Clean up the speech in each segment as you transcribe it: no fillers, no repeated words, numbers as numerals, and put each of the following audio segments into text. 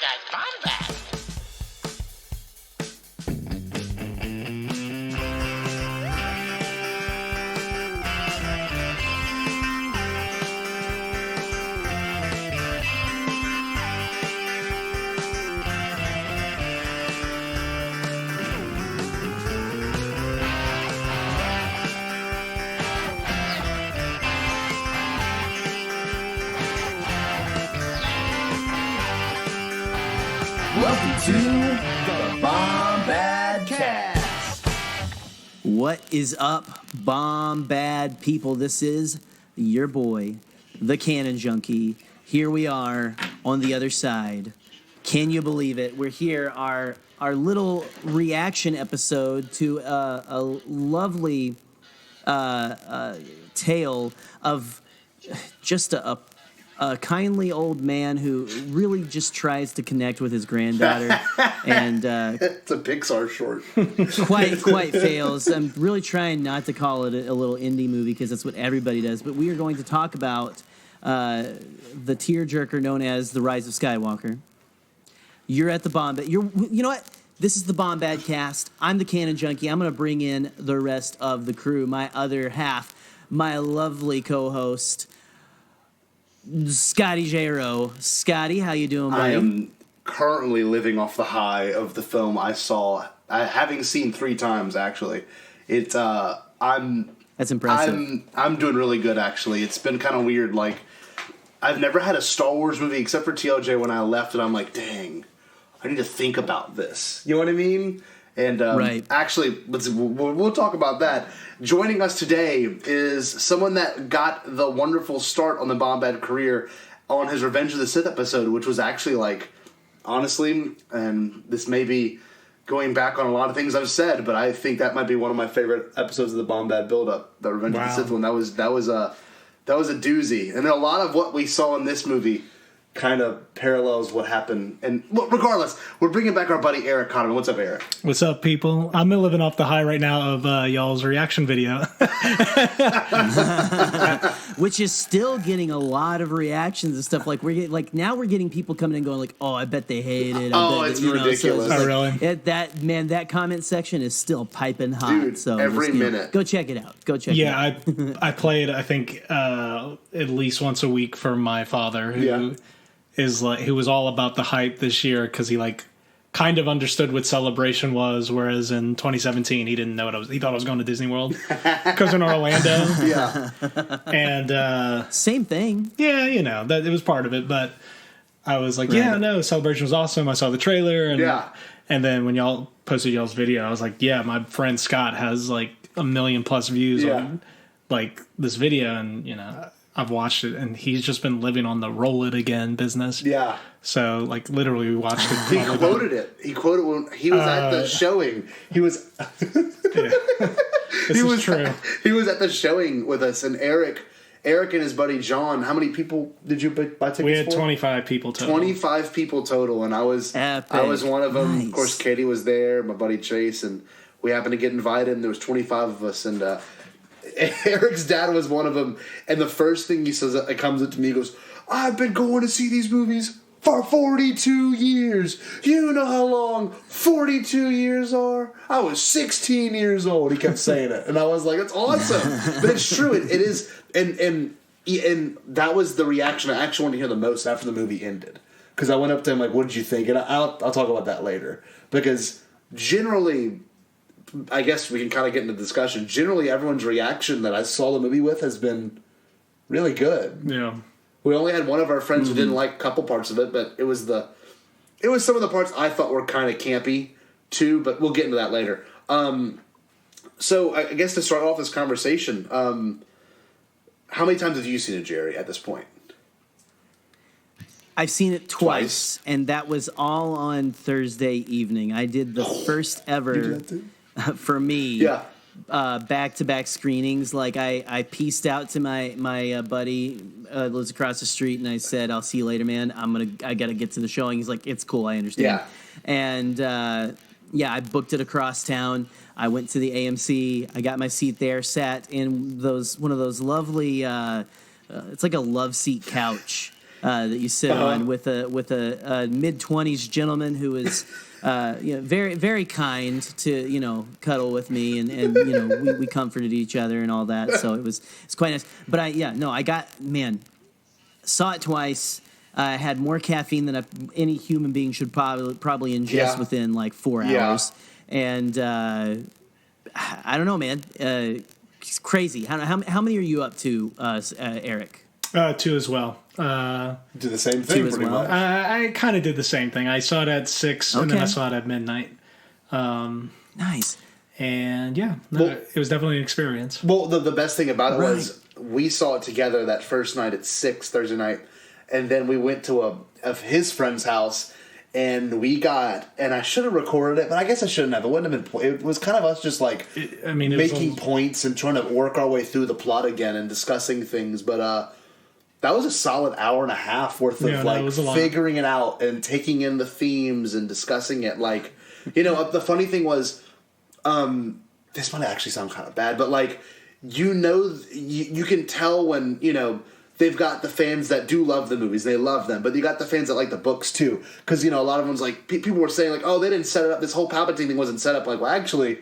Podcast Bombad. Welcome to the Bombadcast. What is up, Bombad people? This is your boy, the Canon Junkie. Here we are on the other side. Can you believe it? We're here, our little reaction episode to a lovely tale of just a kindly old man who really just tries to connect with his granddaughter, and it's a Pixar short. quite fails. I'm really trying not to call it a little indie movie because that's what everybody does. But we are going to talk about the tearjerker known as the Rise of Skywalker. You're at the Bombad. You know what? This is the Bombadcast. I'm the Canon Junkie. I'm going to bring in the rest of the crew, my other half, my lovely co-host, Scotty J-Ro. Scotty, how you doing, buddy? I am currently living off the high of the film I saw, having seen 3 times, actually. It's, That's impressive. I'm doing really good, actually. It's been kind of weird, like, I've never had a Star Wars movie except for TLJ when I left, and I'm like, dang, I need to think about this. You know what I mean? And right. Actually, we'll talk about that. Joining us today is someone that got the wonderful start on the Bombad career on his Revenge of the Sith episode, which was actually, like, honestly, and this may be going back on a lot of things I've said, but I think that might be one of my favorite episodes of the Bombad build-up, the Revenge of the Sith one. That was a doozy, and a lot of what we saw in this movie kind of parallels what happened. And regardless, we're bringing back our buddy Eric Kottemann. What's up, Eric? What's up, people? I'm living off the high right now of y'all's reaction video. Which is still getting a lot of reactions and stuff. Like now we're getting people coming and going like, "Oh, I bet they hate it." It's ridiculous. Oh, really? That comment section is still piping hot. Dude, so every minute. Go check it out. Go check it out. Yeah, I played, I think, at least once a week for my father, who was all about the hype this year because he kind of understood what Celebration was, whereas in 2017 he didn't know what it was. He thought I was going to Disney World because in Orlando. Yeah, and same thing. Yeah, that it was part of it, but I was like, Celebration was awesome. I saw the trailer, and then when y'all posted y'all's video, I was like, yeah, my friend Scott has like 1 million plus views on like this video, and I've watched it, and he's just been living on the roll it again business. Yeah. So, like, literally, we watched it. He quoted it. He quoted when he was at the showing. He was. This is true. He was at the showing with us, and Eric and his buddy John. How many people did you buy tickets for? We had 25 people total. 25 people total, and I was one of them. Nice. Of course, Katie was there, my buddy Chase, and we happened to get invited, and there was 25 of us, and Eric's dad was one of them, and the first thing he says, it comes up to me, he goes, "I've been going to see these movies for 42 years. You know how long 42 years are? I was 16 years old." He kept saying it, and I was like, "It's awesome." But it's true. It is, and that was the reaction I actually wanted to hear the most after the movie ended, because I went up to him like, "What did you think?" And I'll talk about that later, because generally, I guess we can kind of get into the discussion. Generally, everyone's reaction that I saw the movie with has been really good. Yeah. We only had one of our friends who didn't like a couple parts of it, but it was some of the parts I thought were kind of campy too, but we'll get into that later. So I guess to start off this conversation, how many times have you seen it, Jerry, at this point? I've seen it twice, and that was all on Thursday evening. I did the first ever... You did that too? For me, back-to-back screenings. Like I pieced out to my buddy lives across the street, and I said, "I'll see you later, man. I gotta get to the showing." He's like, "It's cool, I understand." Yeah. And I booked it across town. I went to the AMC. I got my seat there, sat in one of those lovely. It's like a love seat couch. that you sit on with a mid-20s gentleman who is very, very kind to cuddle with me, and we comforted each other and all that. So it's quite nice. But I saw it twice. I had more caffeine than any human being should probably ingest within like 4 hours, and I don't know, man. It's crazy. How many are you up to, Eric? 2 as well. Do the same thing pretty much. I kind of did the same thing. I saw it at 6, and then I saw it at midnight. Nice. And it was definitely an experience. Well, the best thing about it was we saw it together that first night at 6 Thursday night, and then we went to his friend's house, and I should have recorded it, but I guess I shouldn't have. It wouldn't have been. It was kind of us just like making points and trying to work our way through the plot again and discussing things. But that was a solid hour and a half worth of figuring it out and taking in the themes and discussing it. Like, the funny thing was, this might actually sound kind of bad, but like, you can tell when they've got the fans that do love the movies. They love them. But you got the fans that like the books, too. Because, a lot of them, like, people were saying, like, oh, they didn't set it up. This whole Palpatine thing wasn't set up. Like, well, actually,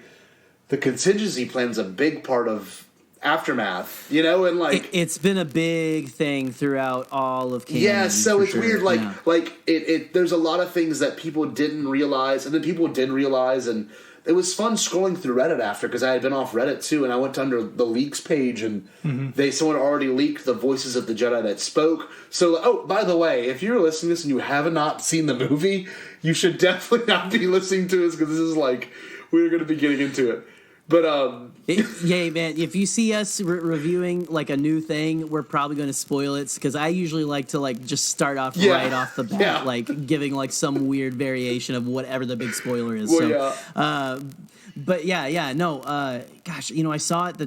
the contingency plan's a big part of Aftermath, and, like... It's been a big thing throughout all of canon. Yeah, so it's weird. Like, there's a lot of things that people didn't realize, and then people did realize, and... It was fun scrolling through Reddit after, because I had been off Reddit too, and I went under the leaks page, and someone already leaked the voices of the Jedi that spoke. So, by the way, if you're listening to this and you have not seen the movie, you should definitely not be listening to us, because this is like, we're going to be getting into it. But, man, if you see us reviewing, like, a new thing, we're probably going to spoil it, because I usually like to, like, just start off right off the bat, like, giving, like, some weird variation of whatever the big spoiler is. Well, but, gosh, I saw it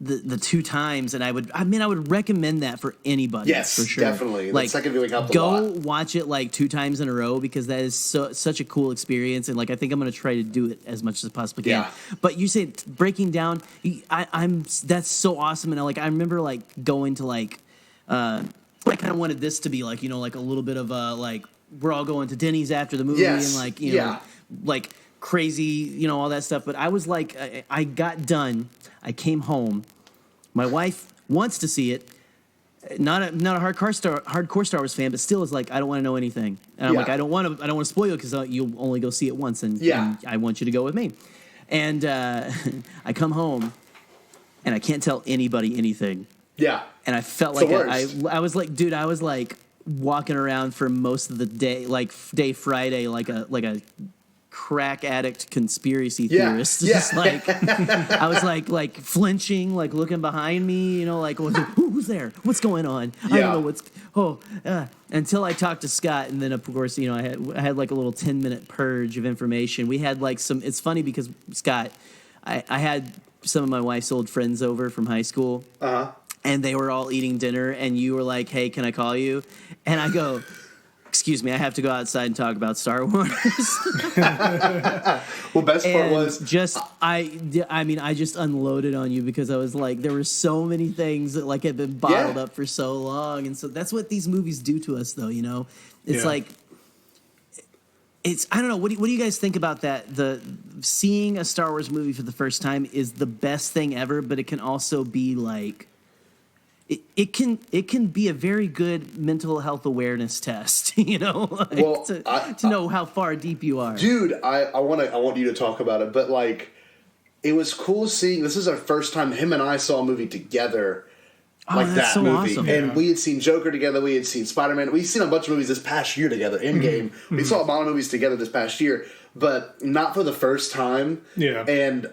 the 2 times, and I would recommend that for anybody. Yes, for sure. Definitely. Like, the second viewing helped a lot. Go watch it like 2 times in a row, because that is such a cool experience, and like I think I'm going to try to do it as much as I possibly can. Yeah. But you say breaking down, that's so awesome, and I remember like going to like I kind of wanted this to be like like a little bit of like we're all going to Denny's after the movie and like like crazy all that stuff. But I was like I got done. I came home. My wife wants to see it. Not a hardcore Star Wars fan, but still is like, I don't want to know anything. And I'm like, I don't want to spoil it, because you'll only go see it once, and I want you to go with me. And I come home, and I can't tell anybody anything. Yeah. And I felt like I was like, dude, I was like walking around for most of the day, like day Friday, like a crack addict conspiracy theorist. Just like I was like flinching, like looking behind me, like who's there? What's going on? I don't know what's until I talked to Scott, and then of course I had like a little 10-minute purge of information. We had like some. It's funny because Scott, I had some of my wife's old friends over from high school, and they were all eating dinner, and you were like, "Hey, can I call you?" And I go, excuse me, I have to go outside and talk about Star Wars. Well, best part was I just unloaded on you, because I was like, there were so many things that like had been bottled up for so long, and so that's what these movies do to us, though. It's like I don't know. What do you guys think about that? The seeing a Star Wars movie for the first time is the best thing ever, but it can also be like. It can be a very good mental health awareness test, to know how far deep you are. Dude, I want you to talk about it, but like, it was cool seeing. This is our first time him and I saw a movie together, like that so movie, awesome. And we had seen Joker together, we had seen Spider-Man, we'd seen a bunch of movies this past year together. Endgame, we saw a lot of movies together this past year, but not for the first time. Yeah, and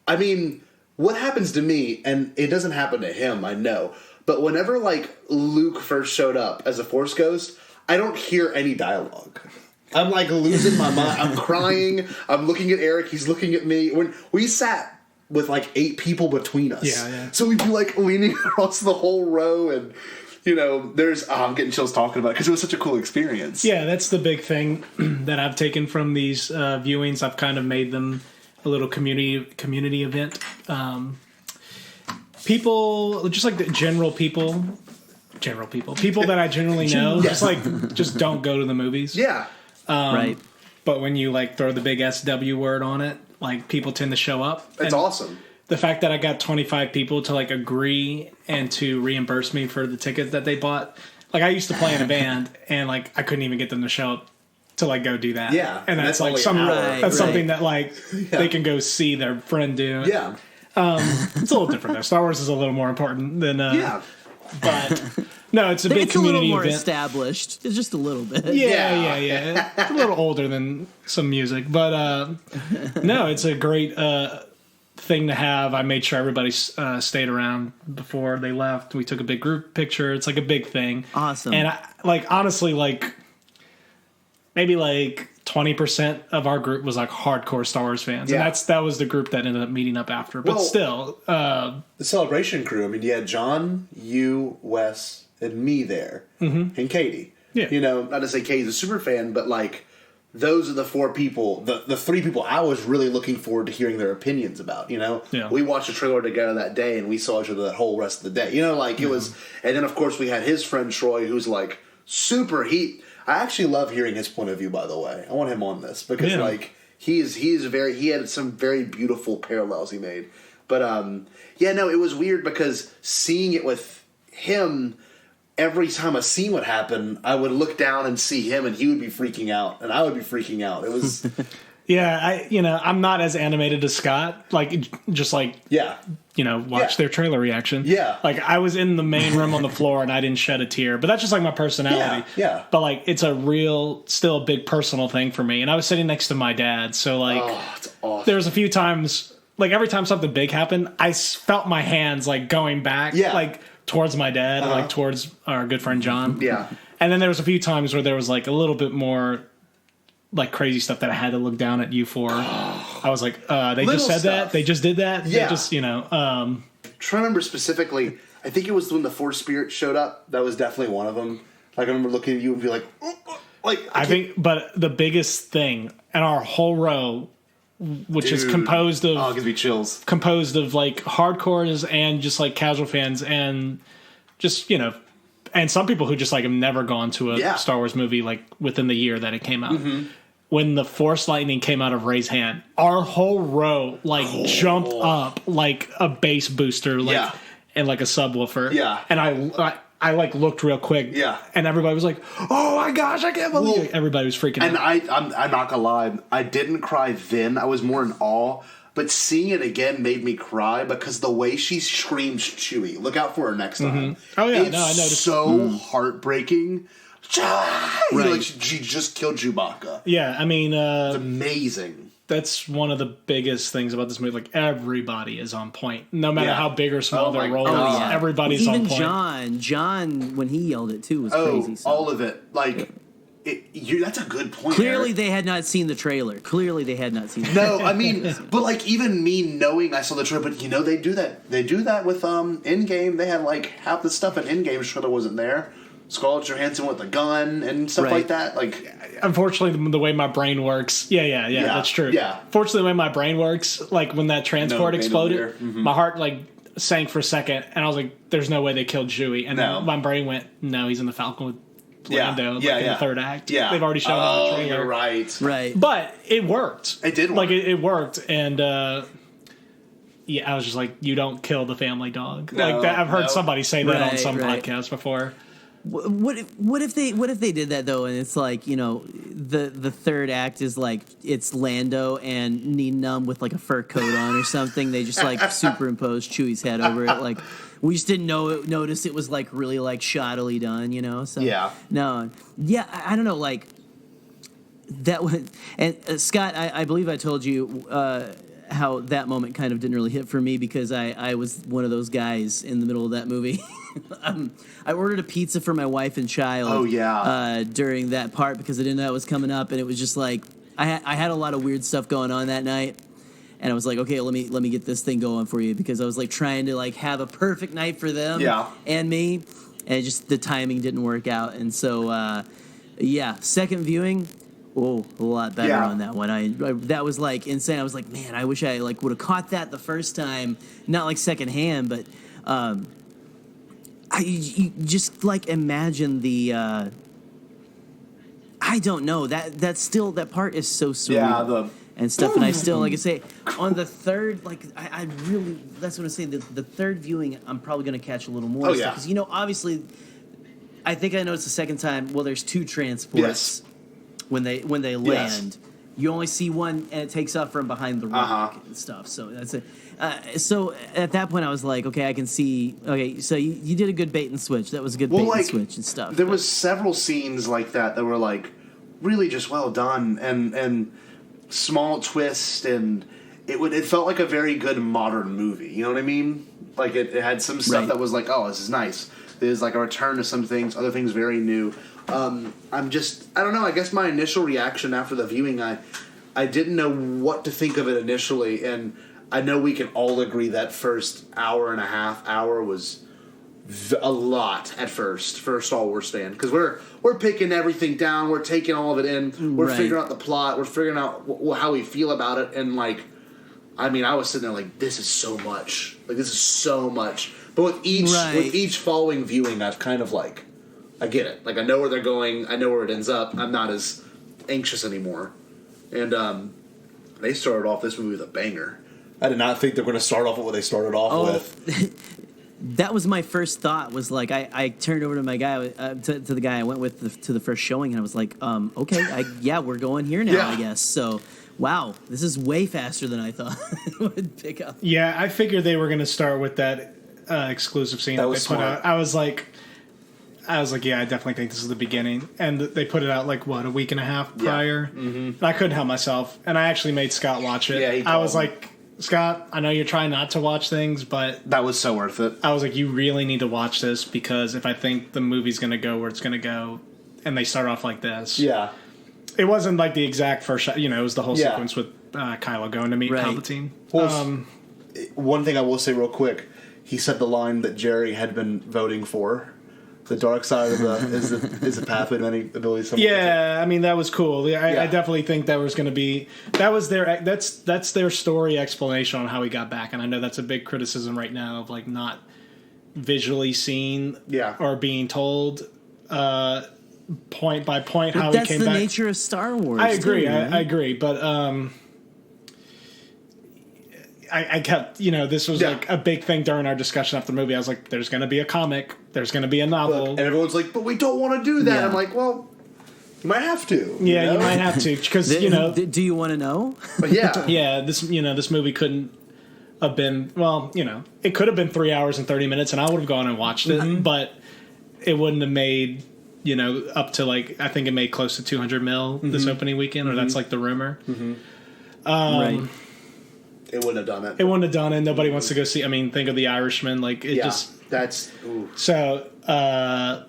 I mean. What happens to me, and it doesn't happen to him, I know, but whenever, like, Luke first showed up as a Force Ghost, I don't hear any dialogue. I'm, like, losing my mind. I'm crying. I'm looking at Eric. He's looking at me. When we sat with, like, 8 people between us. Yeah. So we'd be, like, leaning across the whole row, and, there's... I'm getting chills talking about it, because it was such a cool experience. Yeah, that's the big thing that I've taken from these viewings. I've kind of made them... a little community event. People, just like the general people, general people that I generally know, just don't go to the movies. Yeah. Right. But when you like throw the big SW word on it, like people tend to show up. It's awesome. The fact that I got 25 people to like agree and to reimburse me for the tickets that they bought. Like I used to play in a band and like I couldn't even get them to show up to like go do that. Yeah. And that's like something that like they can go see their friend do. Yeah. It's a little different though. Star Wars is a little more important than but no, it's a big community event. It's a little more event. Established. It's just a little bit. Yeah. It's a little older than some music, but no, it's a great thing to have. I made sure everybody stayed around before they left. We took a big group picture. It's like a big thing. Awesome. And I, like honestly, like maybe like 20% of our group was like hardcore Star Wars fans, and that was the group that ended up meeting up after. But still, the celebration crew. I mean, you had John, you, Wes, and me there, and Katie. Yeah. You know, not to say Katie's a super fan, but like those are the four people, the three people I was really looking forward to hearing their opinions about. You know, we watched the trailer together that day, and we saw each other that whole rest of the day. You know, like it was, and then of course we had his friend Troy, who's like super heat. I actually love hearing his point of view, by the way. I want him on this because, like, he had some very beautiful parallels he made. But, it was weird because seeing it with him, every time a scene would happen, I would look down and see him and he would be freaking out and I would be freaking out. It was... I'm not as animated as Scott. Like, just like... Yeah. Watch their trailer reaction. Yeah. Like, I was in the main room on the floor and I didn't shed a tear. But that's just like my personality. Yeah. But like, it's still a big personal thing for me. And I was sitting next to my dad. So like, it's awesome. There was a few times, like every time something big happened, I felt my hands like going back, like towards my dad, and like towards our good friend John. Yeah. And then there was a few times where there was like a little bit more like crazy stuff that I had to look down at you for. I was like, they just said that? They just did that? Yeah. They just, trying to remember specifically, I think it was when the Force Spirit showed up. That was definitely one of them. Like, I remember looking at you and be like, I think, but the biggest thing, and our whole row, which is composed of... Oh, it gives me chills. Composed of, like, hardcores and just, like, casual fans and just, and some people who just, like, have never gone to a Star Wars movie, like, within the year that it came out. Mm-hmm. When the Force Lightning came out of Rey's hand, our whole row, like, jumped up like a bass booster, like, and like a subwoofer. Yeah. And I like, looked real quick. Yeah. And everybody was like, oh, my gosh, I can't believe it. Everybody was freaking out. And I'm not gonna lie, I didn't cry then. I was more in awe. But seeing it again made me cry because the way she screams Chewie. Look out for her next time. Oh, yeah. It's I noticed. So heartbreaking. Right. Like she just killed Chewbacca. Yeah, I mean... it's amazing. That's one of the biggest things about this movie. Like, everybody is on point. No matter how big or small their role is, everybody's on point. Even John, when he yelled it too, was crazy. So. All of it. Like... that's a good point. Clearly, Eric. they had not seen the trailer. No, I mean, but like even me knowing I saw the trailer, but they do that. They do that with Endgame. They had like half the stuff in Endgame's trailer wasn't there. Scarlett Johansson with a gun and stuff like that. Like, unfortunately, the way my brain works, that's true. Yeah, fortunately, the way my brain works, like when that transport exploded, my heart like sank for a second, and I was like, "There's no way they killed Chewie," and then my brain went, "No, he's in the Falcon with." Lando, in the third act. Yeah. They've already shown it in the trailer. You're right. Right. But it worked. It did work. Like, it worked. And, I was just like, you don't kill the family dog. No, like that. I've heard somebody say that on some podcast before. What if they did that, though, and it's like, the third act is like, it's Lando and Neenum with like a fur coat on or something. They just like superimpose Chewie's head over it. Like, we just didn't notice it was like really like shoddily done, So I don't know, like that one. And Scott, I believe I told you how that moment kind of didn't really hit for me because I was one of those guys in the middle of that movie. I ordered a pizza for my wife and child. Oh yeah. During that part because I didn't know that was coming up, and it was just like I had a lot of weird stuff going on that night. And I was like, okay, let me get this thing going for you because I was like trying to like have a perfect night for them and me, and just the timing didn't work out. And so, second viewing, a lot better on that one. I that was like insane. I was like, man, I wish I like would have caught that the first time, not like secondhand, but I you just like imagine the. I don't know that still that part is so sweet. Yeah, and stuff, and I still, like I say, on the third, like, I really, that's what I'm saying, the third viewing, I'm probably going to catch a little more. Because, obviously, I think I noticed the second time, well, there's 2 transports when they land. Yes. You only see one, and it takes off from behind the rock and stuff, so that's it. So at that point, I was like, okay, I can see, okay, so you did a good bait and switch. That was a good bait and switch and stuff. There was several scenes like that were, like, really just well done, and small twist, and it felt like a very good modern movie. You know what I mean? Like it had some stuff that was like, oh, this is nice. There's like a return to some things, other things very new. I don't know. I guess my initial reaction after the viewing, I didn't know what to think of it initially, and I know we can all agree that first hour and a half was a lot at first for a Star Wars fan, because we're picking everything down, we're taking all of it in, we're figuring out the plot, we're figuring out how we feel about it, and like, I mean, I was sitting there like, this is so much, but with each following viewing, I've kind of like, I get it, like I know where they're going, I know where it ends up, I'm not as anxious anymore, and they started off this movie with a banger. I did not think they were going to start off with what they started off with. That was my first thought. Was like I turned over to my guy, to the guy I went with to the first showing, and I was like, okay, we're going here now, I guess. So, wow, this is way faster than I thought it would pick up. Yeah, I figured they were going to start with that exclusive scene that they put out. I was like, yeah, I definitely think this is the beginning, and they put it out like a week and a half prior. Yeah. Mm-hmm. And I couldn't help myself, and I actually made Scott watch it. Yeah, I was like, Scott, I know you're trying not to watch things, but that was so worth it. I was like, you really need to watch this, because if I think the movie's going to go where it's going to go, and they start off like this. Yeah. It wasn't like the exact first shot, it was the whole sequence with Kylo going to meet Palpatine. Well, one thing I will say real quick, he said the line that Jerry had been voting for. The dark side of is the pathway to many abilities. Yeah, I mean, that was cool. I definitely think that was going to be that's their story explanation on how he got back, and I know that's a big criticism right now of like not visually seen or being told point by point how he came back. That's the nature of Star Wars. I agree. I agree, but I kept, this was like a big thing during our discussion after the movie. I was like, there's going to be a comic, there's going to be a novel. And everyone's like, but we don't want to do that. Yeah. I'm like, well, you might have to. Yeah, you might have to. Because, do you want to know? But yeah. Yeah, this movie couldn't have been, it could have been 3 hours and 30 minutes, and I would have gone and watched it, but it wouldn't have made, up to like, I think it made close to 200 mil this opening weekend, or that's like the rumor. Right. It wouldn't have done it. It wouldn't have done it. Nobody wants to go see. I mean, think of The Irishman. Like it just. That's. Ooh. So. I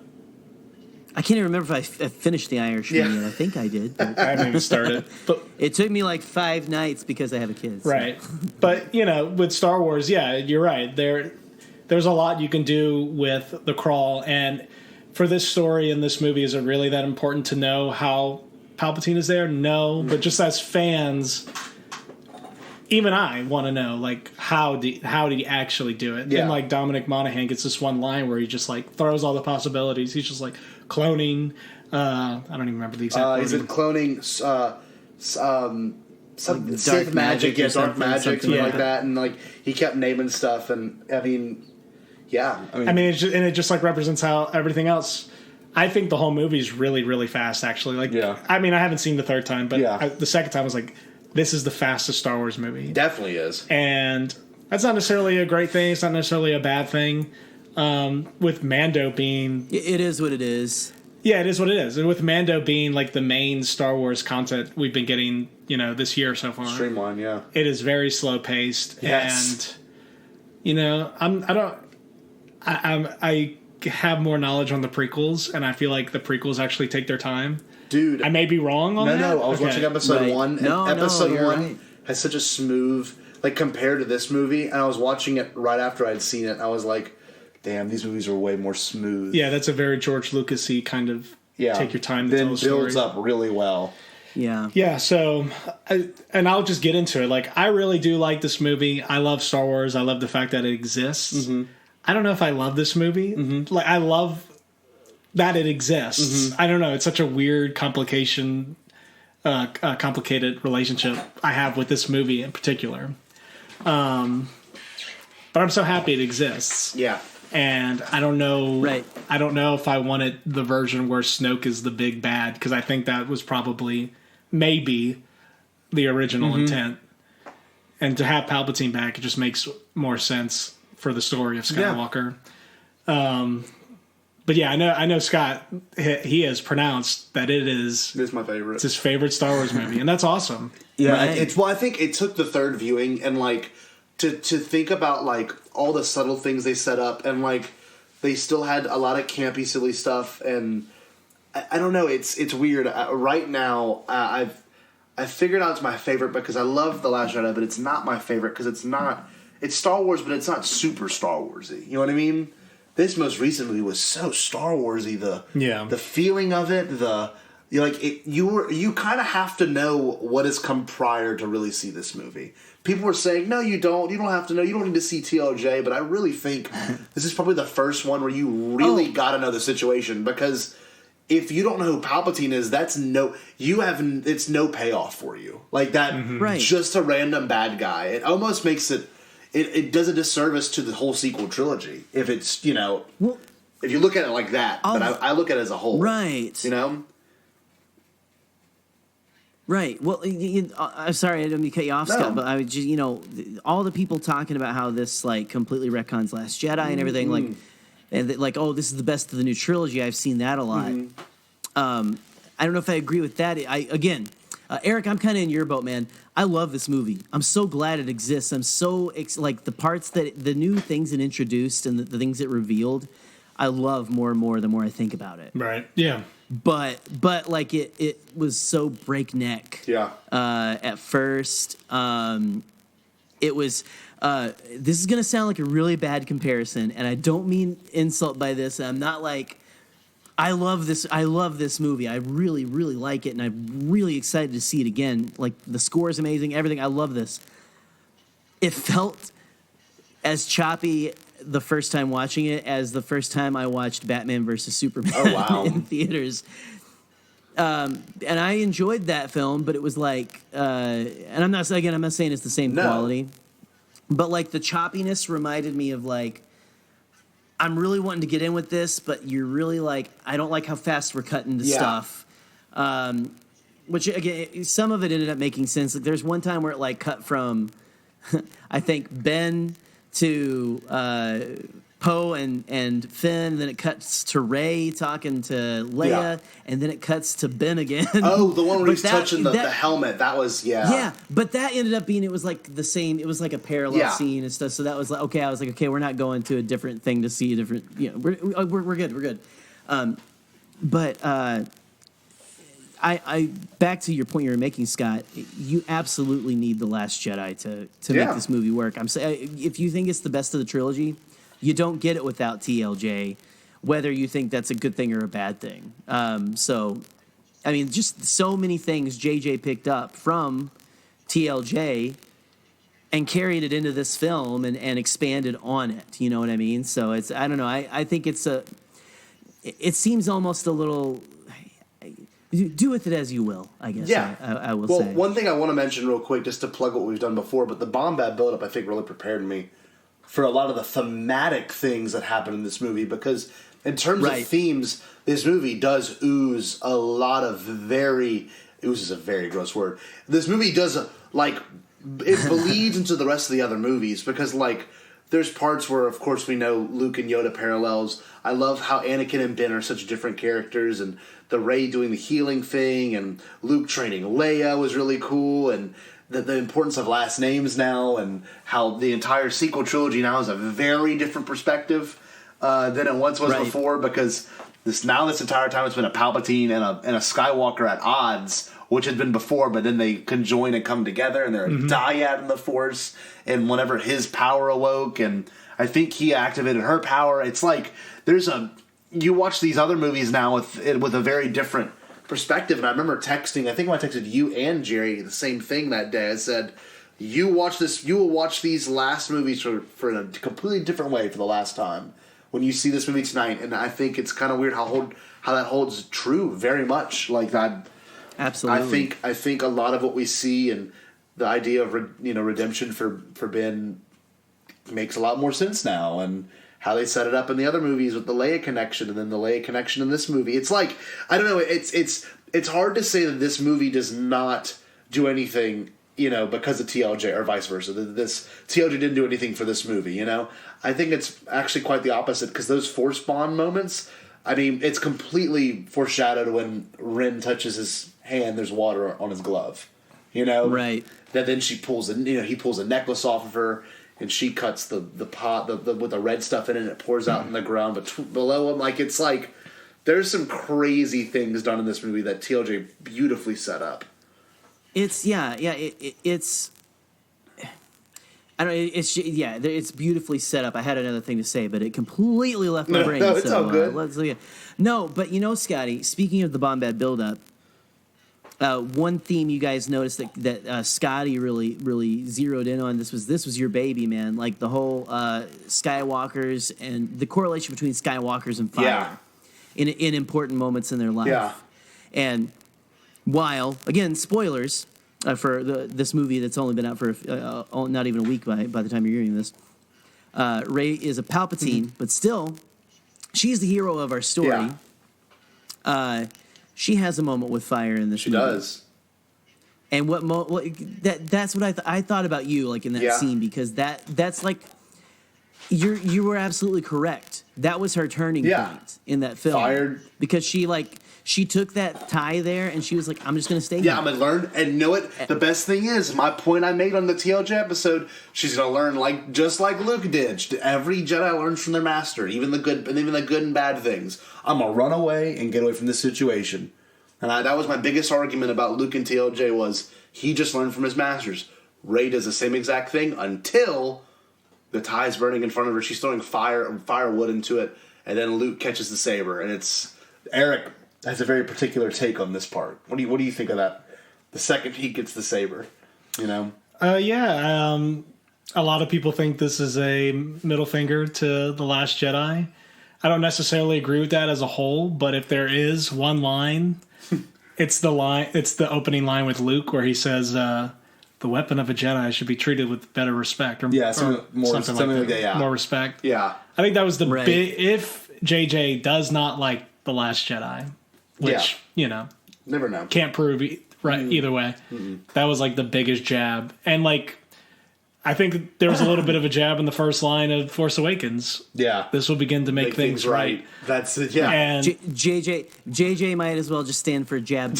can't even remember if I finished The Irishman yet. I think I did. I haven't even started. But it took me like 5 nights because I have a kid. So. Right. But with Star Wars, you're right. There's a lot you can do with the crawl, and for this story in this movie, is it really that important to know how Palpatine is there? No, but just as fans. Even I want to know, like, how did he actually do it? Yeah. And, like, Dominic Monaghan gets this one line where he just, like, throws all the possibilities. He's just, like, cloning. I don't even remember the exact word. Is it cloning some Sith magic, dark magic, something like that. And, like, he kept naming stuff. And, I mean, it just, like, represents how everything else... I think the whole movie is really, really fast, actually. Like, I mean, I haven't seen the third time, but the second time I was like... This is the fastest Star Wars movie. Definitely is. And that's not necessarily a great thing. It's not necessarily a bad thing. With Mando being... It is what it is. Yeah, it is what it is. And with Mando being like the main Star Wars content we've been getting, this year so far. Streamline, yeah. It is very slow paced. Yes. And, I have more knowledge on the prequels, and I feel like the prequels actually take their time. Dude, I may be wrong on that. No, I was watching episode 1, and episode 1 has such a smooth, like, compared to this movie, and I was watching it right after I'd seen it, I was like, damn, these movies are way more smooth. Yeah, that's a very George Lucas-y kind of take your time to tell a story. Then builds up really well. Yeah. Yeah, so, and I'll just get into it. Like, I really do like this movie. I love Star Wars. I love the fact that it exists. Mm-hmm. I don't know if I love this movie. Mm-hmm. Like, I love that it exists. Mm-hmm. I don't know. It's such a weird complicated relationship I have with this movie in particular. But I'm so happy it exists. Yeah. And I don't know. Right. I don't know if I wanted the version where Snoke is the big bad, because I think that was maybe the original intent. And to have Palpatine back, it just makes more sense for the story of Skywalker. Yeah. But yeah, I know Scott. He has pronounced that it's my favorite. It's his favorite Star Wars movie, and that's awesome. Yeah, right. I think it took the third viewing and like to think about like all the subtle things they set up, and like they still had a lot of campy, silly stuff, and I don't know. It's weird. Right now, I figured out it's my favorite because I love The Last Jedi, but it's not my favorite because it's Star Wars, but it's not super Star Warsy. You know what I mean? This most recent movie was so Star Warsy. The feeling of it, you kind of have to know what has come prior to really see this movie. People were saying, no, you don't. You don't have to know. You don't need to see TLJ. But I really think this is probably the first one where you really got to know the situation, because if you don't know who Palpatine is, it's no payoff for you. Like that, just a random bad guy. It almost makes it does a disservice to the whole sequel trilogy if it's, if you look at it like that. But I look at it as a whole. Right. Right. Well, I'm sorry, I didn't mean to cut you off, Scott, but I would just, all the people talking about how this, like, completely retcons Last Jedi and everything, like, and this is the best of the new trilogy. I've seen that a lot. I don't know if I agree with that. Eric, I'm kind of in your boat, man. I love this movie. I'm so glad it exists. I'm so the parts the new things it introduced and the things it revealed, I love more and more the more I think about it. Right. Yeah. But like it was so breakneck. Yeah. At first, it was. This is gonna sound like a really bad comparison, and I don't mean insult by this. I'm not like. I love this movie. I really, really like it, and I'm really excited to see it again. Like, the score is amazing, everything. I love this. It felt as choppy the first time watching it as the first time I watched Batman vs. Superman in theaters. And I enjoyed that film, but it was like, and I'm not saying it's the same quality, but like the choppiness reminded me of like, I'm really wanting to get in with this, but you're really like, I don't like how fast we're cutting to stuff. Which, again, some of it ended up making sense. Like, there's one time where it, like, cut from, I think, Ben to Poe and Finn, then it cuts to Rey talking to Leia, and then it cuts to Ben again. Oh, the one where he's touching the helmet. That was, Yeah, but that ended up being, it was like the same, it was like a parallel scene and stuff, so that was like, okay, I was like, okay, we're not going to a different thing to see a different, we're good. But I back to your point you were making, Scott, you absolutely need The Last Jedi to make this movie work. I'm saying, if you think it's the best of the trilogy, you don't get it without TLJ, whether you think that's a good thing or a bad thing. So, I mean, just so many things JJ picked up from TLJ and carried it into this film and expanded on it. You know what I mean? So it's, I don't know. I think it seems almost a little, do with it as you will, I guess. Yeah. I will say. Well, one thing I want to mention real quick, just to plug what we've done before, but the Bombad build-up, I think, really prepared me for a lot of the thematic things that happen in this movie, because in terms of themes, this movie does ooze a lot of ooze is a very gross word. This movie does, it bleeds into the rest of the other movies, because, there's parts where, of course, we know Luke and Yoda parallels. I love how Anakin and Ben are such different characters, and the Rey doing the healing thing, and Luke training Leia was really cool, and the importance of last names now, and how the entire sequel trilogy now has a very different perspective than it once was before, because this entire time it's been a Palpatine and a Skywalker at odds, which had been before, but then they conjoin and come together, and they're a dyad in the Force, and whenever his power awoke, and I think he activated her power, it's like you watch these other movies now with a very different perspective. And I remember texting, I think I texted you and Jerry the same thing that day. I said, you will watch these last movies for in a completely different way for the last time when you see this movie tonight. And I think it's kind of weird how that holds true very much. Like that. Absolutely. I think a lot of what we see and the idea of redemption for Ben makes a lot more sense now, and how they set it up in the other movies with the Leia connection, and then the Leia connection in this movie. It's like, I don't know. It's hard to say that this movie does not do anything, because of TLJ or vice versa. This TLJ didn't do anything for this movie. I think it's actually quite the opposite, because those Force bond moments. I mean, it's completely foreshadowed when Ren touches his hand. There's water on his glove. Right. That then he pulls a necklace off of her, and she cuts the pot with the red stuff in it, and it pours out in the ground. But below him, it's like there's some crazy things done in this movie that TLJ beautifully set up. It's it's beautifully set up. I had another thing to say, but it completely left my brain. No, it's all good. No, but Scotty, speaking of the Bombad buildup, one theme you guys noticed that Scotty really zeroed in on, this was your baby, man. Like the whole Skywalkers and the correlation between Skywalkers and fire in important moments in their life. Yeah. And while, again, spoilers for this movie that's only been out for not even a week by the time you're hearing this, Rey is a Palpatine, but still, she's the hero of our story. Yeah. She has a moment with fire in this movie. She does. And that's what I thought about you, like in that scene, because that's like you were absolutely correct. That was her turning point in that film. Fired. Because she took that tie there and she was like, I'm just going to stay here. Yeah, I'm going to learn. And you know what? The best thing is, my point I made on the TLJ episode, she's going to learn just like Luke did. Every Jedi learns from their master, even the good and bad things. I'm going to run away and get away from this situation. And that was my biggest argument about Luke and TLJ, was he just learned from his masters. Rey does the same exact thing until the tie's burning in front of her. She's throwing firewood into it, and then Luke catches the saber. And it's Eric has a very particular take on this part. What do you think of that? The second he gets the saber, a lot of people think this is a middle finger to The Last Jedi. I don't necessarily agree with that as a whole, but if there is one line, it's the opening line with Luke where he says, the weapon of a Jedi should be treated with better respect, or something like that. More respect. Yeah. I think that was the big, if JJ does not like The Last Jedi, which, never know. Can't prove either way. Mm-hmm. That was like the biggest jab. And I think there was a little bit of a jab in the first line of Force Awakens. Yeah. This will begin to make things right. That's it, yeah. And JJ might as well just stand for jab.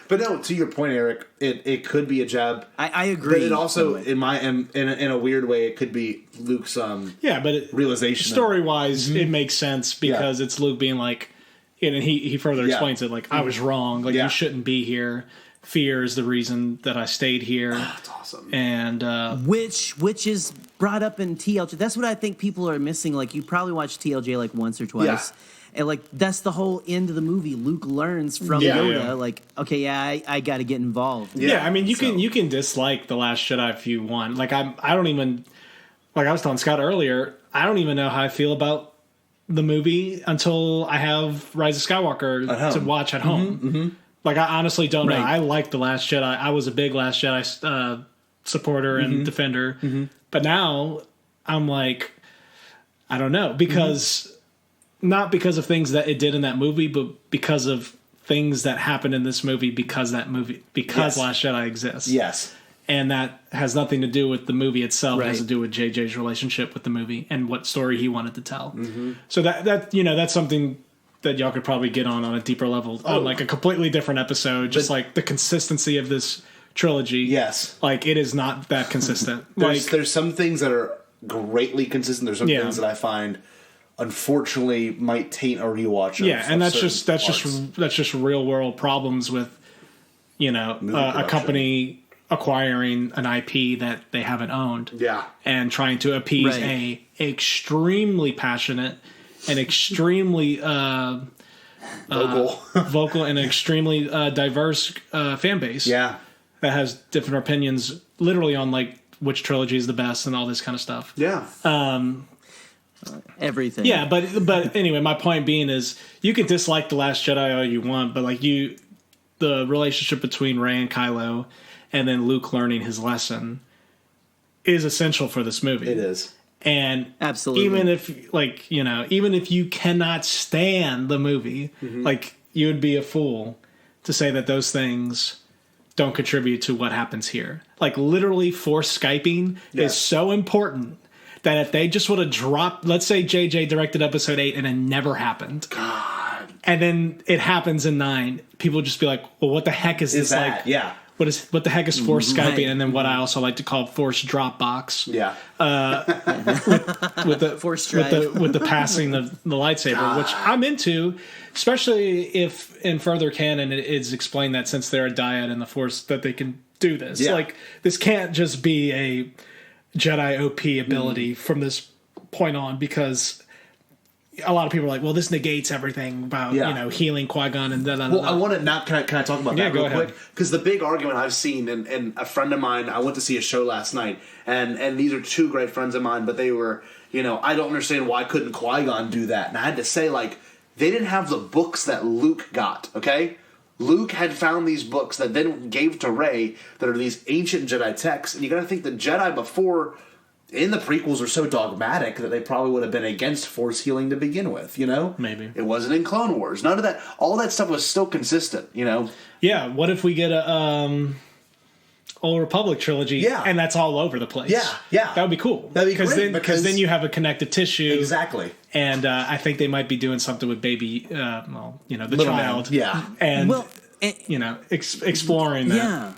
But no, to your point, Eric, it could be a jab. I agree. But it also, in a weird way, it could be Luke's realization. Story-wise, it makes sense because it's Luke being like, and he further explains it, I was wrong. You shouldn't be here. Fear is the reason that I stayed here. That's awesome. And which is brought up in TLJ. That's what I think people are missing. You probably watched TLJ once or twice. Yeah. And that's the whole end of the movie. Luke learns from Yoda. I got to get involved. Yeah, I mean you can dislike The Last Jedi if you want. I don't even, I was telling Scott earlier, I don't even know how I feel about the movie until I have Rise of Skywalker to watch at home. Mm-hmm, mm-hmm. I honestly don't know. I like The Last Jedi. I was a big Last Jedi supporter and defender. Mm-hmm. But now I'm I don't know. Because, not because of things that it did in that movie, but because of things that happened in this movie because Last Jedi exists. Yes. And that has nothing to do with the movie itself. It has to do with JJ's relationship with the movie and what story he wanted to tell. Mm-hmm. So that's something that y'all could probably get on a deeper level on a completely different episode. Just the consistency of this trilogy. Yes. It is not that consistent. There's some things that are greatly consistent. There's some things that I find unfortunately might taint a rewatch. And that's just real world problems with, a company acquiring an IP that they haven't owned. Yeah. And trying to appease a extremely passionate and extremely vocal and extremely diverse fan base. Yeah. that has different opinions, literally on like which trilogy is the best and all this kind of stuff. Yeah. Everything. Yeah, but anyway, my point being is you can dislike The Last Jedi all you want, but like the relationship between Rey and Kylo, and then Luke learning his lesson, is essential for this movie. It is. And absolutely, even if you cannot stand the movie, like you would be a fool to say that those things don't contribute to what happens here. Like literally, Force Skyping is so important that if they just would have dropped, let's say JJ directed episode 8 and it never happened. God. And then it happens in 9, people would just be like, well, what the heck is this that? like? Yeah. What the heck is Force Right. Skyping? And then what I also like to call Force Dropbox. Yeah. With the Force drive. with the passing of the lightsaber, which I'm into, especially if in further canon it is explained that since they're a dyad in the Force that they can do this. Yeah. Like this can't just be a Jedi OP ability from this point on, because a lot of people are like, well, this negates everything about healing Qui-Gon and da. Well, I want to now. Can I talk about that real ahead. quick? Because the big argument I've seen, and a friend of mine, I went to see a show last night, and these are two great friends of mine, but they were, I don't understand why couldn't Qui-Gon do that, and I had to say, like, they didn't have the books that Luke got. Okay, Luke had found these books that then gave to Rey that are these ancient Jedi texts, and you got to think the Jedi before. In the prequels are so dogmatic that they probably would have been against Force healing to begin with, Maybe. It wasn't in Clone Wars. None of that. All that stuff was still consistent, Yeah, what if we get a Old Republic trilogy and that's all over the place? Yeah. That would be cool. That'd be great. Because then you have a connected tissue. Exactly. And I think they might be doing something with baby, the Little child. man. Yeah. And, exploring that. Yeah.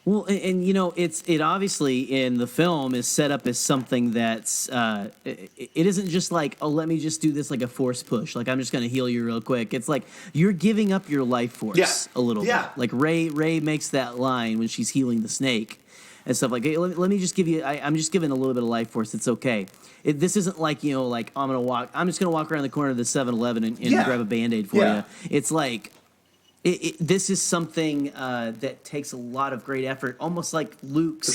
Well, and it obviously in the film is set up as something that's it isn't just like, oh, let me just do this like a force push, like I'm just going to heal you real quick. It's like you're giving up your life force a little bit. Like Rey makes that line when she's healing the snake and stuff like, hey, let me just give you. I'm just giving a little bit of life force. It's okay. This isn't like like I'm just gonna walk around the corner of the 7-Eleven and grab a Band-Aid for you. It's like. This is something that takes a lot of great effort, almost like Luke's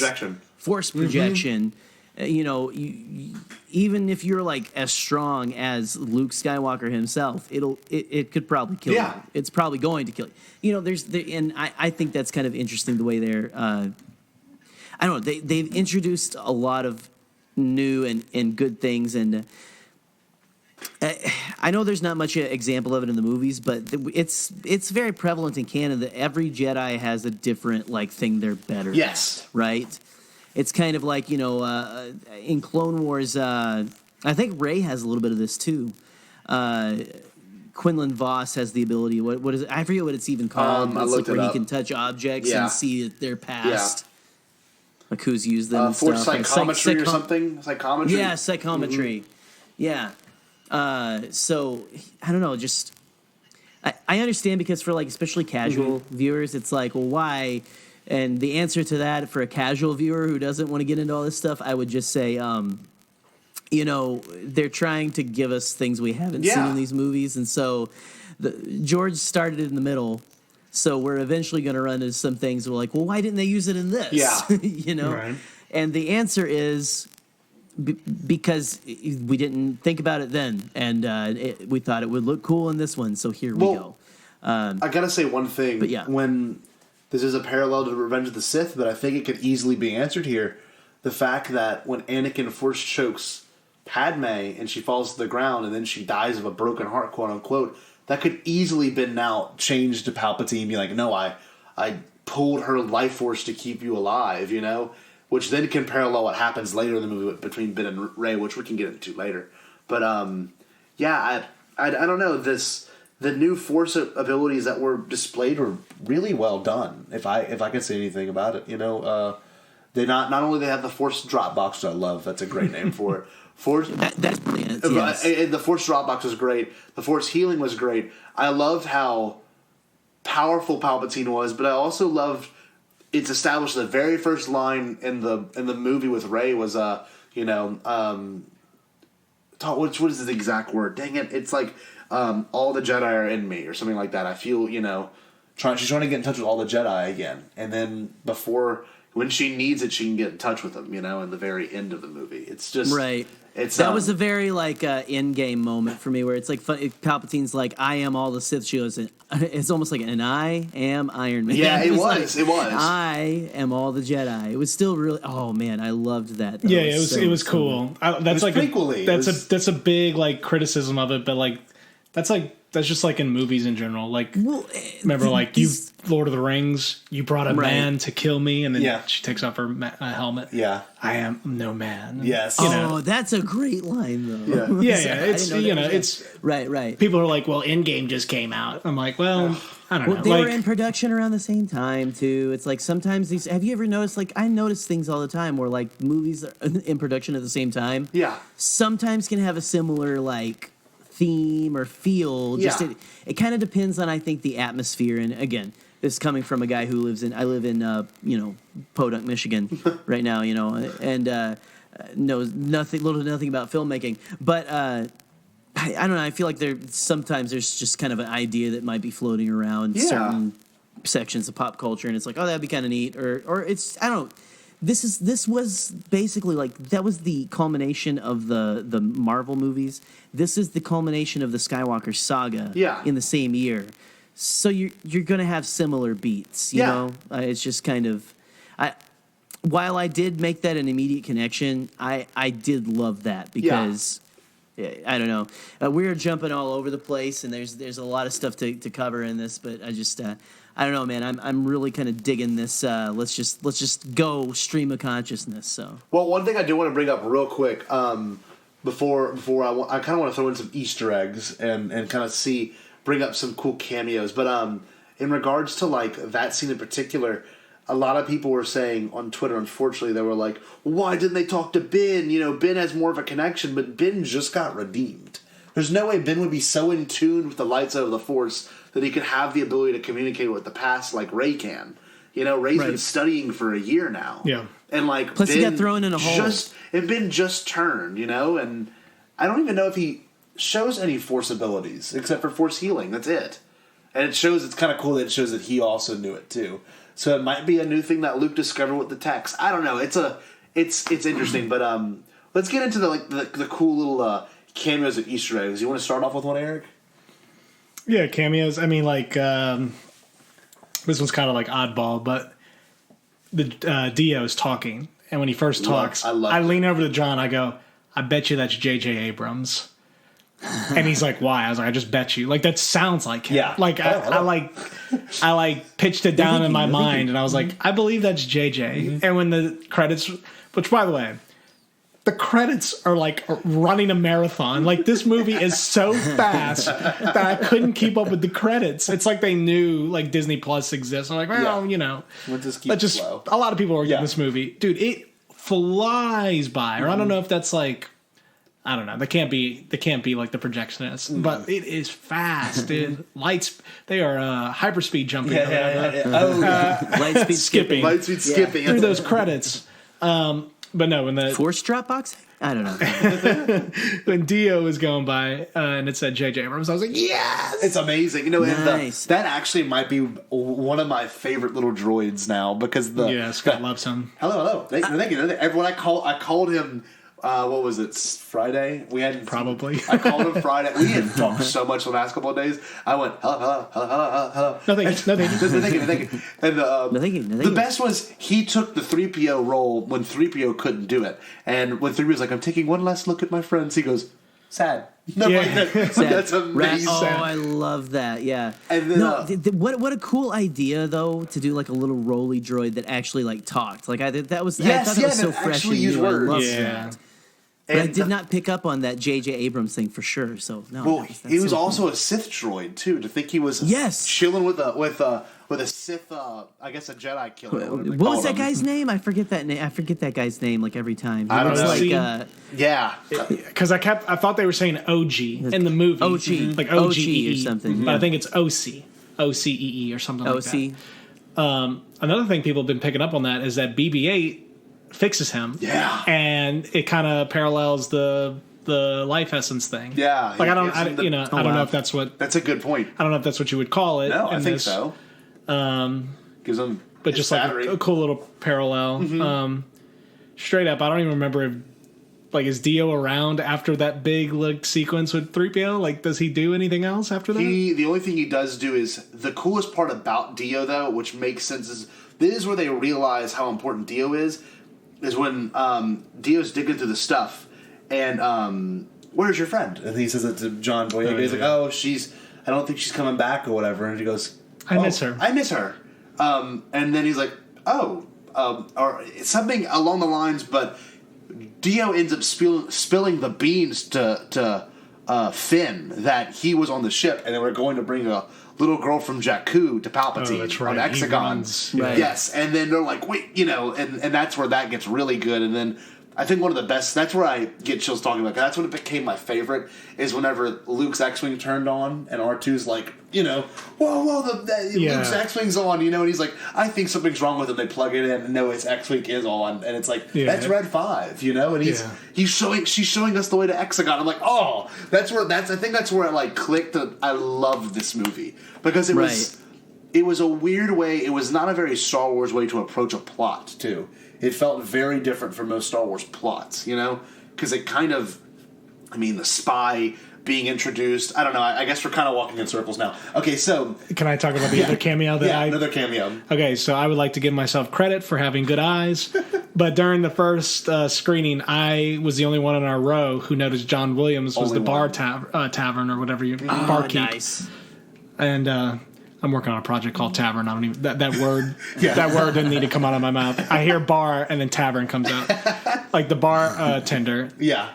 force projection. Even if you're like as strong as Luke Skywalker himself, it could probably kill you. It's probably going to kill you. And I think that's kind of interesting the way they're. I don't know. They've introduced a lot of new and good things and. I know there's not much example of it in the movies, but it's very prevalent in canon that every Jedi has a different thing they're better at. Yes. Right? It's kind of like, in Clone Wars, I think Rey has a little bit of this too. Quinlan Voss has the ability, what is it? I forget what it's even called. It's like where he can touch objects and see their past. Like who's used them and Force stuff. psychometry or something? Psychometry? Yeah, psychometry. Yeah. So I don't know, just I understand because for especially casual viewers, it's like, well, why? And the answer to that for a casual viewer who doesn't want to get into all this stuff, I would just say, they're trying to give us things we haven't seen in these movies, and so George started in the middle. So we're eventually going to run into some things. We're like, well, why didn't they use it in this? Yeah, Right. And the answer is. Because we didn't think about it then, and we thought it would look cool in this one, so here we go. I gotta say one thing. But yeah. When this is a parallel to Revenge of the Sith, but I think it could easily be answered here. The fact that when Anakin force chokes Padme and she falls to the ground and then she dies of a broken heart, quote unquote, that could easily been now changed to Palpatine be like, no, I pulled her life force to keep you alive, which then can parallel what happens later in the movie between Ben and Rey, which we can get into later. But I don't know. The new Force abilities that were displayed were really well done. If I can say anything about it, they not only they have the Force Dropbox, which I love. That's a great name for it. Force that's brilliant. Yes. The Force Dropbox was great. The Force healing was great. I loved how powerful Palpatine was, but I also loved. It's established the very first line in the movie with Rey was what is the exact word? Dang it! It's like all the Jedi are in me or something like that. I feel she's trying to get in touch with all the Jedi again, and then when she needs it, she can get in touch with them. In the very end of the movie, it's just right. That was a very in-game moment for me, where it's like Palpatine's like, "I am all the Sith." She goes, it's almost like an "I am Iron Man." Yeah, it was. I am all the Jedi. It was still really. Oh man, I loved that. Yeah, it was cool. That's that's a big criticism of it, but that's just in movies in general. Remember, Lord of the Rings, you brought a man to kill me, and then she takes off her helmet. Yeah, I am no man. Yes. That's a great line, though. Yeah. It's it's right. People are like, well, Endgame just came out. I'm like, well, I don't know. They were in production around the same time too. It's like sometimes these. Have you ever noticed? I notice things all the time where movies are in production at the same time. Yeah. Sometimes can have a similar theme or feel. Just it kind of depends on, I think, the atmosphere. And again, this is coming from a guy who I live in Podunk, Michigan right now, and knows little to nothing about filmmaking. But I don't know. I feel like sometimes there's just kind of an idea that might be floating around certain sections of pop culture, and it's like, oh, that'd be kind of neat, or it's, I don't know. This was basically that was the culmination of the Marvel movies. This is the culmination of the Skywalker saga in the same year. So you're going to have similar beats, you know? It's just kind of while I did make that an immediate connection, I did love that because I don't know. We're jumping all over the place, and there's a lot of stuff to cover in this, but I just I don't know, man. I'm really kind of digging this. Let's just go stream of consciousness. So, well, one thing I do want to bring up real quick before I kind of want to throw in some Easter eggs and kind of bring up some cool cameos. But in regards to that scene in particular, a lot of people were saying on Twitter, unfortunately, they were like, "Why didn't they talk to Ben? Ben has more of a connection, but Ben just got redeemed. There's no way Ben would be so in tune with the light side of the Force that he could have the ability to communicate with the past like Rey can. Rey's been studying for a year now. Yeah. And plus Ben he got thrown in a hole. Ben just turned, and I don't even know if he shows any Force abilities except for Force healing. That's it. And it's kind of cool that it shows that he also knew it too. So it might be a new thing that Luke discovered with the text. I don't know. It's interesting, but let's get into the cool little cameos of Easter eggs. You want to start off with one, Eric? Yeah, cameos. I mean, this one's kind of oddball, but the Dio is talking, and when he first talks, I lean over to John. I go, "I bet you that's J.J. Abrams." And he's like, "Why?" I was like, "I just bet you." That sounds like him. Yeah. I pitched it down in my mind, and I was like, "I believe that's J.J." Mm-hmm. And when the credits, which by the way, the credits are running a marathon. This movie is so fast that I couldn't keep up with the credits. It's like they knew Disney Plus exists. I'm like, well, we'll just keep it slow. A lot of people are getting this movie, dude. It flies by. Or I don't know if that's I don't know. They can't be the projectionist, but it is fast, dude. Lights, they are hyperspeed jumping. Light speed skipping. Light speed skipping through those credits. But no, when the Force Dropbox, I don't know. When Dio was going by and it said J.J. Abrams, I was like, yes! It's amazing. Nice. That actually might be one of my favorite little droids now because Scott loves him. Hello. Thank you. Everyone I called him. What was it? Friday? Probably. I called him Friday. We hadn't talked so much the last couple of days. I went hello. No thank you. And the best was he took the 3PO role when 3PO couldn't do it, and when 3PO was like, "I'm taking one last look at my friends," he goes, "Sad." No, sad. That's amazing. I love that. Yeah. And then, what a cool idea though to do a little roly droid that actually talked. I thought that was so fresh and new. I love that. But I did not pick up on that J.J. Abrams thing for sure. So no. Well, he was also a Sith droid too. To think he was chilling with a Sith, I guess a Jedi killer. What was that guy's name? I forget that name. I forget that guy's name every time. I don't know. Because I thought they were saying OG in the movie, OG, OGE or something. But I think it's OCEE or something like that. Another thing people have been picking up on that is that BB-8 fixes him. Yeah. And it kind of parallels the life essence thing. Yeah. I don't know if that's what. That's a good point. I don't know if that's what you would call it. No, I think so. Gives him, but just battery. Like a cool little parallel. Mm-hmm. Straight up, I don't even remember if, like, is Dio around after that big like sequence with 3PO? Like, does he do anything else after that? The only thing he does do is the coolest part about Dio, though, which makes sense, is this is where they realize how important Dio is when Dio's digging through the stuff and where's your friend? And he says it to John Boyega. He's like, oh, I don't think she's coming back or whatever. And he goes, I miss her. And then he's like, or something along the lines, but Dio ends up spilling the beans to Finn that he was on the ship and they were going to bring a little girl from Jakku to Palpatine on Hexagon. Right. Yes, and then they're like, wait, and that's where that gets really good. And then I think one of the best, that's where I get chills talking about, that's when it became my favorite, is whenever Luke's X-Wing turned on and R2's like, whoa, Luke's X-Wing's on, and he's like, I think something's wrong with him. They plug it in and no, it's X-Wing is on, and it's like, that's Red 5, and she's showing us the way to Hexagon. I'm like, oh, I think that's where it like clicked. I loved this movie because it was a weird way. It was not a very Star Wars way to approach a plot too. It felt very different from most Star Wars plots, because it kind of, the spy being introduced. I don't know. I guess we're kind of walking in circles now. Okay, so can I talk about the other cameo? Another cameo. Okay, so I would like to give myself credit for having good eyes, but during the first screening, I was the only one in our row who noticed John Williams was the bar tavern or whatever barkeep. Nice. And I'm working on a project called Tavern. I don't even that word. That word didn't need to come out of my mouth. I hear bar and then tavern comes out, like the bar tender. Yeah.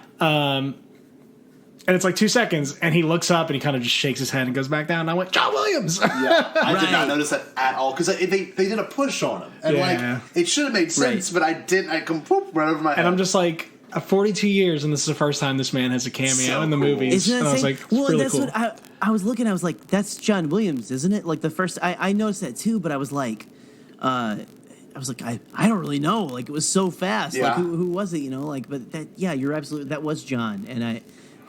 And it's like 2 seconds, and he looks up and he kind of just shakes his head and goes back down. And I went, John Williams. Yeah, I did not notice that at all because they did a push on him, and it should have made sense, but I didn't. I come right over my head. And I'm just like, 42 years, and this is the first time this man has a cameo in the movies. Isn't that and I was like, really that's cool. What I was looking. I was like, that's John Williams, isn't it? Like the first, I noticed that too, but I was like, I don't really know. Like it was so fast. Yeah. Like who was it? But that, you're absolutely. That was John, and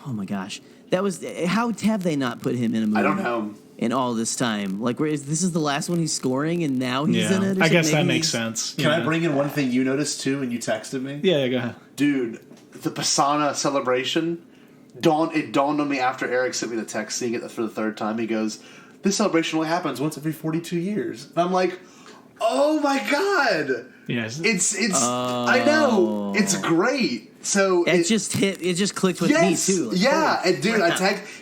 oh my gosh, that was. How have they not put him in a movie? I don't know. In all this time, like, this is the last one he's scoring, and now he's in it. I guess that makes sense. Can I bring in one thing you noticed too, and you texted me? Yeah, go ahead, dude. The Pisana celebration. It dawned on me after Eric sent me the text, seeing it for the third time. He goes, "This celebration only happens once every 42 years," and I'm like, "Oh my god!" Yes, it's. I know it's great. So it just clicked with me too. Like, and dude,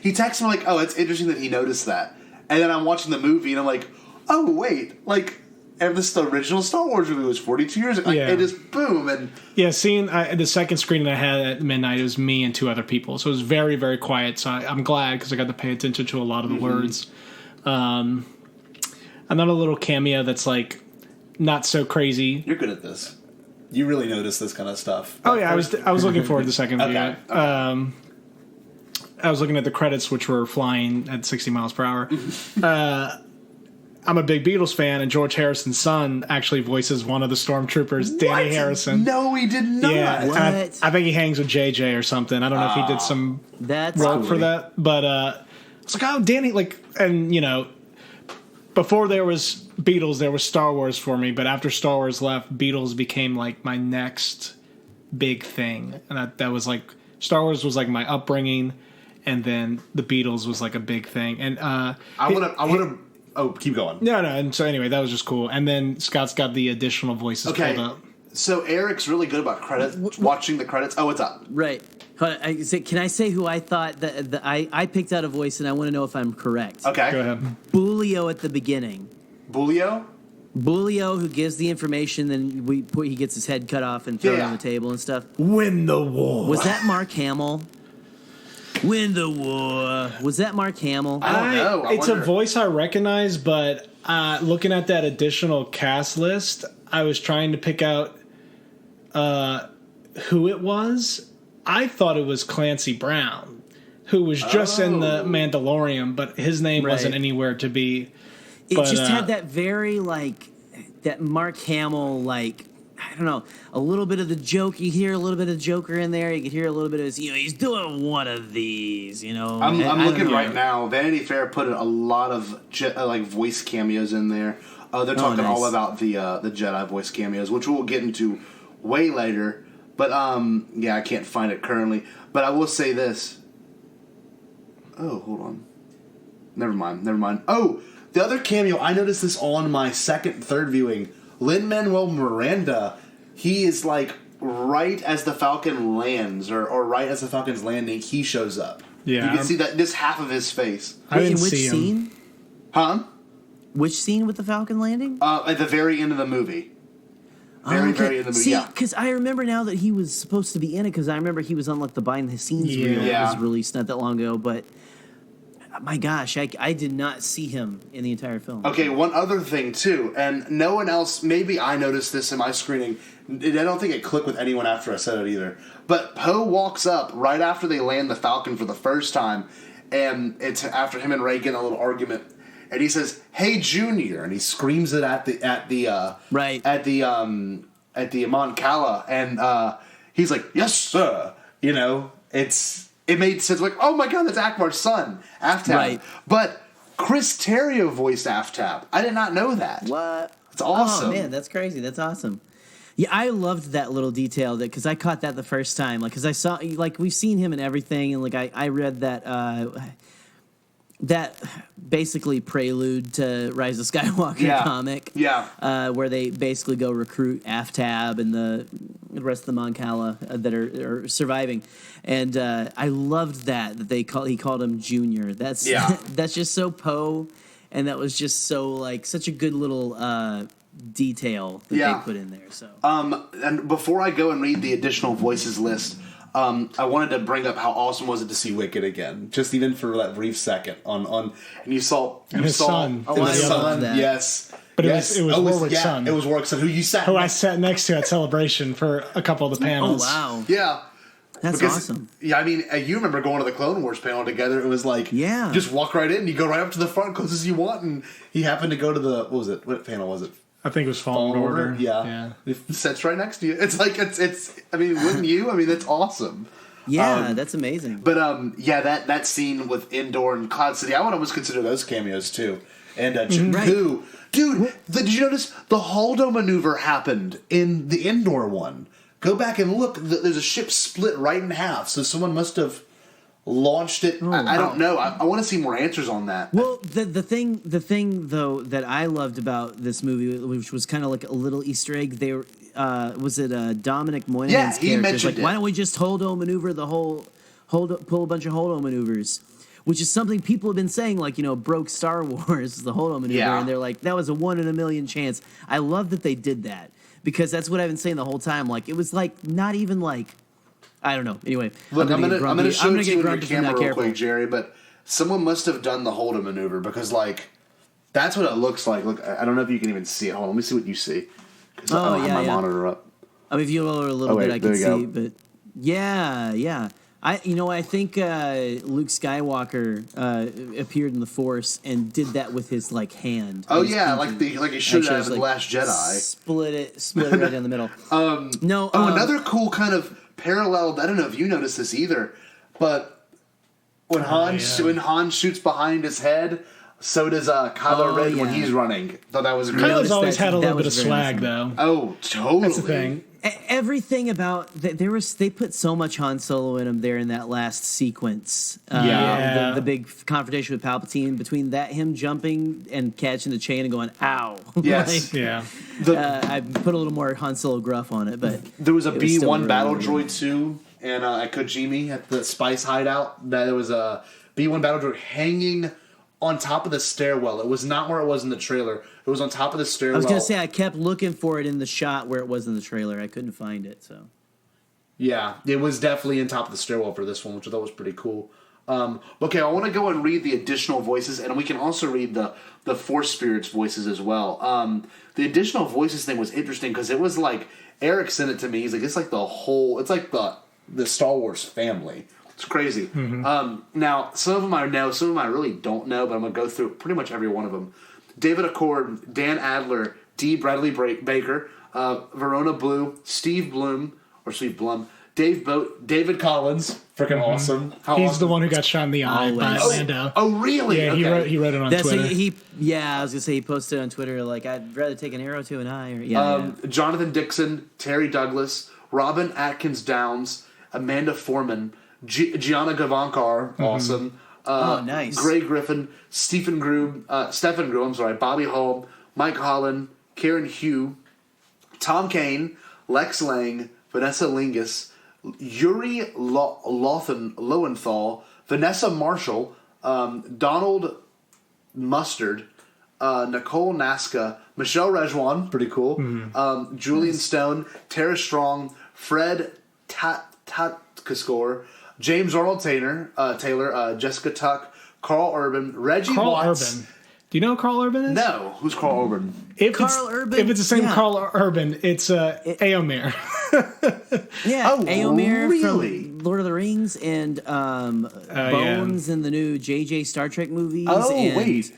he texted me like, "Oh, it's interesting that he noticed that." And then I'm watching the movie and I'm like, "Oh wait, like." And this the original Star Wars movie was 42 years ago. It just boom and seeing the second screening I had at midnight, it was me and 2 other people, so it was very, very quiet. So I'm glad because I got to pay attention to a lot of the words. Another little cameo that's like not so crazy. You're good at this. You really notice this kind of stuff. Oh yeah, I was looking forward to the second view. Okay. I was looking at the credits, which were flying at 60 miles per hour. I'm a big Beatles fan, and George Harrison's son actually voices one of the stormtroopers, Danny Harrison. No, he did not. Yeah, what? I think he hangs with JJ or something. I don't know if he did some work for that, but I was like, oh, Danny, before there was Beatles, there was Star Wars for me, but after Star Wars left, Beatles became like my next big thing, and that was like Star Wars was like my upbringing, and then the Beatles was like a big thing, and I want to. Oh, keep going. No. And so anyway, that was just cool. And then Scott's got the additional voices pulled up. So Eric's really good about credits, watching the credits. Oh, what's up? Right. Can I say who I thought that I picked out a voice, and I want to know if I'm correct. Okay. Go ahead. Bulio at the beginning. Bulio, who gives the information, then he gets his head cut off and thrown on the table and stuff. Win the war. Was that Mark Hamill? Win the war. Was that Mark Hamill? I don't know. It's a voice I recognize, but looking at that additional cast list, I was trying to pick out who it was. I thought it was Clancy Brown, who was just in the Mandalorian, but his name wasn't anywhere to be. It just had that very that Mark Hamill I don't know, a little bit of the joke. You hear a little bit of Joker in there. You can hear a little bit of his, he's doing one of these, I'm looking right now. Vanity Fair put a lot of voice cameos in there. They're talking all about the Jedi voice cameos, which we'll get into way later. But I can't find it currently. But I will say this. Oh, hold on. Never mind. Oh, the other cameo, I noticed this on my third viewing. Lin-Manuel Miranda, he is like right as the Falcon lands, or right as the Falcon's landing, he shows up. Yeah. You can see that just half of his face. I didn't see him. Scene? Huh? Which scene with the Falcon landing? At the very end of the movie. Very end of the movie. See, because I remember now that he was supposed to be in it, because I remember he was on like the behind the scenes reel that was released not that long ago, but my gosh, I did not see him in the entire film. Okay, one other thing too, and no one else, maybe I noticed this in my screening, I don't think it clicked with anyone after I said it either, but Poe walks up right after they land the Falcon for the first time, and it's after him and Rey get in a little argument, and he says, "Hey, Junior," and he screams it at the Mon Cala, and he's like, "Yes, sir." It made sense. Like, oh my god, that's Akbar's son, Aftab. Right. But Chris Terrio voiced Aftab. I did not know that. What? It's awesome. Oh man, that's crazy. That's awesome. Yeah, I loved that little detail because I caught that the first time. Like, because I saw, like, we've seen him in everything, and like I read that that basically prelude to Rise of Skywalker comic. Yeah. Where they basically go recruit Aftab and the rest of the Mon Cala that are surviving. And I loved that he called him Junior. That's just so Poe, and that was just so like such a good little detail that they put in there. So and before I go and read the additional voices list, I wanted to bring up how awesome was it to see Wicket again, just even for that brief second and you saw his son. His son, yes. But it was Warwick's son. It was Warwick's son who I sat next to at Celebration for a couple of the panels. Oh wow! Yeah. That's awesome. Yeah, I mean, you remember going to the Clone Wars panel together. It was like, just walk right in. You go right up to the front, close as you want. And he happened to go to the, what was it? What panel was it? I think it was Fallen Order. Yeah. It sits right next to you. It's like, it's I mean, wouldn't you? I mean, that's awesome. Yeah, that's amazing. But, that scene with Endor and Cloud City, I would almost consider those cameos, too. And Jakku. Right. Dude, did you notice the Holdo maneuver happened in the Endor one? Go back and look. There's a ship split right in half, so someone must have launched it. I don't know. I want to see more answers on that. Well, the thing though that I loved about this movie, which was kind of like a little Easter egg, was it Dominic Moynihan's character? He mentioned like, why don't we just Holdo maneuver pull a bunch of Holdo maneuvers? Which is something people have been saying, like, broke Star Wars, the Holdo maneuver, and they're like, that was a 1 in a million chance. I love that they did that. Because that's what I've been saying the whole time. Like, it was like not even like, I don't know. Anyway, look, I'm gonna show it to you on your camera real quick, Jerry. But someone must have done the Holdo maneuver because like that's what it looks like. Look, I don't know if you can even see it. Hold on, let me see what you see. Because I don't have my monitor up. I mean, if you lower a little bit, I can see. But yeah. I think Luke Skywalker appeared in the Force and did that with his like hand. Oh yeah, like he should have in The Last Jedi. Split it right down the middle. Another cool kind of parallel. I don't know if you noticed this either, but when Han shoots behind his head, so does Kylo Ren when he's running. Thought that was great. Kylo's always had a little bit of swag though. Oh, totally. That's the thing. Everything about they put so much Han Solo in him there in that last sequence. The big confrontation with Palpatine, between him jumping and catching the chain and going ow. Yes, I put a little more Han Solo gruff on it, but there was a B-1 battle droid too, and at Kojimi at the Spice Hideout, there was a B-1 battle droid hanging on top of the stairwell. It was not where it was in the trailer. It was on top of the stairwell. I was going to say, I kept looking for it in the shot where it was in the trailer. I couldn't find it, so. Yeah, it was definitely in top of the stairwell for this one, which I thought was pretty cool. Okay, I want to go and read the additional voices, and we can also read the Force Spirits voices as well. The additional voices thing was interesting because it was like, Eric sent it to me. He's like, it's like it's like the Star Wars family. It's crazy. Mm-hmm. Now, some of them I know, some of them I really don't know, but I'm going to go through pretty much every one of them. David Accord, Dan Adler, D. Bradley Baker, Verona Blue, Steve Blum, David Collins. Freaking awesome. He's the one who got shot in the eye by Lando. Oh, really? Yeah, okay. he wrote it on Twitter. I was going to say he posted on Twitter, like, I'd rather take an arrow to an eye. Or, Jonathan Dixon, Terry Douglas, Robin Atkins Downs, Amanda Foreman, Gianna Gavankar, awesome. Nice. Gray Griffin, Stephen Groom, Bobby Hall, Mike Holland, Karen Hugh, Tom Kane, Lex Lang, Vanessa Lingus, Yuri Lowenthal, Vanessa Marshall, Donald Mustard, Nicole Nasca, Michelle Rejwan, pretty cool, Julian Stone, Tara Strong, Fred Tatkaskor, James Arnold Taylor, Jessica Tuck, Carl Urban, Reggie Watts. Urban. Do you know who Carl Urban is? No. Who's Carl Urban? If it's the same Carl Urban, it's Éomer. Éomer really? from Lord of the Rings and Bones in the new JJ Star Trek movies. Wait.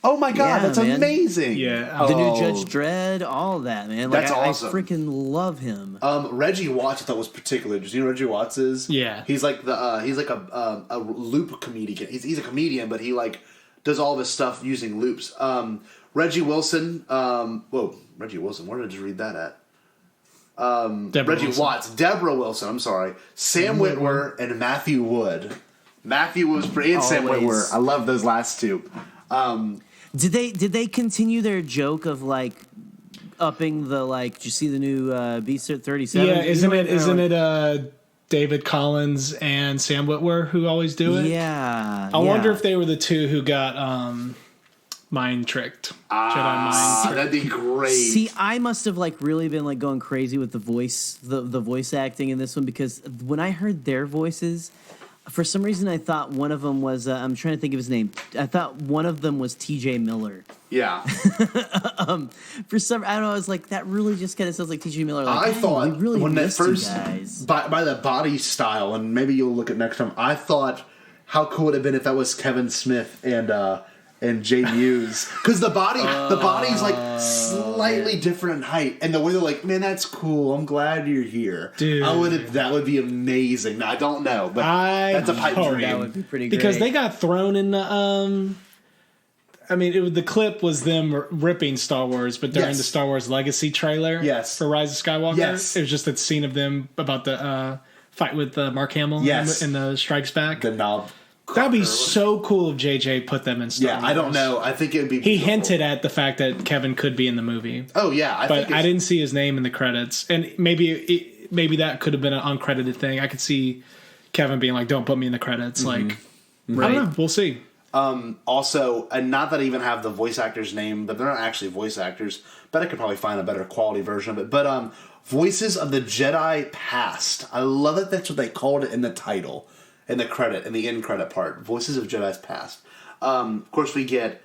Oh my God, that's amazing. Yeah. The new Judge Dredd, all of that, man. That's awesome. I freaking love him. Reggie Watts I thought was particular. Do you know who Reggie Watts is? Yeah. He's like a loop comedian. He's a comedian, but he like does all of his stuff using loops. Reggie Wilson. Reggie Wilson. Where did I just read that at? Reggie Wilson. Watts. Deborah Wilson. I'm sorry. Sam Witwer and Matthew Wood. Matthew was and Sam Witwer. I love those last two. Did they continue their joke of like upping the like? Did you see the new B-37? Yeah, isn't it David Collins and Sam Witwer who always do it? Yeah. I wonder if they were the two who got mind tricked. Jedi mind. That'd be great. See, I must have like really been like going crazy with the voice acting in this one, because when I heard their voices, for some reason I thought one of them was I'm trying to think of his name. I thought one of them was T.J. Miller. Yeah. For some, I don't know. I was like, that really just kind of sounds like T.J. Miller. Like, I thought we really when that missed first you guys. by the body style, and maybe you'll look at next time. I thought how cool it would have been if that was Kevin Smith and Jay Muse, because the body's like slightly different in height, and the way they're like, man, that's cool. I'm glad you're here, dude. That would be amazing. Now, I don't know, but that's a pipe dream. That would be pretty great. Because they got thrown in the. The clip was them ripping Star Wars, but during the Star Wars Legacy trailer, for Rise of Skywalker, it was just that scene of them about the fight with Mark Hamill in the Strikes Back. The knob. That'd be so cool if JJ put them in Star Wars. I don't know. I think it would be beautiful. He hinted at the fact that Kevin could be in the movie. Oh, yeah. I didn't see his name in the credits. And maybe that could have been an uncredited thing. I could see Kevin being like, don't put me in the credits. Mm-hmm. Like, I don't know. We'll see. Also, and not that I even have the voice actor's name, but they're not actually voice actors. But I could probably find a better quality version of it. But Voices of the Jedi Past. I love that that's what they called it in the title. In the credit, in the end credit part, Voices of Jedi's Past. Of course, we get.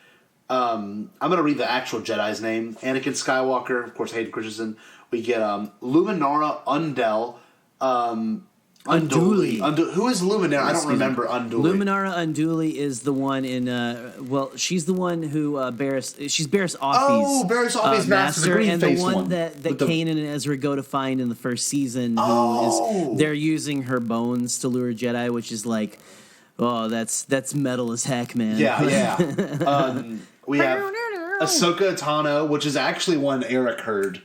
I'm going to read the actual Jedi's name: Anakin Skywalker, of course, Hayden Christensen. We get Luminara Undell, Unduli. Who is Luminara? I don't remember Unduli. Luminara Unduli is the one in. She's the one who she's Barriss Offee's. Oh, Barriss Offee's master, the and the one that Kanan and Ezra go to find in the first season. They're using her bones to lure Jedi, which is like, that's metal as heck, man. Yeah. We have Ahsoka Tano, which is actually one Eric heard.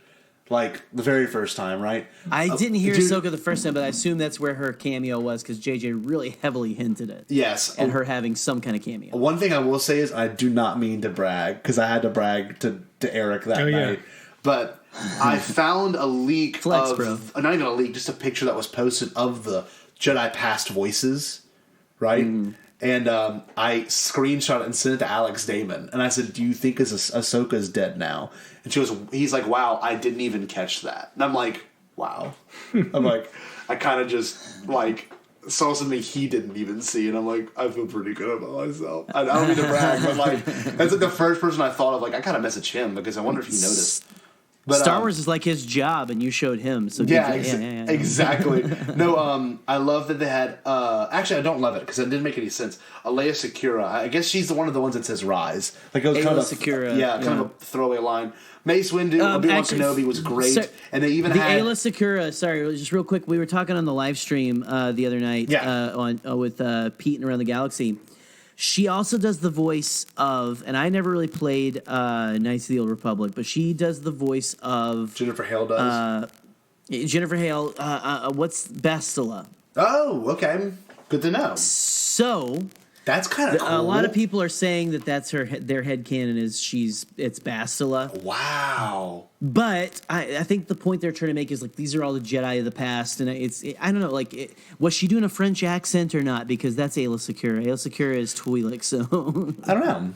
Like, the very first time, right? I didn't hear Ahsoka the first time, but I assume that's where her cameo was, because JJ really heavily hinted it. Yes. And her having some kind of cameo. One thing I will say is I do not mean to brag, because I had to brag to Eric that night. But I found a leak Flex, bro. Not even a leak, just a picture that was posted of the Jedi Past voices, right? And I screenshot it and sent it to Alex Damon. And I said, do you think Ahsoka's dead now? And he's like, wow, I didn't even catch that. And I'm like, wow. I'm like, I kind of just, like, saw something he didn't even see. And I'm like, I feel pretty good about myself. I don't mean to brag, but, like, that's like the first person I thought of, like, I gotta message him because I wonder if he noticed. But, Star Wars is like his job, and you showed him. So exactly. No, I love that they had. Actually, I don't love it because it didn't make any sense. Leia Secura. I guess she's one of the ones that says Rise. Like it was kind of Secura. Kind of a throwaway line. Mace Windu, Obi-Wan Kenobi was great, and they even had Ayla Secura. Sorry, just real quick. We were talking on the live stream the other night with Pete and Around the Galaxy. She also does the voice of, and I never really played Knights of the Old Republic, but she does the voice of Jennifer Hale does. Jennifer Hale. What's Bastila? Oh, okay, good to know. So that's kind of cool. A lot of people are saying that that's their headcanon is it's Bastila. Wow. But I think the point they're trying to make is like these are all the Jedi of the past, and I don't know, like was she doing a French accent or not? Because that's Ayla Secura. Ayla Secura is Twi'lek, so I don't know.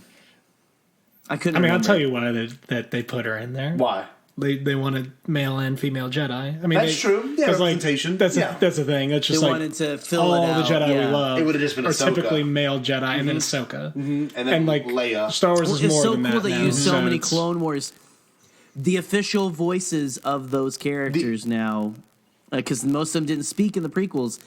I couldn't. I mean, remember. I'll tell you why that they put her in there. Why? They wanted male and female Jedi. I mean, that's true. Yeah, representation. That's the thing. It's just they like wanted to fill all it out. the Jedi we love. It would have just been are Ahsoka. Typically male Jedi, and then Ahsoka, and then like Leia. Star Wars is more so than cool that. they now, use so many it's- Clone Wars. The official voices of those characters now, because most of them didn't speak in the prequels,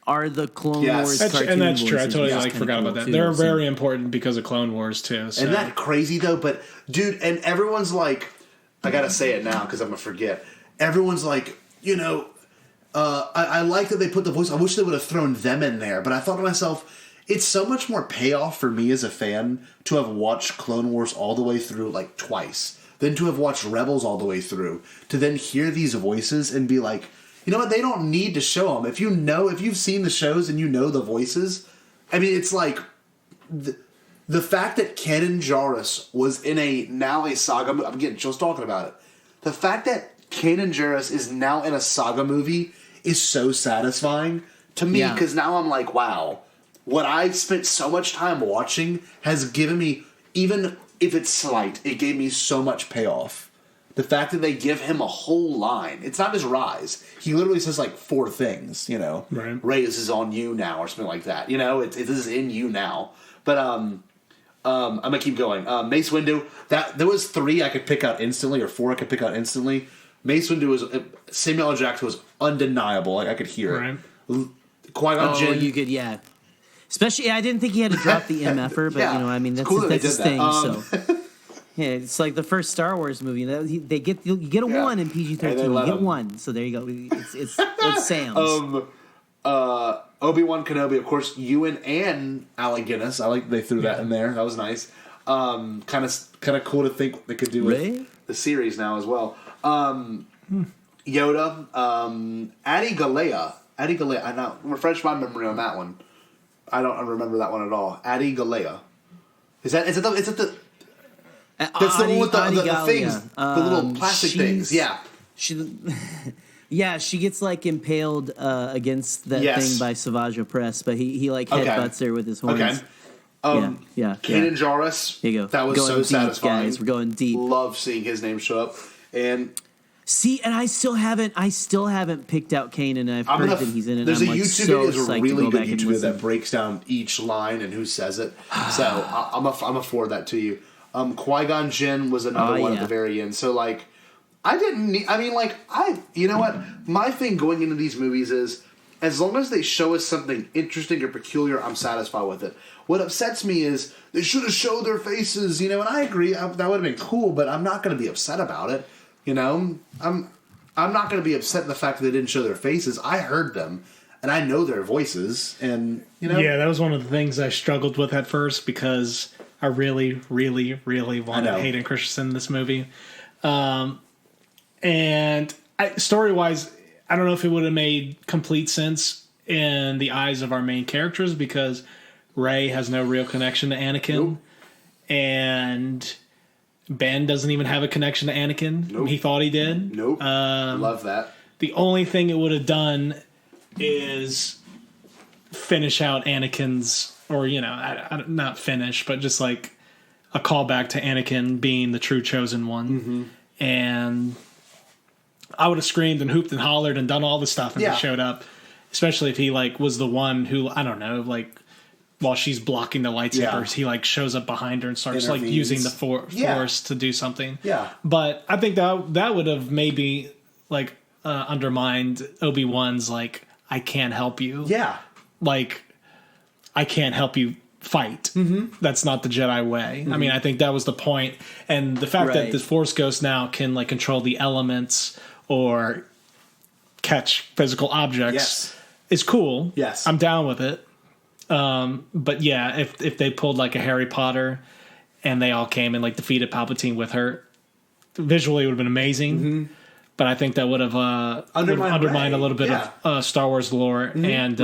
are the Clone Wars cartoon and that's true. I voices, totally which is forgot kinda about that. cool, They're too, very important because of Clone Wars too. So. Isn't that crazy though? But dude, and everyone's like, I gotta say it now because I'm gonna forget. Everyone's like, I like that they put the voice. I wish they would have thrown them in there. But I thought to myself, it's so much more payoff for me as a fan to have watched Clone Wars all the way through like twice than to have watched Rebels all the way through, to then hear these voices and be like, you know what, they don't need to show them. If you've seen the shows and you know the voices, I mean, it's like the fact that Kanan Jarrus was in a saga, I'm getting chills talking about it. The fact that Kanan Jarrus is now in a saga movie is so satisfying to me, because now I'm like, wow, what I spent so much time watching has given me, even if it's slight, it gave me so much payoff. The fact that they give him a whole line. It's not his rise. He literally says like 4 things, Right. Ray, this is on you now, or something like that. This is in you now. But I'm gonna keep going. Mace Windu, there was 3 I could pick out instantly, or 4 I could pick out instantly. Mace Windu Samuel L. Jackson was undeniable. Like I could hear it. Qui-Gon Jinn. you could, Especially, I didn't think he had to drop the MFer, but I mean that's cool that's his thing. So yeah, it's like the first Star Wars movie. You get a 1 in PG-13. You get 1, so there you go. It's Sam's. Obi-Wan Kenobi, of course. Ewan and Alec Guinness. I like they threw that in there. That was nice. Kind of cool to think what they could do with the series now as well. Yoda, Adi Galea. I now refresh my memory on that one. I don't remember that one at all. Adi Galea. Is it the that's the one with the things, the little plastic things. Yeah. She gets like impaled against that thing by Savage Opress, but he like headbutts her with his horns. Okay. Kanan Jarrus. There you go. That was going so deep, satisfying. Guys, we're going deep. Love seeing his name show up. And I still haven't picked out Kanan, and I've heard that he's in it. There's I'm a like YouTube so video, psyched a really to go good back and YouTube video listen. that breaks down each line and who says it. So I'm gonna forward that to you. Qui-Gon Jinn was another one at the very end. So like, you know what? My thing going into these movies is, as long as they show us something interesting or peculiar, I'm satisfied with it. What upsets me is they should have showed their faces, and I agree that would have been cool, but I'm not going to be upset about it. I'm not going to be upset at the fact that they didn't show their faces. I heard them, and I know their voices, and Yeah, that was one of the things I struggled with at first because I really, really, really wanted Hayden Christensen in this movie. And story-wise, I don't know if it would have made complete sense in the eyes of our main characters because Rey has no real connection to Anakin. And Ben doesn't even have a connection to Anakin. He thought he did. Love that. The only thing it would have done is finish out Anakin's, or, not finish, but just like a callback to Anakin being the true chosen one. And I would have screamed and hooped and hollered and done all the stuff and he showed up, especially if he was the one who, I don't know, while she's blocking the lightsabers, he like shows up behind her and starts like using the force to do something. Yeah. But I think that would have maybe like undermined Obi-Wan's like, I can't help you. Yeah. Like, I can't help you fight. That's not the Jedi way. I mean, I think that was the point. And the fact that this Force Ghost now can like control the elements or catch physical objects is cool. Yes. I'm down with it. But yeah, if they pulled like a Harry Potter and they all came and like defeated Palpatine with her, visually it would have been amazing. But I think that would have undermined a little bit of Star Wars lore and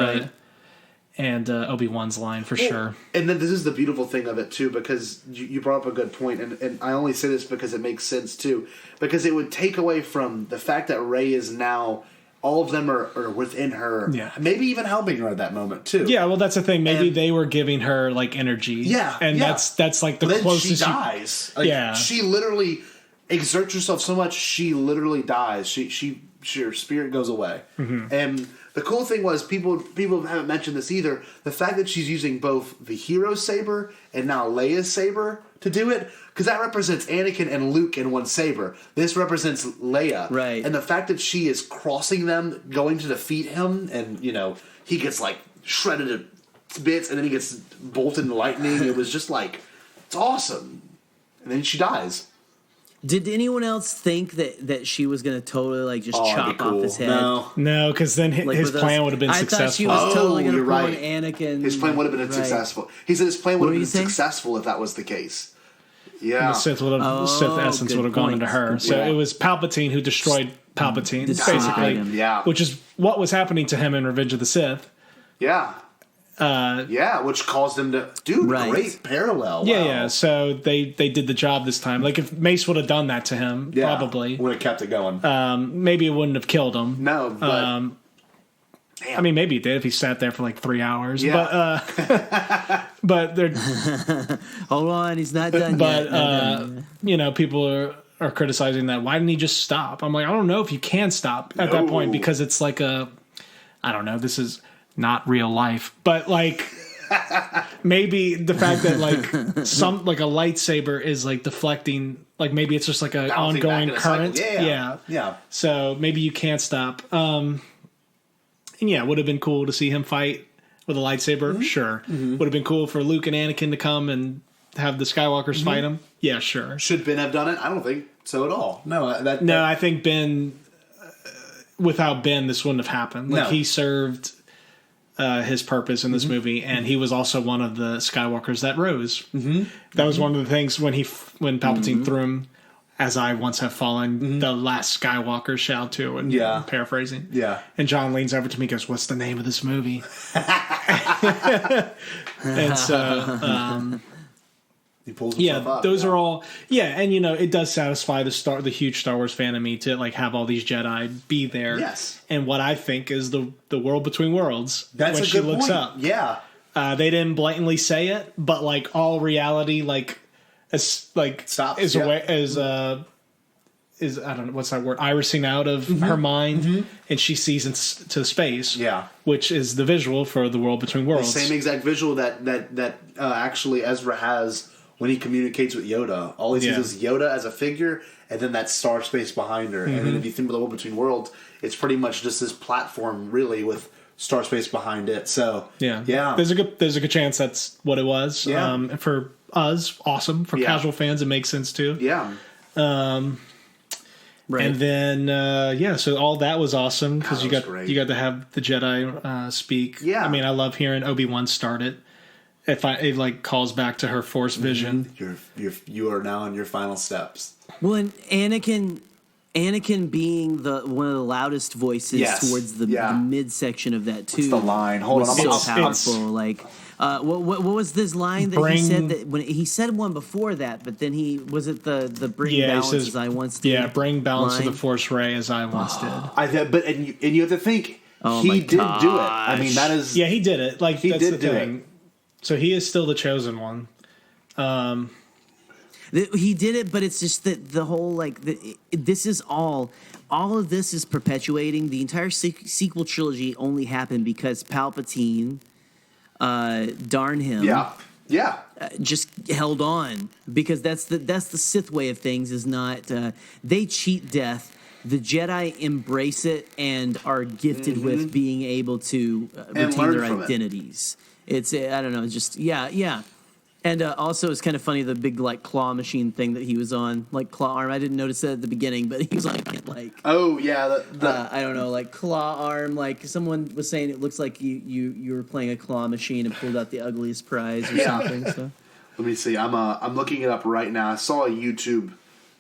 Obi-Wan's line for sure. And then this is the beautiful thing of it too, because you brought up a good point, and I only say this because it makes sense too, because it would take away from the fact that Rey is now. All of them are within her. Yeah. Maybe even helping her at that moment, too. Yeah, well, that's the thing. Maybe they were giving her, like, energy. Yeah. And that's like, the closest... She dies. Like, she literally exerts herself so much, she literally dies. Her spirit goes away. And the cool thing was, people haven't mentioned this either, the fact that she's using both the hero saber and now Leia's saber to do it, because that represents Anakin and Luke in one saber. This represents Leia. Right. And the fact that she is crossing them, going to defeat him, and, he gets, like, shredded to bits, and then he gets bolted in lightning. It was just, like, it's awesome. And then she dies. Did anyone else think that she was going to totally, like, just chop off his head? No, because then his plan would have been successful. I thought she was totally going to pull an Anakin. His plan would have been successful. He said his plan would have been successful if that was the case. Yeah. The Sith essence would have gone into her. So it was Palpatine who destroyed Palpatine, basically. Yeah. Which is what was happening to him in Revenge of the Sith. Yeah. Which caused him to... Dude, great parallel. Yeah, yeah. So they did the job this time. Like, if Mace would have done that to him, probably... would have kept it going. Maybe it wouldn't have killed him. No, but... I mean, maybe it did if he sat there for like 3 hours. Yeah. But they're... Hold on, he's not done yet. People are criticizing that. Why didn't he just stop? I'm like, I don't know if you can stop at that point, because it's like I don't know, this is not real life. But like, maybe the fact that like like a lightsaber is like deflecting, like maybe it's just like an ongoing current. Yeah. So maybe you can't stop. And yeah, would have been cool to see him fight with a lightsaber. Sure. Would have been cool for Luke and Anakin to come and have the Skywalkers fight him. Yeah, sure. Should Ben have done it? I don't think so at all. No, I think Ben. Without Ben, this wouldn't have happened. Like he served his purpose in this movie, and he was also one of the Skywalkers that rose. That was one of the things when Palpatine threw him. As I once have fallen, the last Skywalker shall too. And paraphrasing. Yeah. And John leans over to me and goes, "What's the name of this movie?" And so, he pulls himself up. Those are all, and it does satisfy the huge Star Wars fan of me to like have all these Jedi be there. Yes. And what I think is the world between worlds. That's when a she good looks point. up. Yeah. They didn't blatantly say it, but like all reality, like. Stops, is I don't know what's that word, irising out of her mind, and she sees into space, which is the visual for the world between worlds. The same exact visual that actually Ezra has when he communicates with Yoda. All he sees is Yoda as a figure, and then that star space behind her. And then if you think of the world between worlds, it's pretty much just this platform, really, with star space behind it. So there's a good chance that's what it was. For us, awesome. For casual fans, it makes sense too. Yeah. Right. And then so all that was awesome because you got to have the Jedi speak. Yeah. I mean, I love hearing Obi-Wan start it. It like calls back to her Force vision. You are now in your final steps. Well, and Anakin being one of the loudest voices towards the midsection of that too. What's the line? Hold on, so powerful. Like, what was this line that he said that when he said one before that, but then the bring balance as I once did. Yeah, bring balance to the Force Rey as I once did. But you have to think he did do it. I mean, that is he did it. Like he that's did the do thing. it. So he is still the chosen one. He did it, but it's just that the whole this is all of this is perpetuating the entire sequel trilogy. Only happened because Palpatine darn him. Yeah. Just held on, because that's the Sith way of things. Is not they cheat death. The Jedi embrace it and are gifted with being able to retain their identities. It's I don't know, just yeah. And also, it's kind of funny, the big like claw machine thing that he was on, like claw arm. I didn't notice that at the beginning, but he was like oh yeah, I don't know, like claw arm. Like someone was saying, it looks like you were playing a claw machine and pulled out the ugliest prize or something. So let me see. I'm looking it up right now. I saw a YouTube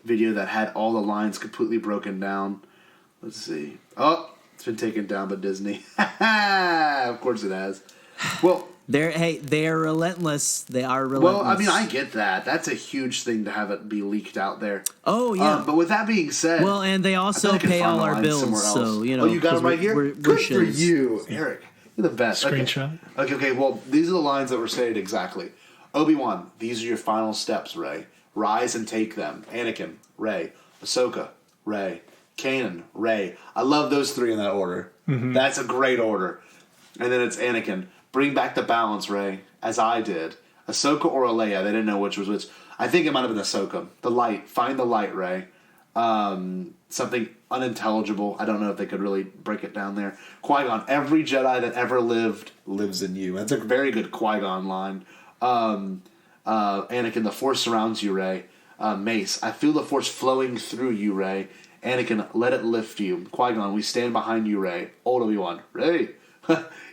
video that had all the lines completely broken down. Let's see. Oh, it's been taken down by Disney. Of course it has. Well. They are relentless. They are relentless. Well, I mean, I get that. That's a huge thing to have it be leaked out there. Oh, yeah. But with that being said... Well, and they also pay all our bills, so, you know... Oh, you got them right here? Good for you, Eric. You're the best. Screenshot. Okay, well, these are the lines that were stated exactly. Obi-Wan, these are your final steps, Rey. Rise and take them. Anakin, Rey. Ahsoka, Rey. Kanan, Rey. I love those three in that order. Mm-hmm. That's a great order. And then it's Anakin. Bring back the balance, Rey, as I did. Ahsoka or Leia, they didn't know which was which. I think it might have been Ahsoka. The light. Find the light, Rey. Something unintelligible. I don't know if they could really break it down there. Qui-Gon, every Jedi that ever lived lives in you. That's a very good Qui-Gon line. Anakin, the Force surrounds you, Rey. Mace, I feel the Force flowing through you, Rey. Anakin, let it lift you. Qui-Gon, we stand behind you, Rey. Old Obi-Wan, Rey.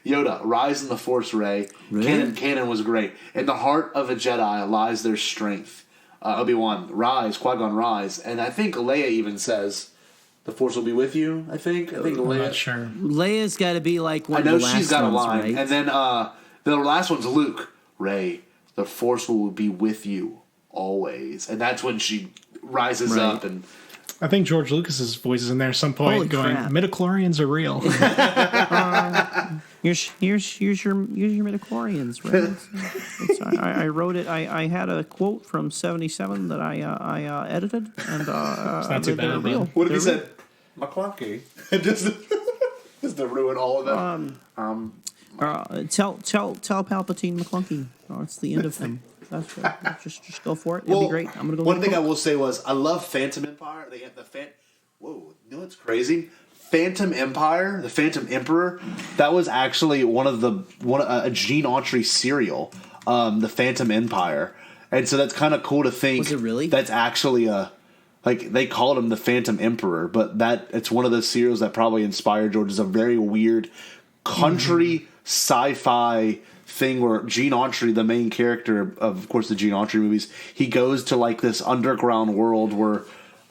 Yoda, rise in the Force, Rey. Kanan was great. In the heart of a Jedi lies their strength. Obi-Wan, rise. Qui-Gon, rise. And I think Leia even says, the Force will be with you, I think Leia. I'm not sure. Leia's got to be like one of the last ones, she's got a line. right? And then the last one's Luke. Rey, the Force will be with you always. And that's when she rises up and... I think George Lucas's voice is in there at some point. Holy going, crap. midichlorians are real. Here's your midichlorians, right? I wrote it. I had a quote from '77 that I edited, and it's not too they're bad. real. What if he said McClunky? just to ruin all of them. Tell Palpatine McClunky. Oh, it's the end of him. That's right. Just go for it. It'll be great. I'm gonna go. One thing I will say was I love Phantom Empire. They have the Whoa, you know what's crazy? Phantom Empire, the Phantom Emperor. That was actually a Gene Autry serial. The Phantom Empire, and so that's kind of cool to think. Was it really? That's actually they called him the Phantom Emperor, but it's one of those serials that probably inspired George. It's a very weird country sci-fi thing where Gene Autry, the main character of course the Gene Autry movies, he goes to like this underground world where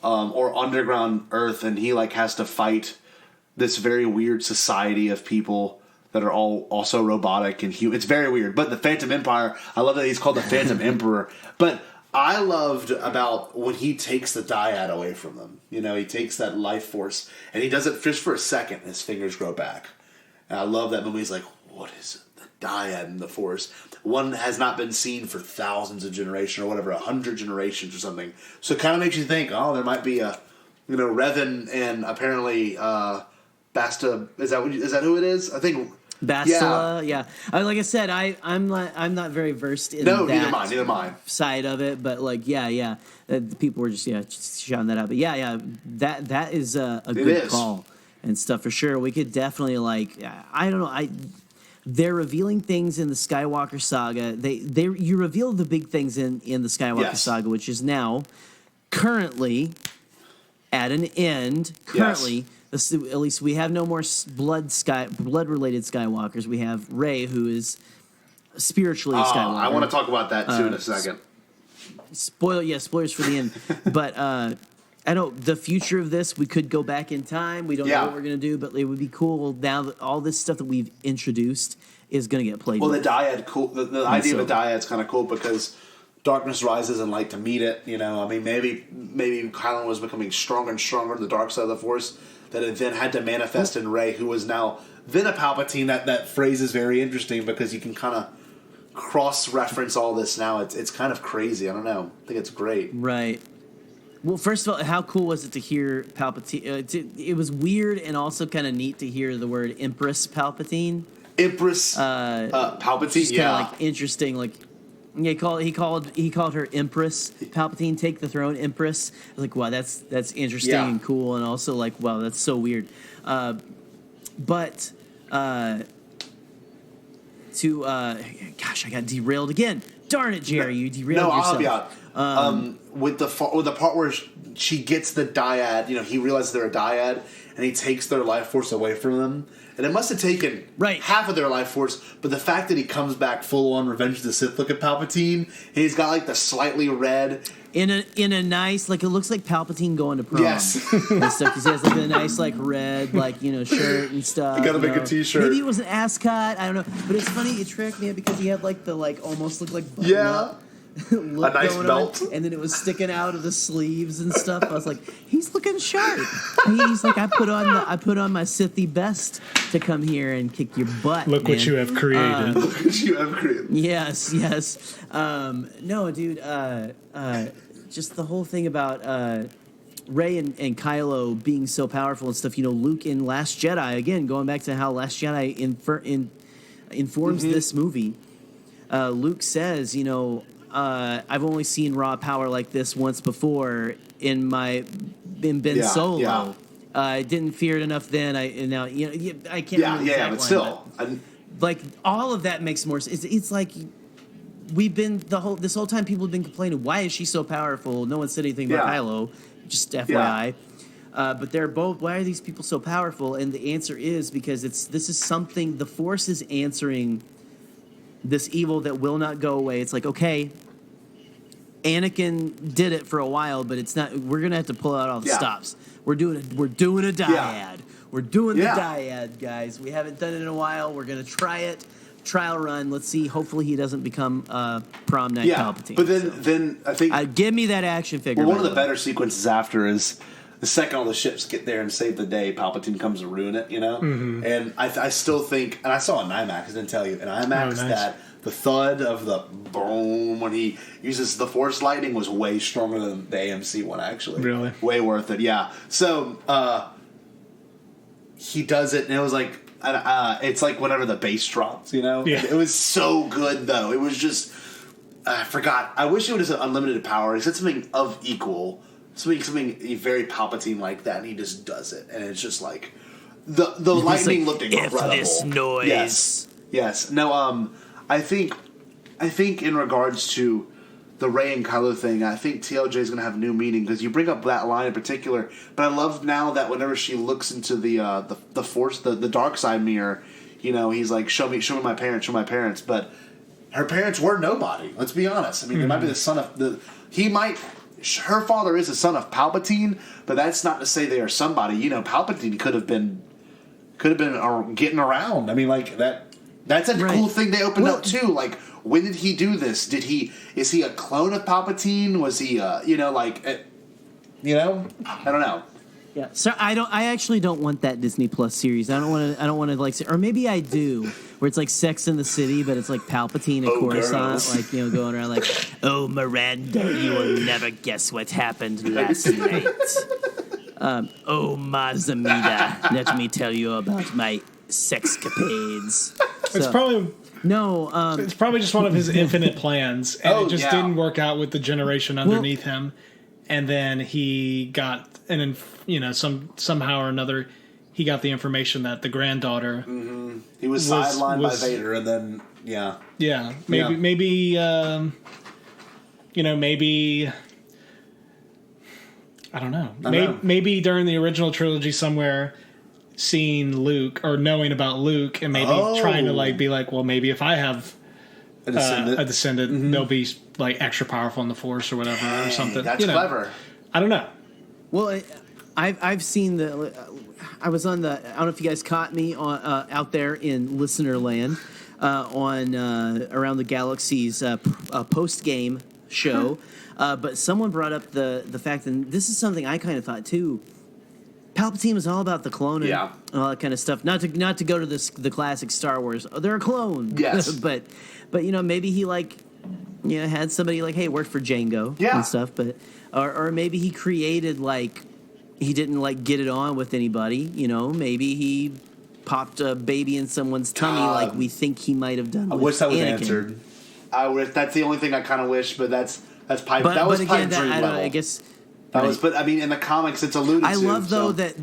or underground Earth, and he like has to fight this very weird society of people that are all also robotic and human. It's very weird. But the Phantom Empire, I love that he's called the Phantom Emperor. But I loved about when he takes the dyad away from them. You know, he takes that life force and he does it just for a second and his fingers grow back. And I love that movie. He's like, what is it? Dyad in the Force. One has not been seen for thousands of generations or whatever, 100 generations or something. So it kind of makes you think, oh, there might be a, Revan and apparently Basta. Is that who it is? I think Bastila. Yeah. Like I said, I'm not very versed in neither mine side of it, but like people were just shouting that out. But that is a good call and stuff for sure. We could definitely I don't know They're revealing things in the Skywalker saga. You reveal the big things in the Skywalker saga, which is now currently at an end. Currently, at least we have no more blood-related Skywalkers. We have Rey, who is spiritually a Skywalker. I want to talk about that too in a second. Spoilers for the end. But I know the future of this, we could go back in time. We don't know what we're going to do, but it would be cool now that all this stuff that we've introduced is going to get played with. The dyad, cool. The idea of a dyad is kind of cool because darkness rises and light to meet it. I mean, maybe Kylo was becoming stronger and stronger in the dark side of the Force that it then had to manifest in Rey, who was now then a Palpatine. That phrase is very interesting because you can kind of cross-reference all this now. It's kind of crazy. I don't know. I think it's great. Right. Well, first of all, how cool was it to hear Palpatine? It was weird and also kind of neat to hear the word Empress Palpatine. Empress Palpatine. Yeah, kind of like interesting. Like he called her Empress Palpatine. Take the throne, Empress. I was like, wow, that's interesting and cool, and also like, wow, that's so weird. But gosh, I got derailed again. Darn it, Jerry, you derailed yourself. No, I'll be out. With the part where she gets the dyad, he realizes they're a dyad, and he takes their life force away from them. And it must have taken half of their life force, but the fact that he comes back full on Revenge of the Sith look at Palpatine, and he's got like the slightly red in a nice, like, it looks like Palpatine going to prom. Yes. And stuff. He has like a nice like red shirt and stuff. He got to make a t-shirt. Maybe it was an ascot. I don't know, but it's funny. It tricked me because he had like the almost looked like button up. A nice belt, and then it was sticking out of the sleeves and stuff. I was like, he's looking sharp. He's like, I put on my Sithy best to come here and kick your butt. Look what you have created. Look what you have created. Yes. No, dude. Just the whole thing about Rey and Kylo being so powerful and stuff. Luke in Last Jedi, again, going back to how Last Jedi informs this movie. Luke says, I've only seen raw power like this once before in Ben Solo. Yeah. I didn't fear it enough then. I can't remember the exact but still, like all of that makes more sense. It's like we've been this whole time people have been complaining, why is she so powerful? No one said anything about Kylo, just FYI. But they're both, why are these people so powerful? And the answer is because this is something, the Force is answering this evil that will not go away. It's like, okay, Anakin did it for a while, but it's not. We're gonna have to pull out all the stops. We're doing a dyad. Yeah. We're doing the dyad, guys. We haven't done it in a while. We're gonna try it. Trial run. Let's see. Hopefully, he doesn't become prom night Palpatine. But then I think give me that action figure. Well, one of the better sequences after is the second all the ships get there and save the day, Palpatine comes to ruin it. Mm-hmm. And I still think, and I saw in IMAX. I didn't tell you in IMAX that the thud of the boom when he uses the Force lightning was way stronger than the AMC one, actually. Really? Way worth it, yeah. So, he does it, and it was like, it's like whenever the bass drops, Yeah. It was so good, though. It was just, I forgot. I wish it would have said unlimited power. He said something of equal, something very Palpatine like that, and he just does it. And it's just like, the lightning looked incredible. F this noise. Yes. No, I think in regards to the Rey and Kylo thing, I think TLJ is going to have new meaning because you bring up that line in particular. But I love now that whenever she looks into the Force, the dark side mirror, he's like, show me my parents. But her parents were nobody. Let's be honest. I mean, they might be the son of her father is the son of Palpatine, but that's not to say they are somebody. Palpatine could have been getting around. I mean, like that. That's a cool thing they opened up too. Like, when did he do this? Is he a clone of Palpatine? Was he, I don't know. Yeah. So I actually don't want that Disney Plus series. I don't want to like, or maybe I do, where it's like Sex in the City, but it's like Palpatine and Coruscant, like, going around like, oh, Miranda, you will never guess what happened last night. Oh, Mazamida, let me tell you about my sexcapades. It's probably it's probably just one of his infinite plans, and it just didn't work out with the generation underneath him. And then he got, somehow or another, he got the information that the granddaughter he was sidelined by Vader, and then maybe I don't know. Maybe during the original trilogy somewhere, seeing Luke or knowing about Luke and maybe trying to be like, well, maybe if I have a descendant, they'll be like extra powerful in the Force or whatever or something. That's clever. I don't know. Well, I've seen I was on I don't know if you guys caught me on out there in listener land on Around the Galaxy's post game show, but someone brought up the fact, and this is something I kind of thought too. Palpatine was all about the cloning, all that kind of stuff. Not to go to the classic Star Wars. Oh, they're a clone. Yes, but maybe he had somebody like, hey, worked for Jango and stuff. But or maybe he created he didn't get it on with anybody. Maybe he popped a baby in someone's tummy like we think he might have done. I wish that was answered. That's the only thing I kind of wish, but that's pipe. But, that was again, pipe dream level. I guess that was. But I mean, in the comics, it's alluded to. I love though that.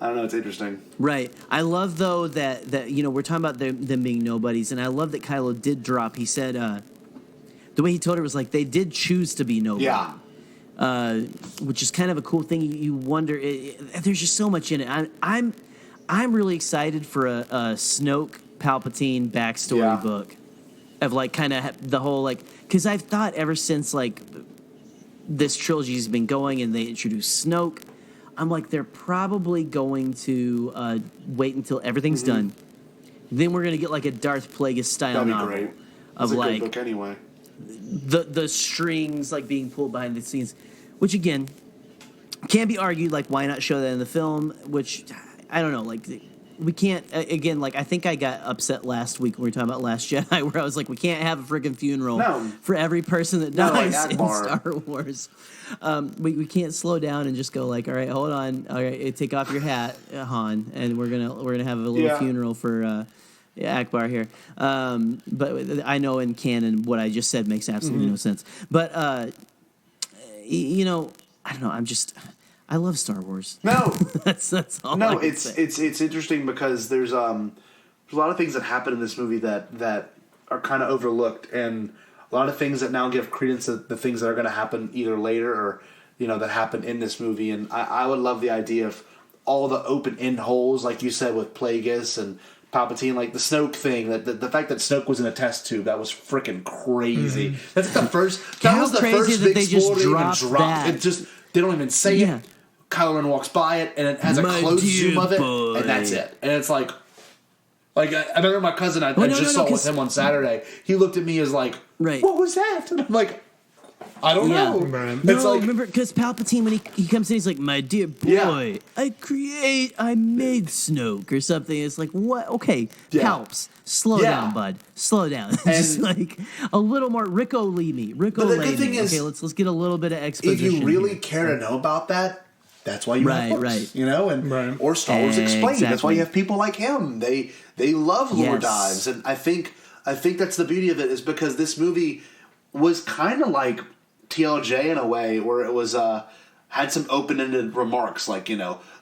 I don't know. It's interesting. Right. I love though that we're talking about them being nobodies, and I love that Kylo did drop. He said the way he told her was like they did choose to be nobody. Yeah. Which is kind of a cool thing. You wonder. There's just so much in it. I'm really excited for a Snoke Palpatine backstory book of like kind of the whole like because I've thought ever since like this trilogy's been going and they introduced Snoke. I'm like, they're probably going to wait until everything's done. Then we're going to get like a Darth Plagueis style novel. Great. Of That's a like good book anyway. The strings like being pulled behind the scenes, which again can be argued like why not show that in the film? Which I don't know, like we can't again like I think I got upset last week when we were talking about Last Jedi where I was like we can't have a freaking funeral for every person that dies in Star Wars. We can't slow down and just go like, all right, hold on, all right, take off your hat, Han, and we're gonna have a little funeral for Akbar here. But I know in canon what I just said makes absolutely no sense. But I don't know. I love Star Wars. No, that's all. No, it's interesting because there's a lot of things that happen in this movie that are kind of overlooked and. A lot of things that now give credence to the things that are going to happen either later or, that happen in this movie. And I would love the idea of all the open end holes, like you said, with Plagueis and Palpatine, like the Snoke thing. The fact that Snoke was in a test tube, that was freaking crazy. That's the first. That was the first big spoiler they even dropped. It just they don't even say it. Kylo Ren walks by it, and it has a close zoom of it, and that's it. And it's like I remember my cousin. I just saw with him on Saturday. He looked at me as like. Right. What was that? And I'm like, I don't know. Right. No, remember, because Palpatine, when he comes in, he's like, my dear boy, I made Snoke or something. It's like, what? Okay, Palps, slow down, bud. Slow down. Just like a little more Rico Lee me. Rico Lee me. Okay, let's get a little bit of exposition. If you really care to know about that, that's why you have books, or Star Wars Explained. Exactly. That's why you have people like him. They love lore dives, and I think that's the beauty of it is because this movie was kind of like TLJ in a way where it was had some open-ended remarks like,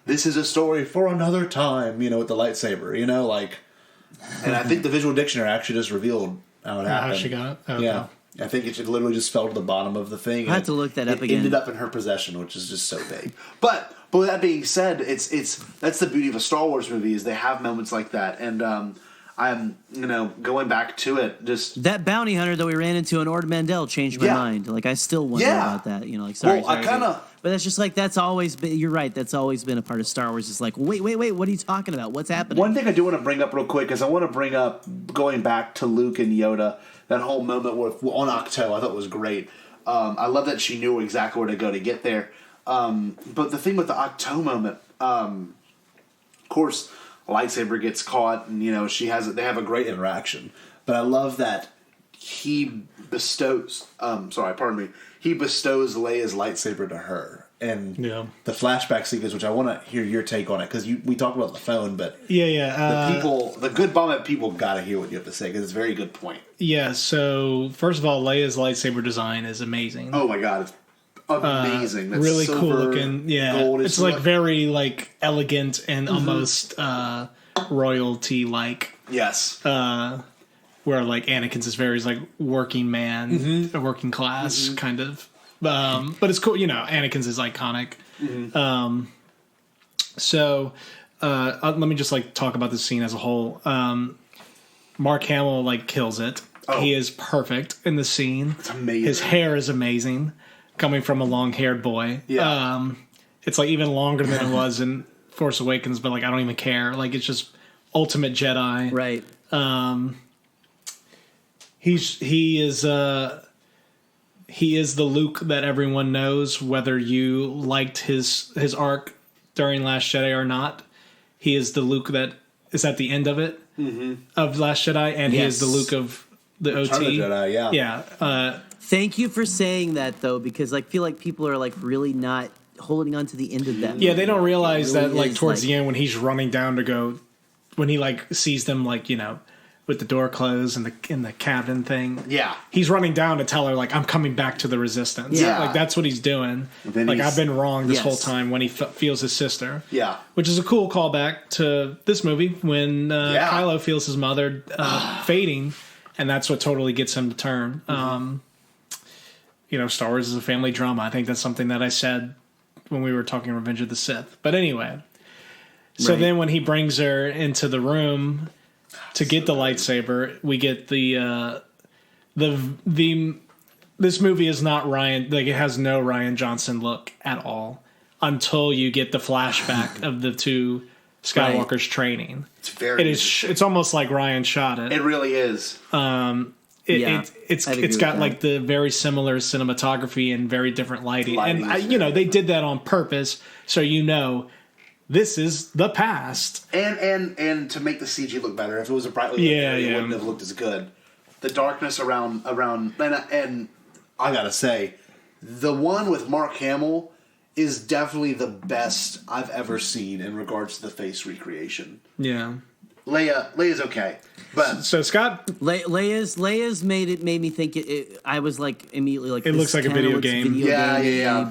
this is a story for another time, with the lightsaber, and I think the Visual Dictionary actually just revealed how it happened. How she got it? Okay. Yeah. I think it literally just fell to the bottom of the thing. I have to look that up again. It ended up in her possession, which is just so big. But with that being said, that's the beauty of a Star Wars movie is they have moments like that, and I'm going back to it. Just that bounty hunter that we ran into in Ord Mantell changed my mind. Like I still wonder about that. Sorry. I kind of. But that's just like that's always been. You're right. That's always been a part of Star Wars. It's like wait. What are you talking about? What's happening? One thing I do want to bring up real quick is I want to bring up going back to Luke and Yoda. That whole moment on Octo, I thought was great. I love that she knew exactly where to go to get there. But the thing with the Octo moment, of course, a lightsaber gets caught, and they have a great interaction. But I love that he bestows. He bestows Leia's lightsaber to her, and the flashback sequence, which I want to hear your take on it because we talked about the phone, but the good Bombad people got to hear what you have to say because it's a very good point. Yeah. So first of all, Leia's lightsaber design is amazing. Oh my god, it's amazing! That's really silver, cool looking. Yeah, gold. It's like very like elegant and almost royalty like. Yes. Where like Anakin's is very like working man, a working class kind of. But it's cool, Anakin's is iconic. So let me just like talk about this scene as a whole. Mark Hamill like kills it. Oh. He is perfect in the scene. It's amazing. His hair is amazing, coming from a long-haired boy. Yeah. It's like even longer than it was in Force Awakens, but like I don't even care. Like it's just ultimate Jedi. Right. He is the Luke that everyone knows, whether you liked his arc during Last Jedi or not. He is the Luke that is at the end of it of Last Jedi, and he is the Luke of the OT. Return of the Jedi, yeah. Thank you for saying that though, because I feel like people are like really not holding on to the end of that. Yeah, they don't realize that like towards the end when he's running down to go when he like sees them like, you know, with the door closed and the cabin thing. Yeah. He's running down to tell her, like, I'm coming back to the Resistance. Yeah. Like, that's what he's doing. Like, I've been wrong this whole time when he feels his sister. Yeah. Which is a cool callback to this movie when Kylo feels his mother fading, and that's what totally gets him to turn. You know, Star Wars is a family drama. I think that's something that I said when we were talking Revenge of the Sith. But anyway. So then when he brings her into the room to get the lightsaber, we get the this movie is not Ryan, like it has no Rian Johnson look at all until you get the flashback of the two Skywalkers training. It's almost like Ryan shot it. It really is. It's got like the very similar cinematography and very different lighting. And you know, they did that on purpose so you know this is the past. And to make the CG look better. If it was a brightly lit area, it wouldn't have looked as good. The darkness around and I gotta say, the one with Mark Hamill is definitely the best I've ever seen in regards to the face recreation. Yeah. Leia's okay. But so Scott, Leia's made me think I was like immediately like it looks like a video game. Yeah.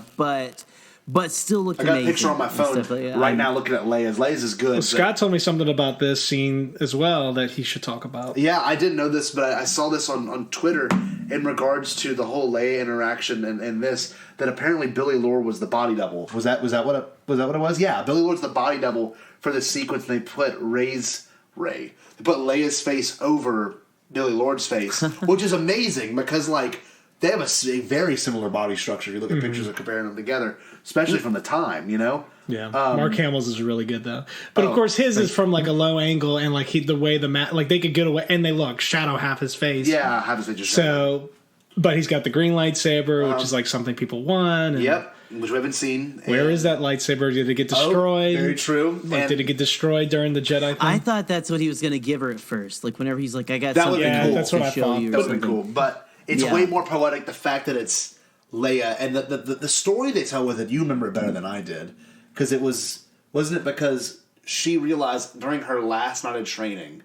But still looked amazing. I got a picture on my phone right now looking at Leia's. Leia's is good. Well, Scott told me something about this scene as well that he should talk about. Yeah, I didn't know this, but I saw this on Twitter in regards to the whole Leia interaction and this, that apparently Billy Lord was the body double. Was that what it was? Yeah, Billy Lord's the body double for this sequence, and they put They put Leia's face over Billy Lord's face, which is amazing because like they have a very similar body structure if you look at pictures of comparing them together, especially from the time, you know? Yeah. Mark Hamill's is really good, though. But, of course, his is from, like, a low angle, and, like, the way like, they could get away, and they shadow half his face. Yeah, half his face just so, but he's got the green lightsaber, which is, like, something people want. And yep, which we haven't seen. Where is that lightsaber? Did it get destroyed? Very true. Like, did it get destroyed during the Jedi thing? I thought that's what he was going to give her at first. Like, whenever he's like, I got that something cool. That's what I thought. That would be cool, but... It's way more poetic, the fact that it's Leia, and the story they tell with it, you remember it better than I did. Because it wasn't it because she realized during her last night of training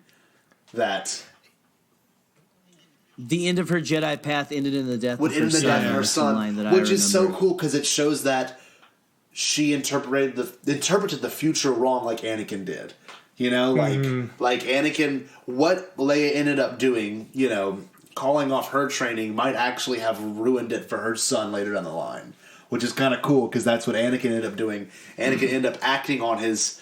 that... The end of her Jedi path ended in the death of her son. Which is so cool because it shows that she interpreted the future wrong like Anakin did. You know, like Anakin, what Leia ended up doing, you know... calling off her training might actually have ruined it for her son later down the line, which is kind of cool because that's what Anakin ended up doing. Anakin ended up acting on his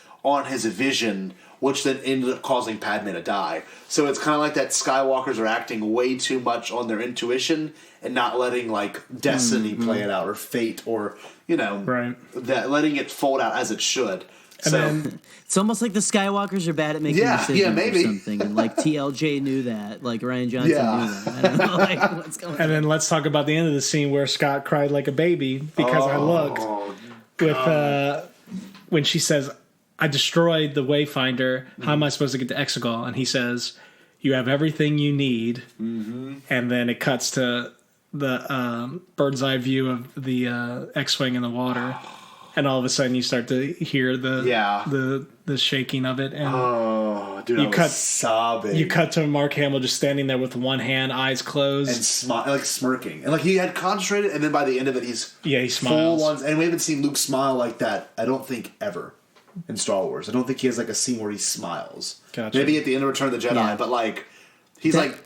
vision, which then ended up causing Padme to die. So it's kind of like that Skywalkers are acting way too much on their intuition and not letting like destiny play it out or fate or that letting it fold out as it should. And it's almost like the Skywalkers are bad at making decisions or something. And like TLJ knew that. Like Rian Johnson knew that. I don't know like, what's going on. And then let's talk about the end of the scene where Scott cried like a baby because I looked with when she says, I destroyed the Wayfinder. How am I supposed to get to Exegol? And he says, you have everything you need. Mm-hmm. And then it cuts to the bird's eye view of the X-Wing in the water. And all of a sudden, you start to hear the shaking of it, and dude, I was sobbing. You cut to Mark Hamill just standing there with one hand, eyes closed, and like smirking, and like he had concentrated. And then by the end of it, he smiles. Full ones, and we haven't seen Luke smile like that. I don't think ever in Star Wars. I don't think he has like a scene where he smiles. Gotcha. Maybe at the end of Return of the Jedi, but like. He's like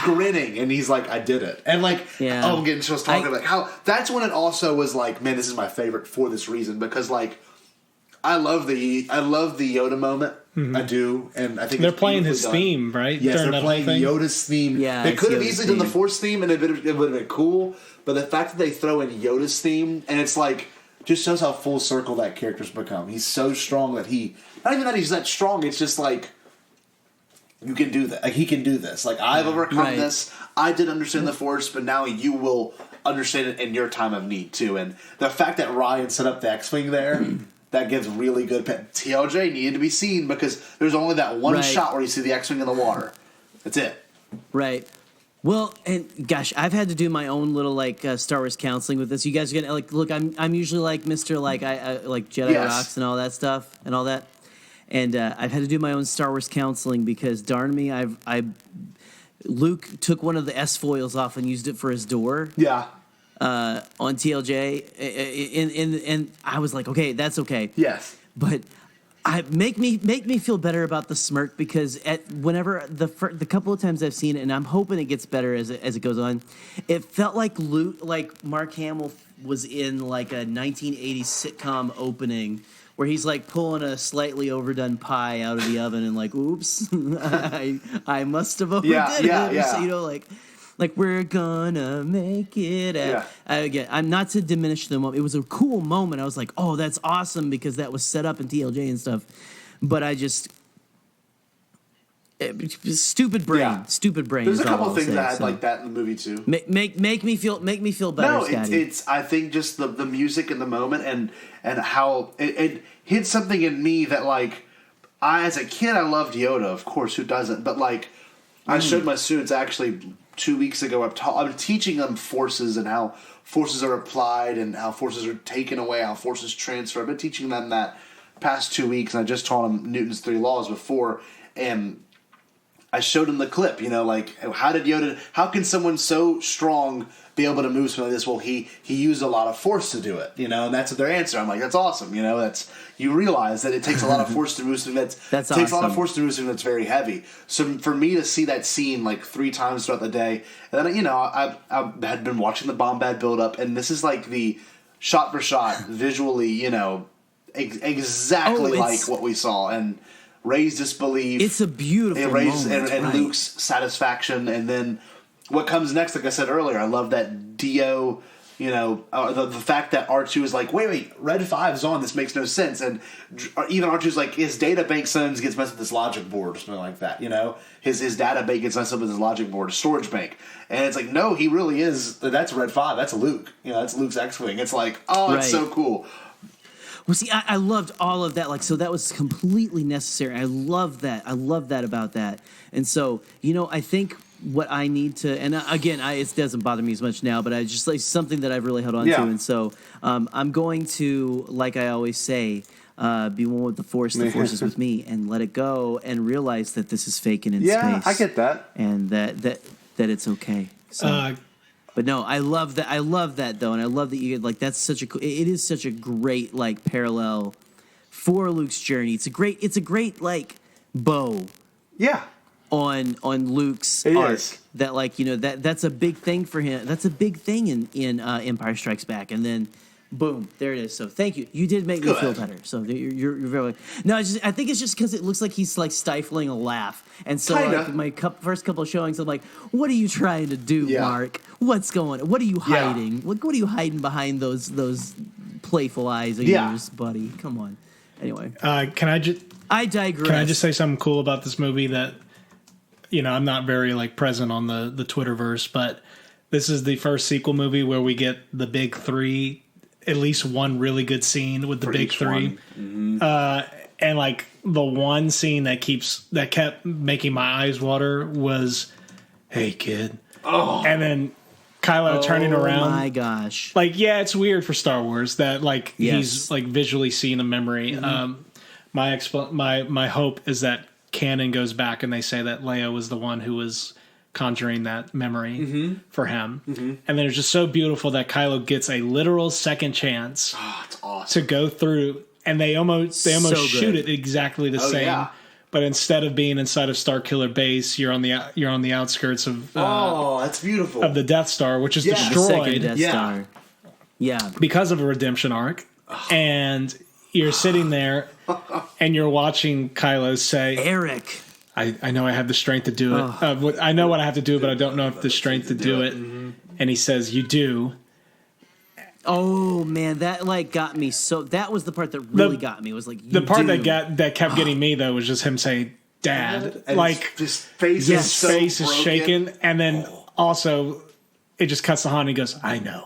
grinning, and he's like, "I did it," and like, I'm getting just talking about how that's when it also was like, man, this is my favorite for this reason because like, I love the Yoda moment, I do, and I think they're playing his theme, right? Yes, they're playing Yoda's theme. Yeah, they could have easily done the Force theme, and it would have been cool, but the fact that they throw in Yoda's theme, and it's like, just shows how full circle that character's become. He's so strong that not even that he's that strong. It's just like. You can do that. Like, he can do this. Like, I've overcome this. I did understand the Force, but now you will understand it in your time of need, too. And the fact that Ryan set up the X-Wing there, that gives really good... TLJ needed to be seen because there's only that one shot where you see the X-Wing in the water. That's it. Right. Well, and gosh, I've had to do my own little, like, Star Wars counseling with this. You guys are going to, like, look, I'm usually like Mr. Like, I like Jedi Rocks and all that stuff and all that. And I've had to do my own Star Wars counseling because darn me, Luke took one of the S foils off and used it for his door. Yeah. On TLJ, and I was like, okay, that's okay. Yes. But make me feel better about the smirk because whenever the couple of times I've seen it, and I'm hoping it gets better as it goes on, it felt like Mark Hamill was in like a 1980s sitcom opening where he's like pulling a slightly overdone pie out of the oven and like, oops, I must have overdid it. Yeah. So, like we're gonna make it. Again, I'm not to diminish the moment. It was a cool moment. I was like, oh, that's awesome because that was set up in TLJ and stuff. But I just stupid brain. There's a couple of things I had like that in the movie too. Make me feel better. No, it's I think just the music in the moment and how it hit something in me that like as a kid I loved Yoda, of course, who doesn't? But like I showed my students actually 2 weeks ago. I'm teaching them forces and how forces are applied and how forces are taken away, how forces transfer. I've been teaching them that past 2 weeks, and I just taught them Newton's 3 laws before, and I showed them the clip, like how can someone so strong be able to move something like this? Well, he used a lot of force to do it, and that's their answer. I'm like, that's awesome, you realize that it takes a lot of force to move something takes awesome. A lot of force to move something that's very heavy. So for me to see that scene like 3 times throughout the day, and then I had been watching the Bombad build up, and this is like the shot for shot visually, exactly like what we saw and. Rey's disbelief. It's a beautiful moment. And Luke's satisfaction. And then what comes next, like I said earlier, I love that Dio, the fact that R2 is like, wait, Red 5 is on, this makes no sense. And even R2's like, his data bank sometimes gets messed with his logic board or something like that, His data bank gets messed up with his logic board, his storage bank. And it's like, no, he really is, that's Red 5, that's Luke. That's Luke's X-Wing. It's like, it's so cool. Well, see, I loved all of that. So that was completely necessary. I love that. I love that about that. And so, I think what I need to, and again, it doesn't bother me as much now, but I just like something that I've really held on to. And so I'm going to, like I always say, be one with the Force is with me, and let it go and realize that this is fake and in space. Yeah, I get that. And that it's okay. So. But no, I love that. I love that though, and I love that you like. That's such a. It is such a great like parallel for Luke's journey. It's a great like bow. Yeah. On Luke's arc. That like that's a big thing for him. That's a big thing in Empire Strikes Back, and then. Boom! There it is. So thank you. You did make me feel better. So you're very. No, I think it's just because it looks like he's like stifling a laugh, and so like, my first couple of showings, I'm like, "What are you trying to do, Mark? What's going? What are you hiding? Yeah. What are you hiding behind those playful eyes of yours, buddy? Come on." Anyway, I digress. Can I just say something cool about this movie that I'm not very like present on the Twitterverse, but this is the first sequel movie where we get the big 3. At least one really good scene with the big 3. Mm-hmm. And like the one scene that kept making my eyes water was, "Hey kid." Oh. And then Kylo turning around. Oh my gosh. Like, yeah, it's weird for Star Wars that like he's like visually seeing a memory. Mm-hmm. My hope is that canon goes back and they say that Leia was the one who was conjuring that memory for him. Mm-hmm. And then it's just so beautiful that Kylo gets a literal second chance to go through, and they almost shoot it exactly the same. Yeah. But instead of being inside of Starkiller Base, you're on the outskirts of that's beautiful, of the Death Star, which is destroyed. The second Death Star. Yeah, because of a redemption arc. And you're sitting there and you're watching Kylo say, "Eric, I know I have the strength to do it. I know what I have to do, but I don't know if the strength to do it." Mm-hmm. And he says, "You do." Oh man, that like got me. So that was the part that really got me. Was like the part that kept getting me though was just him saying, "Dad," and like his face is shaking, and then also it just cuts to Han. And he goes, "I know."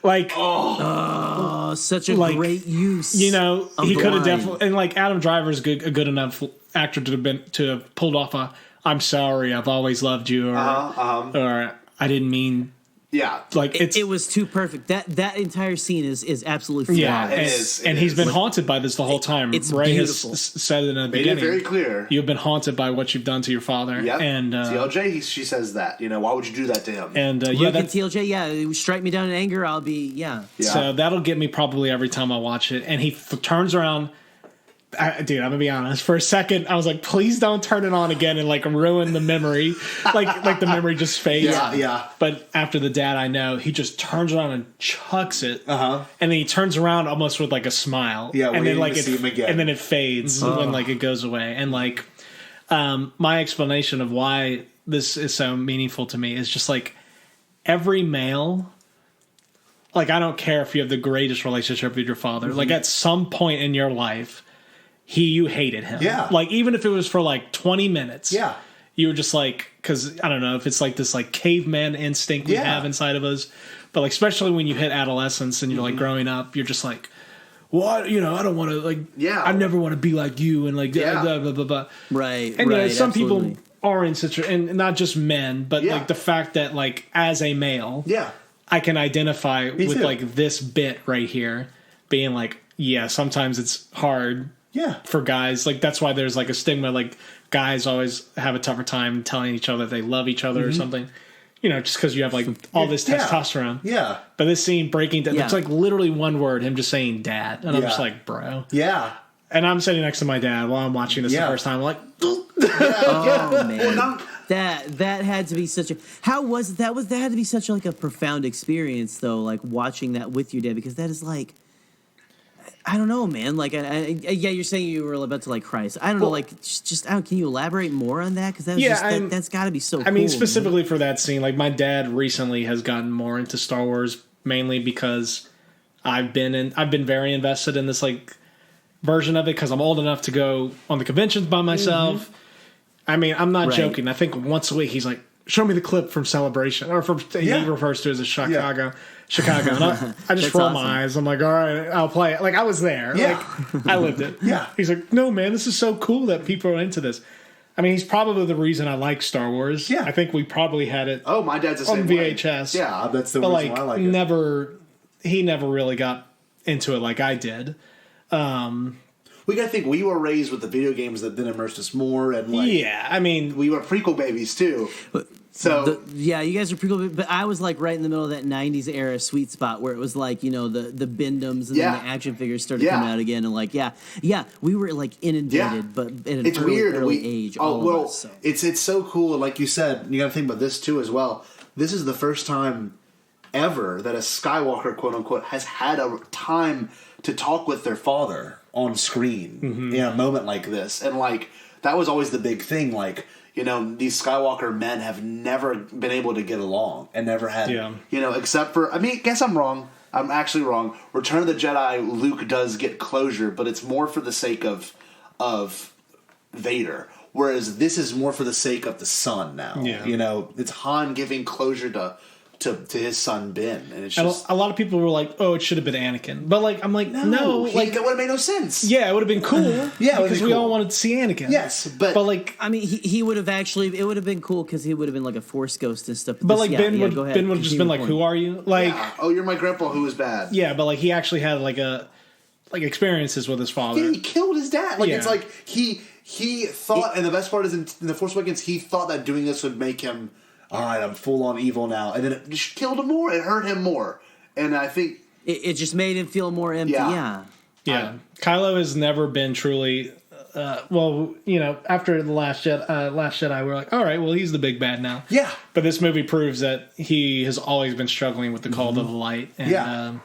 Like, such a great use. He could have definitely, and like Adam Driver's a good enough actor to have pulled off a "I'm sorry, I've always loved you," or I didn't mean Yeah, like it was too perfect. That entire scene is absolutely flawless. Yeah, it is. And he's been haunted by this the whole time. It's Ray beautiful. has said it in the Made beginning. it very clear. You've been haunted by what you've done to your father. Yep. And TLJ, she says that. Why would you do that to him? And Luke and TLJ, strike me down in anger. I'll be So that'll get me probably every time I watch it. And he turns around. Dude, I'm gonna be honest. For a second, I was like, "Please don't turn it on again and like ruin the memory." like the memory just fades. Yeah. But after the dad I know, he just turns around and chucks it. Uh-huh. And then he turns around almost with like a smile. Yeah, and then like see him again. and then it fades when like it goes away. And like my explanation of why this is so meaningful to me is just like every male. Like I don't care if you have the greatest relationship with your father. Like at some point in your life. You hated him. Yeah. Like, even if it was for, like, 20 minutes. Yeah. You were just, like... Because, I don't know, if it's, like, this, like, caveman instinct we have inside of us. But, like, especially when you hit adolescence and you're, like, growing up, you're just like... Well, I don't want to, like... Yeah. I never want to be like you and, like... Blah, blah, blah, blah. Right, And, some absolutely. people are in such... And not just men, but, like, the fact that, like, as a male... Yeah. I can identify with, too. like, this bit right here. Being, like, sometimes it's hard... Yeah. For guys, like that's why there's like a stigma. Like guys always have a tougher time telling each other they love each other or something. Just because you have like all this testosterone. Yeah. But this scene breaking down, Yeah. it's like literally one word, him just saying "dad," and I'm just like, bro. Yeah. And I'm sitting next to my dad while I'm watching this the first time. I'm like, Oh man, that had to be such a. How was that? That had to be such like a profound experience though, like watching that with your dad, because that is like. I don't know, man. Like, you're saying you were about to like cry. So I don't know. Like, just can you elaborate more on that? Because that's got to be so. I mean, cool, specifically for that scene, like my dad recently has gotten more into Star Wars, mainly because I've been very invested in this like version of it because I'm old enough to go on the conventions by myself. Mm-hmm. I mean, I'm not joking. I think once a week he's like, "Show me the clip from Celebration," or from he refers to it as Chicago. Yeah. Chicago. And I just roll my eyes. I'm like, all right, I'll play it. Like, I was there. Yeah. Like, I lived it. Yeah. He's like, no, man, this is so cool that people are into this. I mean, he's probably the reason I like Star Wars. Yeah. I think we probably had it my dad's the same on VHS. Way. Yeah, that's the reason why I like it. He never really got into it like I did. We got to think, we were raised with the video games that then immersed us more. And like, I mean... We were prequel babies, too. So you guys are pretty cool, but I was like right in the middle of that '90s era sweet spot where it was like the Bindums and then the action figures started coming out again, and like we were like inundated, but at an early age. All of us, so. It's so cool, like you said. You got to think about this too as well. This is the first time ever that a Skywalker, quote unquote, has had a time to talk with their father on screen in a moment like this, and like that was always the big thing, like. These Skywalker men have never been able to get along and never had, except for, I mean, guess I'm wrong. I'm actually wrong. Return of the Jedi, Luke does get closure, but it's more for the sake of Vader. Whereas this is more for the sake of the son now. Yeah. It's Han giving closure to his son Ben, and it's just a lot of people were like, "Oh, it should have been Anakin," but like I'm like, no, like that would have made no sense. Yeah, it would have been cool. Because we all wanted to see Anakin. Yes, but like I mean, he would have actually. It would have been cool because he would have been like a Force ghost and stuff. But like Ben would have just been like, "Who are you?" Like, oh, you're my grandpa who was bad. Yeah, but like he actually had like experiences with his father. Yeah, he killed his dad. Like it's like he thought, and the best part is in The Force Awakens, he thought that doing this would make him. All right, I'm full on evil now, and then it just killed him more. It hurt him more, and I think it just made him feel more empty. Yeah. Kylo has never been truly. After the Last Jedi, we're like, all right, well, he's the big bad now. Yeah, but this movie proves that he has always been struggling with the call to the light, and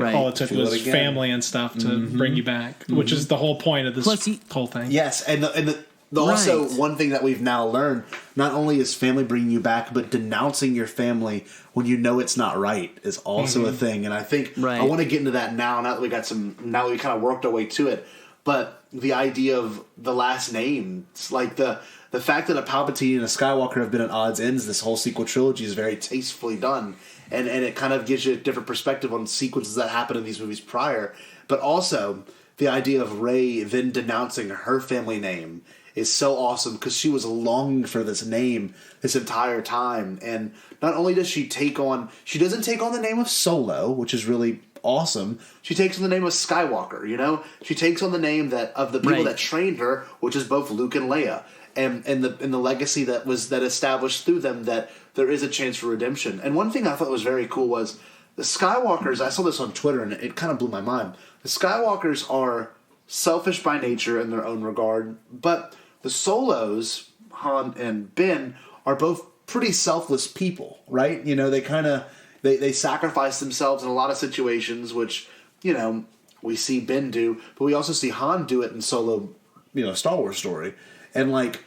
all it took was family and stuff to bring you back, which is the whole point of this whole thing. Yes, and also, one thing that we've now learned, not only is family bringing you back, but denouncing your family when you know it's not right is also a thing. And I think I want to get into that now that we kind of worked our way to it. But the idea of the last name, it's like the fact that a Palpatine and a Skywalker have been at odds ends this whole sequel trilogy is very tastefully done. And it kind of gives you a different perspective on sequences that happened in these movies prior. But also, the idea of Rey then denouncing her family name is so awesome because she was longing for this name this entire time. And not only does she doesn't take on the name of Solo, which is really awesome. She takes on the name of Skywalker, you know? She takes on the name of the people that trained her, which is both Luke and Leia. And the legacy that established through them that there is a chance for redemption. And one thing I thought was very cool was the Skywalkers, I saw this on Twitter and it kind of blew my mind. The Skywalkers are selfish by nature in their own regard, but the Solos, Han and Ben, are both pretty selfless people, right? You know, they sacrifice themselves in a lot of situations, which, you know, we see Ben do, but we also see Han do it in Solo, you know, Star Wars story. And, like,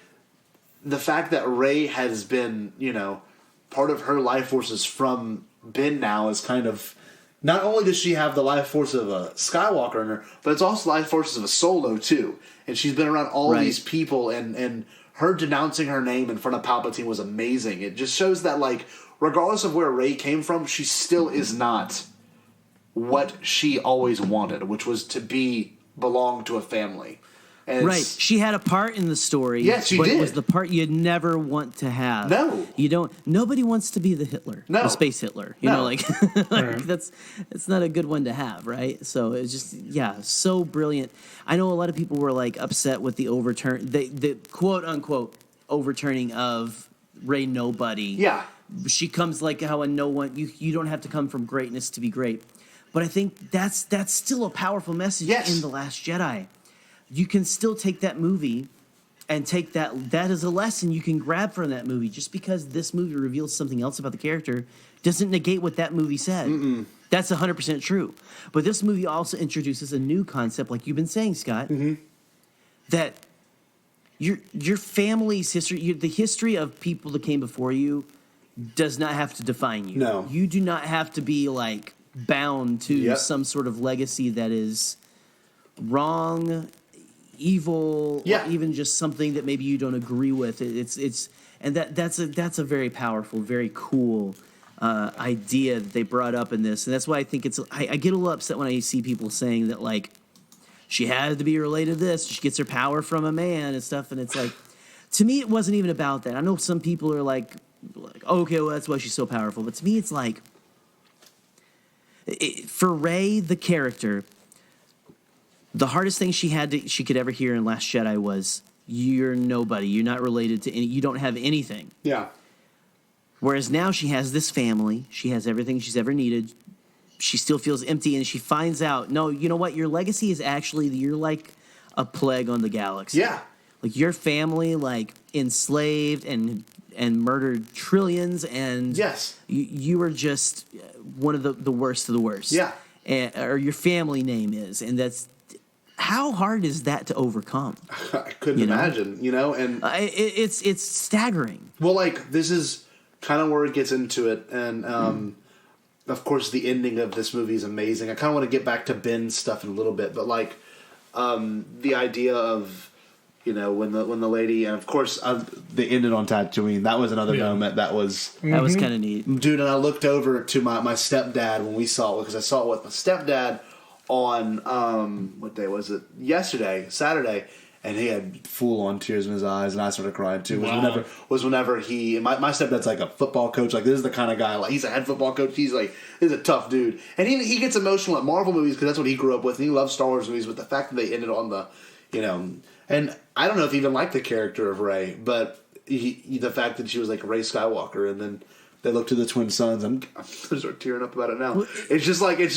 the fact that Rey has been, you know, part of her life forces from Ben now is kind of... Not only does she have the life force of a Skywalker in her, but it's also life forces of a Solo, too. And she's been around all these people, and her denouncing her name in front of Palpatine was amazing. It just shows that, like, regardless of where Rey came from, she still is not what she always wanted, which was to belong to a family. And right. She had a part in the story. Yes, she but did. It was the part you'd never want to have. No. You don't. Nobody wants to be the Hitler. No. The space Hitler. You know, like, it's not a good one to have, right? So it's just, so brilliant. I know a lot of people were, like, upset with the the quote-unquote overturning of Rey Nobody. Yeah. She comes like how a no one... You don't have to come from greatness to be great. But I think that's still a powerful message in The Last Jedi. You can still take that movie and take that as a lesson you can grab from that movie. Just because this movie reveals something else about the character doesn't negate what that movie said. Mm-mm. That's 100% true. But this movie also introduces a new concept, like you've been saying, Scott, that your family's history, the history of people that came before you does not have to define you. No. You do not have to be, like, bound to some sort of legacy that is wrong, evil, or even just something that maybe you don't agree with. That's a very powerful, very cool idea that they brought up in this, and that's why I think I get a little upset when I see people saying that, like, she had to be related to this, she gets her power from a man and stuff, and it's like, to me, it wasn't even about that. I know some people are like, okay, well, that's why she's so powerful, but to me, it's like, for Rey, the character, the hardest thing she could ever hear in Last Jedi was, you're nobody. You're not related to any. You don't have anything. Yeah. Whereas now she has this family. She has everything she's ever needed. She still feels empty, and she finds out, no, you know what? Your legacy is actually, you're like a plague on the galaxy. Yeah. Like, your family, like, enslaved and murdered trillions, and you are just one of the worst of the worst. Yeah. Or your family name is, and that's... How hard is that to overcome? I couldn't imagine, you know, and it's staggering. Well, like, this is kind of where it gets into it, and of course, the ending of this movie is amazing. I kind of want to get back to Ben's stuff in a little bit, but like the idea of, you know, when the lady, and of course they ended on Tatooine. That was another moment that was kind of neat, dude. And I looked over to my stepdad when we saw it, because I saw it with my stepdad on what day was it? Yesterday, Saturday, and he had full on tears in his eyes, and I started crying too. Was whenever he, my stepdad's like a football coach. Like, this is the kind of guy, like, he's a head football coach. He's like, he's a tough dude, and he gets emotional at Marvel movies because that's what he grew up with, and he loves Star Wars movies. But the fact that they ended on the, you know, and I don't know if he even liked the character of Rey, but the fact that she was like Rey Skywalker, and then they look to the twin sons. I'm gonna start tearing up about it now. It's just like it's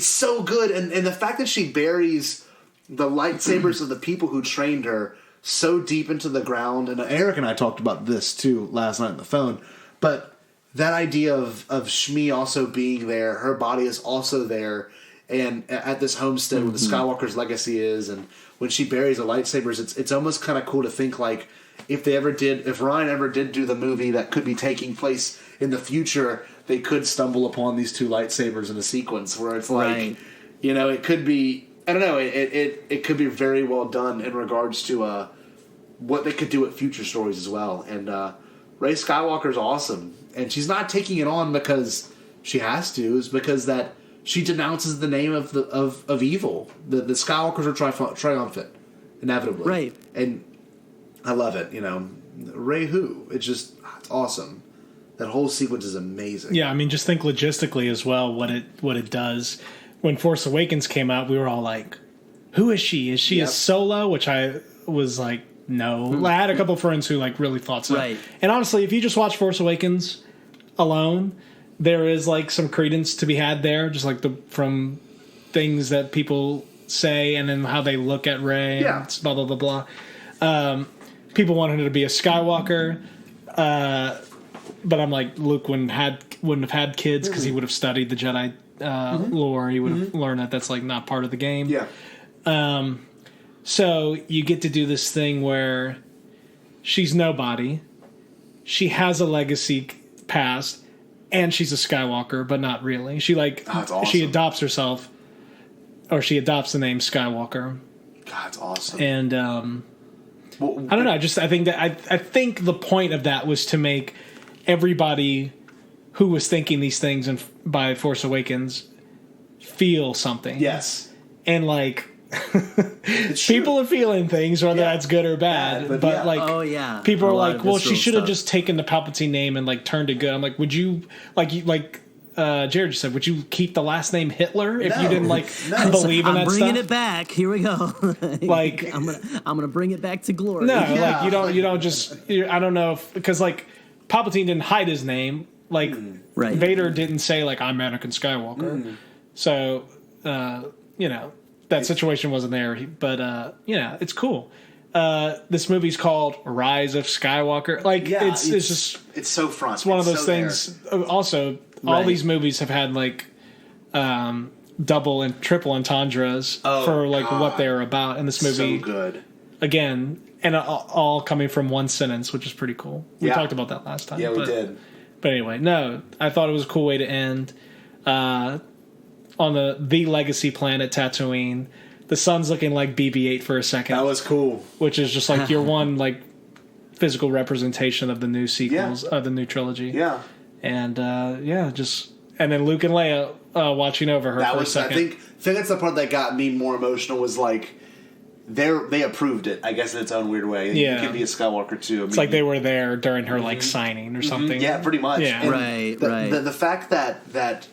so good, and the fact that she buries the lightsabers of the people who trained her so deep into the ground, and Eric and I talked about this too last night on the phone, but that idea of Shmi also being there, her body is also there, and at this homestead where the Skywalker's legacy is, and when she buries the lightsabers, it's almost kind of cool to think, like, if Ryan ever did do the movie that could be taking place in the future, they could stumble upon these two lightsabers in a sequence where it's like, you know, it could be, I don't know, it could be very well done in regards to what they could do with future stories as well. And Rey Skywalker's awesome, and she's not taking it on because she has to. It's because that she denounces the name of evil. The Skywalkers are triumphant. inevitably. Right. And I love it. Rey who? It's awesome. That whole sequence is amazing. Yeah, I mean, just think logistically as well what it does. When Force Awakens came out, we were all like, "Who is she? Is she a Solo?" Which I was like, "No." I had a couple friends who like really thought so. Right. And honestly, if you just watch Force Awakens alone, there is like some credence to be had there, just like from things that people say and then how they look at Rey. Yeah. And blah blah blah blah. People wanted her to be a Skywalker. But I'm like, Luke wouldn't have had kids because he would have studied the Jedi lore. He would have learned that that's like not part of the game. Yeah. So you get to do this thing where she's nobody. She has a legacy past, and she's a Skywalker, but not really. She that's awesome. She adopts herself, or she adopts the name Skywalker. God, it's awesome. And I don't know. I think the point of that was to make everybody who was thinking these things by Force Awakens feel something. Yes. And like people are feeling things, whether that's good or bad. But like, people are like, well, she should have just taken the Palpatine name and like turned it good. I'm like, would you Jared just said, would you keep the last name Hitler if you didn't believe in that stuff? I'm bringing it back. Here we go. Like I'm gonna bring it back to glory. No, like you don't just. I don't know because like Palpatine didn't hide his name. Like Vader didn't say like I'm Anakin Skywalker. So that situation wasn't there. But it's cool. This movie's called Rise of Skywalker. Like it's just it's so front. It's one of those things. Also, all these movies have had like double and triple entendres for like what they're about. And this movie, so good again, and all coming from one sentence, which is pretty cool. We talked about that last time. Yeah, we did. But anyway, no, I thought it was a cool way to end on the legacy planet Tatooine. The sun's looking like BB-8 for a second. That was cool. Which is just like your one like physical representation of the new sequels of the new trilogy. Yeah. And and then Luke and Leia watching over her for a second. I think that's the part that got me more emotional was like they approved it, I guess, in its own weird way. Yeah. You can be a Skywalker too. It's like they were there during her like signing or something. Yeah, pretty much. Yeah. And the fact that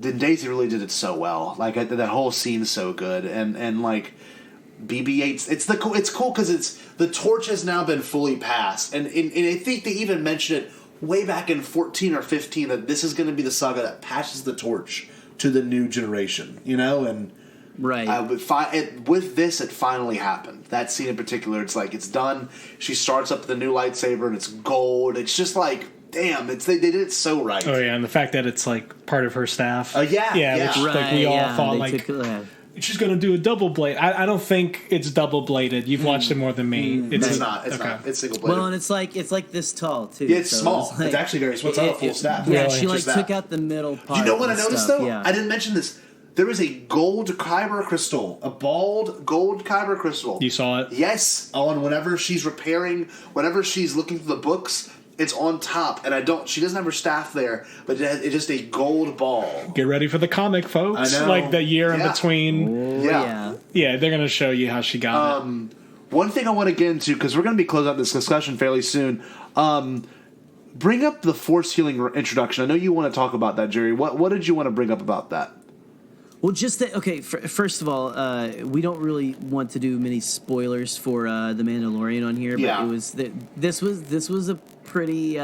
Daisy really did it so well. Like that whole scene's so good, and like BB-8's it's cool because it's the torch has now been fully passed, and I think they even mentioned it way back in 14 or 15 that this is going to be the saga that passes the torch to the new generation, and with this it finally happened. That scene in particular, it's like it's done. She starts up the new lightsaber and it's gold. It's just like, damn, they did it so right. Oh yeah, and the fact that it's like part of her staff. Which like we all thought like she's going to do a double blade. I don't think it's double bladed. You've watched it more than me. It's not. It's not. It's single bladed. Well, and it's like this tall too. Yeah, it's small. It's actually very small. It's not a full staff. Yeah, she like took out the middle part. You know what I noticed though? Yeah. I didn't mention this. There is a gold kyber crystal, a bald gold kyber crystal. You saw it? Yes. On whenever she's whenever she's looking through the books, it's on top, and she doesn't have her staff there, but it's just a gold ball. Get ready for the comic, folks. I know. Like the year in between. Yeah, they're going to show you how she got it. One thing I want to get into, because we're going to be closing out this discussion fairly soon, bring up the force healing introduction. I know you want to talk about that, Jerry. What did you want to bring up about that? Well, just that, okay. First of all, we don't really want to do many spoilers for the Mandalorian on here, but it was this was a pretty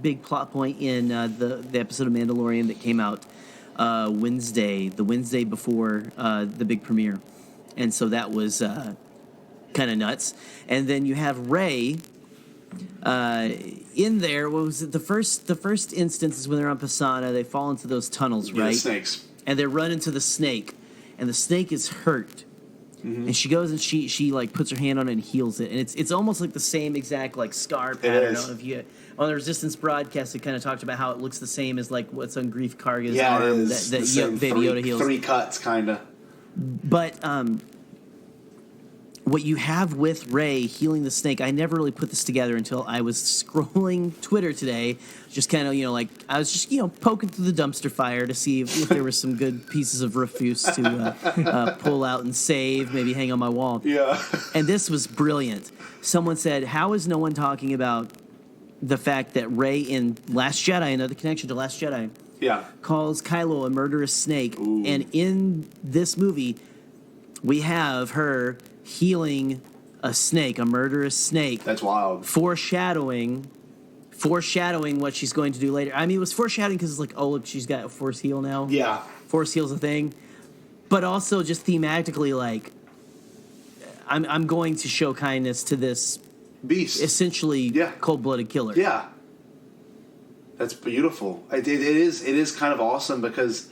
big plot point in the episode of Mandalorian that came out the Wednesday before the big premiere, and so that was kind of nuts. And then you have Rey in there. What was it? The first instance is when they're on Pisana. They fall into those tunnels, right? The snakes. And they run into the snake, and the snake is hurt. Mm-hmm. And she goes and she like puts her hand on it and heals it, and it's almost like the same exact like scar pattern. On the Resistance broadcast, it kind of talked about how it looks the same as like what's on Grief Karga's arm that Baby Yoda heals. 3 cuts, kind of. But what you have with Rey healing the snake, I never really put this together until I was scrolling Twitter today. Just kind of, like, I was just, poking through the dumpster fire to see if there were some good pieces of refuse to pull out and save, maybe hang on my wall. Yeah. And this was brilliant. Someone said, how is no one talking about the fact that Rey in Last Jedi, another connection to Last Jedi, calls Kylo a murderous snake. Ooh. And in this movie, we have her healing a snake, a murderous snake. That's wild. Foreshadowing what she's going to do later. I mean, it was foreshadowing because it's like, oh, look, she's got a Force heal now. Yeah. Force heal's a thing. But also just thematically, like, I'm going to show kindness to this beast, essentially cold-blooded killer. Yeah. That's beautiful. It is kind of awesome because,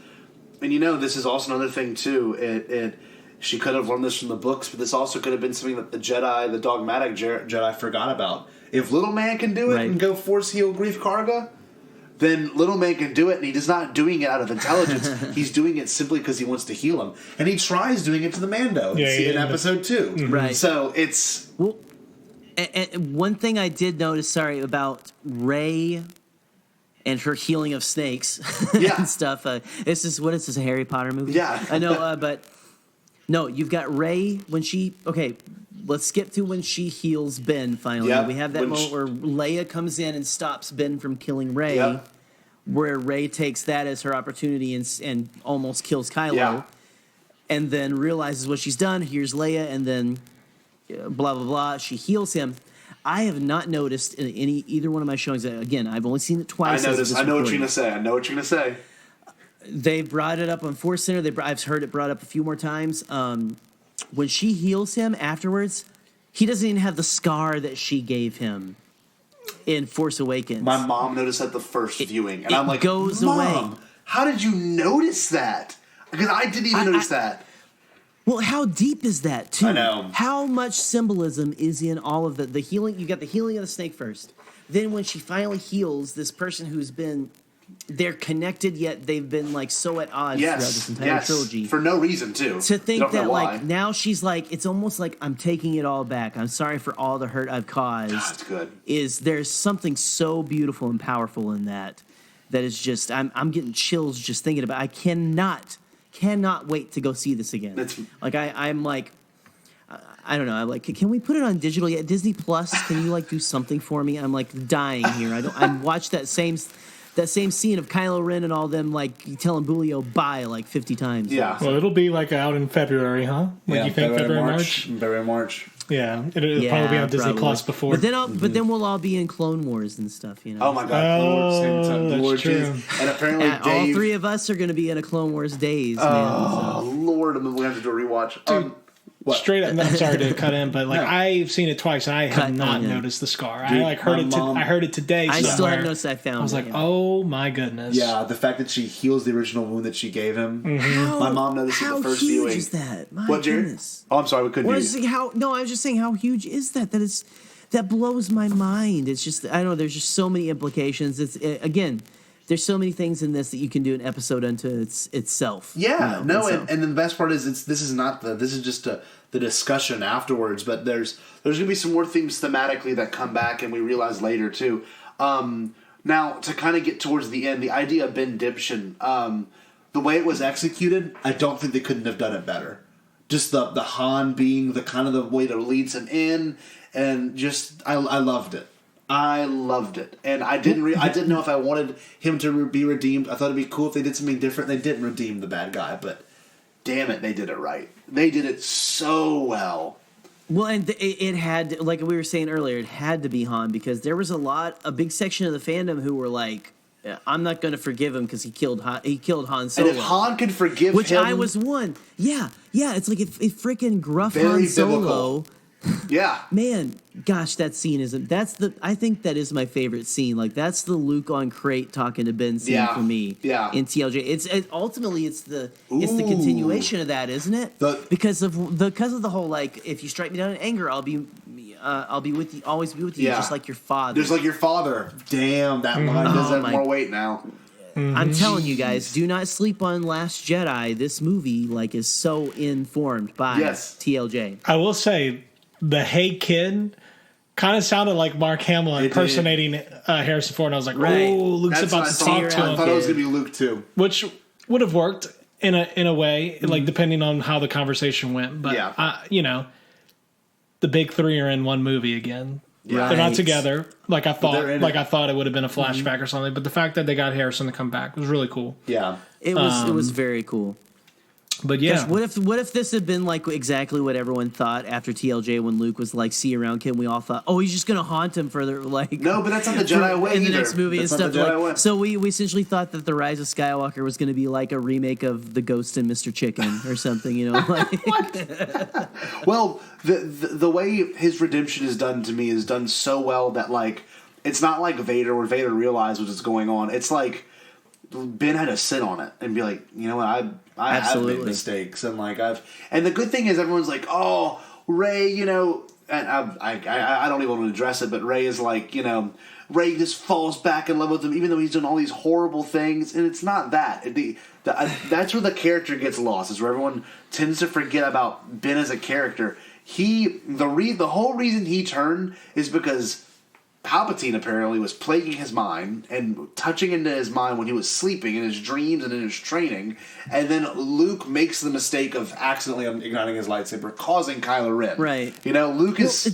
and this is also another thing too. She could have learned this from the books, but this also could have been something that the dogmatic Jedi forgot about. If little man can do it and go Force heal Grief Karga, then little man can do it, and he's not doing it out of intelligence. He's doing it simply because he wants to heal him, and he tries doing it to the Mando in Episode 2. Mm-hmm. Right. So it's and one thing I did notice, about Rey and her healing of snakes and stuff. This is what is this, a Harry Potter movie? Yeah, I know, but no, you've got Rey when she. Okay, let's skip to when she heals Ben. Finally, we have that moment where Leia comes in and stops Ben from killing Rey. Yep. Where Rey takes that as her opportunity and almost kills Kylo, and then realizes what she's done. Here's Leia, and then blah blah blah. She heals him. I have not noticed in either one of my showings. Again, I've only seen it twice. I know what you're gonna say. They brought it up on Force Center. I've heard it brought up a few more times. When she heals him afterwards, he doesn't even have the scar that she gave him in Force Awakens. My mom noticed that the first viewing, and I'm like, goes Mom, away. How did you notice that? Because I didn't even notice that. Well, how deep is that, too? I know. How much symbolism is in all of the healing? You got the healing of the snake first. Then when she finally heals this person who's been... They're connected, yet they've been like so at odds throughout this entire trilogy. For no reason, too. To think that like now she's like, it's almost like I'm taking it all back. I'm sorry for all the hurt I've caused. That's good. There's something so beautiful and powerful in that is just I'm getting chills just thinking about it. I cannot wait to go see this again. I'm like I don't know. I'm like, can we put it on digital yet? Disney Plus, can you like do something for me? I'm like dying here. I watched that same scene of Kylo Ren and all them like telling Bulio bye like 50 times. Yeah. Well, it'll be like out in February, huh? Like you think February, March? February, March. Yeah, it'll probably be on Disney Plus before. But then we'll all be in Clone Wars and stuff, Oh my God, Clone Wars, same time. And apparently Dave, all three of us are going to be in a Clone Wars days. Oh man, Lord, we have to do a rewatch. Dude, straight up, I'm sorry to cut in, but like I've seen it twice and I have not noticed the scar. Dude, I heard it today. I still haven't noticed. I was like, oh my goodness. Yeah, the fact that she heals the original wound that she gave him. Mm-hmm. My mom noticed it the first viewing. How huge is that? My goodness. Oh, I'm sorry, we couldn't hear you. I was just saying, how huge is that? That blows my mind. It's just, I don't know. There's just so many implications. Again. There's so many things in this that you can do an episode unto itself. Yeah, and the best part is this is just the discussion afterwards. But there's gonna be some more themes thematically that come back, and we realize later too. Now to kind of get towards the end, the idea of Ben Diption, the way it was executed, I don't think they couldn't have done it better. Just the Han being the kind of the way that leads him in, and just I loved it. I loved it, and I didn't know if I wanted him to be redeemed. I thought it'd be cool if they did something different. They didn't redeem the bad guy, but damn it, they did it right. They did it so well. Well, and it had, like we were saying earlier, it had to be Han because there was a big section of the fandom who were like, "I'm not going to forgive him because he killed Han Solo." And if Han could forgive which him, I was one. Yeah, it's like if freaking gruff Han Solo. Biblical. Yeah, man, gosh, that scene I think that is my favorite scene. Like that's the Luke on Crate talking to Ben scene for me. Yeah, in TLJ, ultimately it's the continuation of that, isn't it? Because of the whole like, if you strike me down in anger, I'll be with you, always be with you, just like your father. Just like your father. Damn, that line does have more weight now. I'm telling you guys, do not sleep on Last Jedi. This movie is so informed by TLJ. I will say the "Hey Kid" kind of sounded like Mark Hamill impersonating Harrison Ford. And I was like, "Oh, Luke's about to talk to him." I thought it was going to be Luke too, which would have worked in a way, depending on how the conversation went. But the big three are in one movie again. Yeah. They're not together like I thought. I thought it would have been a flashback or something. But the fact that they got Harrison to come back was really cool. Yeah, it was very cool. But yeah, what if this had been exactly what everyone thought after TLJ when Luke was see you around, kid? And we all thought, he's just gonna haunt him further. No, but that's not the Jedi way in the next movie and stuff. So we essentially thought that the Rise of Skywalker was going to be a remake of The Ghost and Mr. Chicken or something. What? Well, the way his redemption is done to me is done so well that it's not like Vader, where Vader realized what was going on. It's like Ben had to sit on it and be like, you know what, I have made mistakes, and and the good thing is everyone's like, oh, Rey, and I don't even want to address it, but Rey is Rey just falls back in love with him even though he's done all these horrible things, and it's not that. That's where the character gets lost, is where everyone tends to forget about Ben as a character. The whole reason he turned is because Palpatine apparently was plaguing his mind and touching into his mind when he was sleeping in his dreams and in his training, and then Luke makes the mistake of accidentally igniting his lightsaber, causing Kylo Ren. Right. Luke is...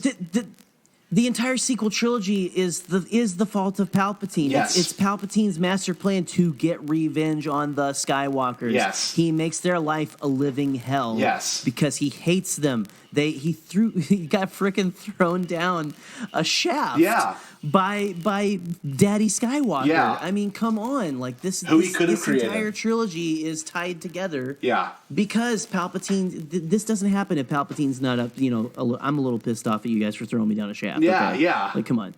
The entire sequel trilogy is the fault of Palpatine. Yes. It's Palpatine's master plan to get revenge on the Skywalkers. Yes. He makes their life a living hell. Yes. Because he hates them. He got frickin' thrown down a shaft. Yeah. By Daddy Skywalker. Yeah. I mean, come on. This entire trilogy is tied together. Yeah. Because Palpatine, this doesn't happen if Palpatine's not up. I'm a little pissed off at you guys for throwing me down a shaft. Yeah, okay? yeah. Come on.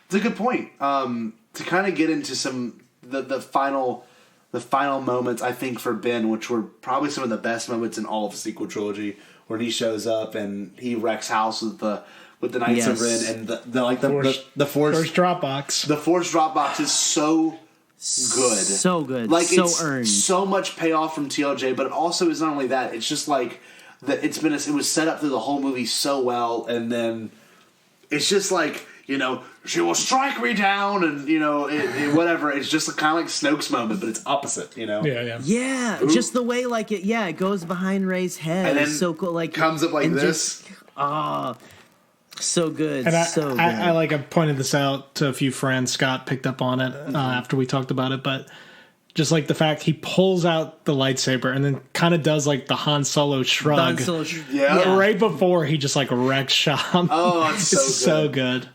It's a good point. To kind of get into some the final moments, I think, for Ben, which were probably some of the best moments in all of the sequel trilogy, when he shows up and he wrecks house with the Knights of Ren, and the Force Dropbox. The Force Dropbox is so good. So good. It's earned. So much payoff from TLJ, but it also is not only that. It's just it was set up through the whole movie so well, and then it's just she will strike me down, and whatever. It's just kind of like Snoke's moment, but it's opposite. Yeah. Ooh. Just the way it goes behind Rey's head. And then it's so cool. Comes up like this. So good. And good. I pointed this out to a few friends. Scott picked up on it after we talked about it, but just the fact he pulls out the lightsaber and then kind of does the Han Solo shrug. Right before he just wrecks Sham. Oh, it's so good.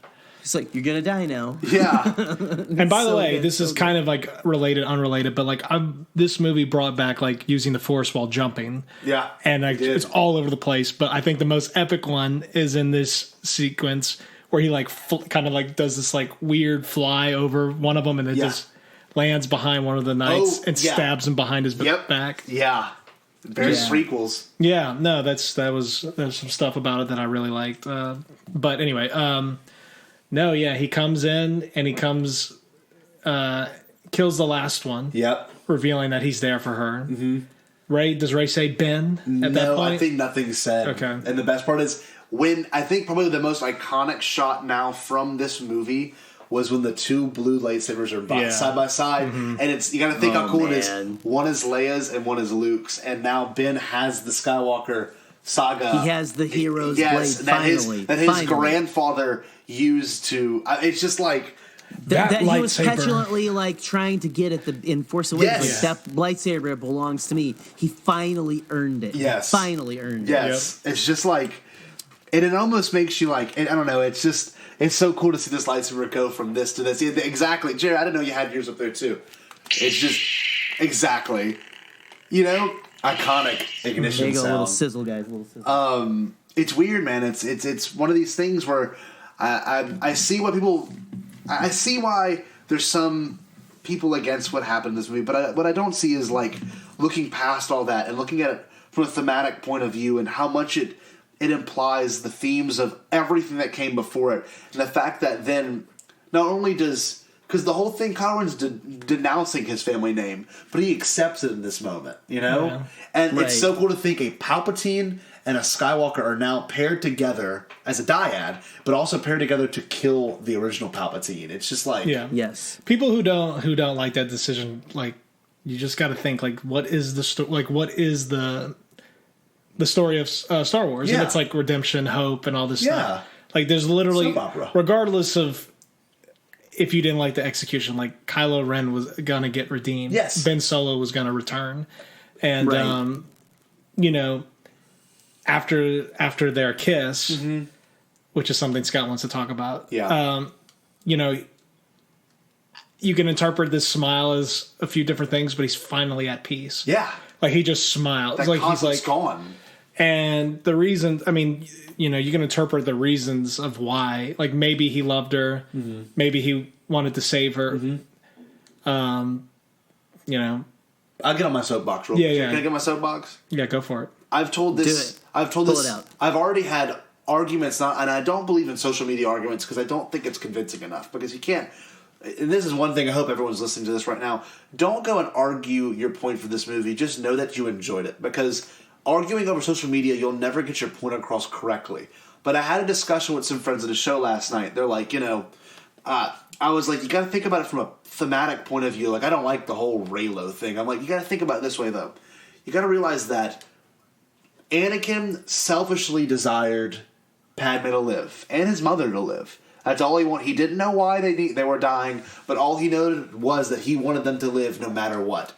It's you're gonna die now. Yeah. And by the way, this is kind of related, unrelated, but this movie brought back using the Force while jumping. Yeah. And it's all over the place. But I think the most epic one is in this sequence where he kind of does this weird fly over one of them, and it just lands behind one of the knights and stabs him behind his back. Yeah. Very prequels. Yeah. No, there's some stuff about it that I really liked. But anyway, he comes in and he kills the last one. Yep. Revealing that he's there for her. Mm-hmm. Does Rey say Ben at that point? No, I think nothing's said. Okay. And the best part is when I think probably the most iconic shot now from this movie was when the two blue lightsabers are side by side, and you got to think how cool it is. One is Leia's and one is Luke's, and now Ben has the Skywalker saga. He has the hero's blade. Finally, that his grandfather used to. It's just that he was petulantly trying to get at in Force Awakens. That lightsaber belongs to me. He finally earned it. Yes, finally earned it. Yes, it's just and it almost makes you I don't know. It's just. It's so cool to see this lightsaber go from this to this. Exactly. Jared, I didn't know you had yours up there, too. It's just... Exactly. Iconic ignition sound. Little sizzle, guys. Little sizzle. It's weird, man. It's one of these things where I see what people... I see why there's some people against what happened in this movie, but what I don't see is, looking past all that and looking at it from a thematic point of view and how much it implies the themes of everything that came before it. And the fact that then not only does Because the whole thing, Kylo Ren's denouncing his family name, but he accepts it in this moment, you know? Yeah. And it's so cool to think a Palpatine and a Skywalker are now paired together as a dyad, but also paired together to kill the original Palpatine. It's just like... Yeah. Yes. People who don't like that decision, like, you just got to think, like, what is the story of Star Wars? Yeah. And it's like redemption, hope, and all this stuff. Like, there's literally... Regardless of... If you didn't like the execution, like Kylo Ren was gonna get redeemed. Yes. Ben Solo was gonna return, and you know, after their kiss, which is something Scott wants to talk about. Yeah. You know, you can interpret this smile as a few different things, but he's finally at peace. Yeah. Like he just smiles. That like he's like gone. And the reason, I mean, you know, you can interpret the reasons of why. Like maybe he loved her, maybe he wanted to save her. You know, I'll get on my soapbox real quick. Yeah. Can I get my soapbox? Yeah, go for it. I've told this. Pull it out. I've already had arguments, and I don't believe in social media arguments because I don't think it's convincing enough. Because you can't. And this is one thing I hope everyone's listening to this right now. Don't go and argue your point for this movie. Just know that you enjoyed it, because arguing over social media, you'll never get your point across correctly. But I had a discussion with some friends at a show last night. They're like, you know, I was like, you got to think about it from a thematic point of view. Like, I don't like the whole Reylo thing. I'm like, you got to think about it this way, though. You got to realize that Anakin selfishly desired Padme to live and his mother to live. That's all he wanted. He didn't know why they were dying, but all he noted was that he wanted them to live no matter what.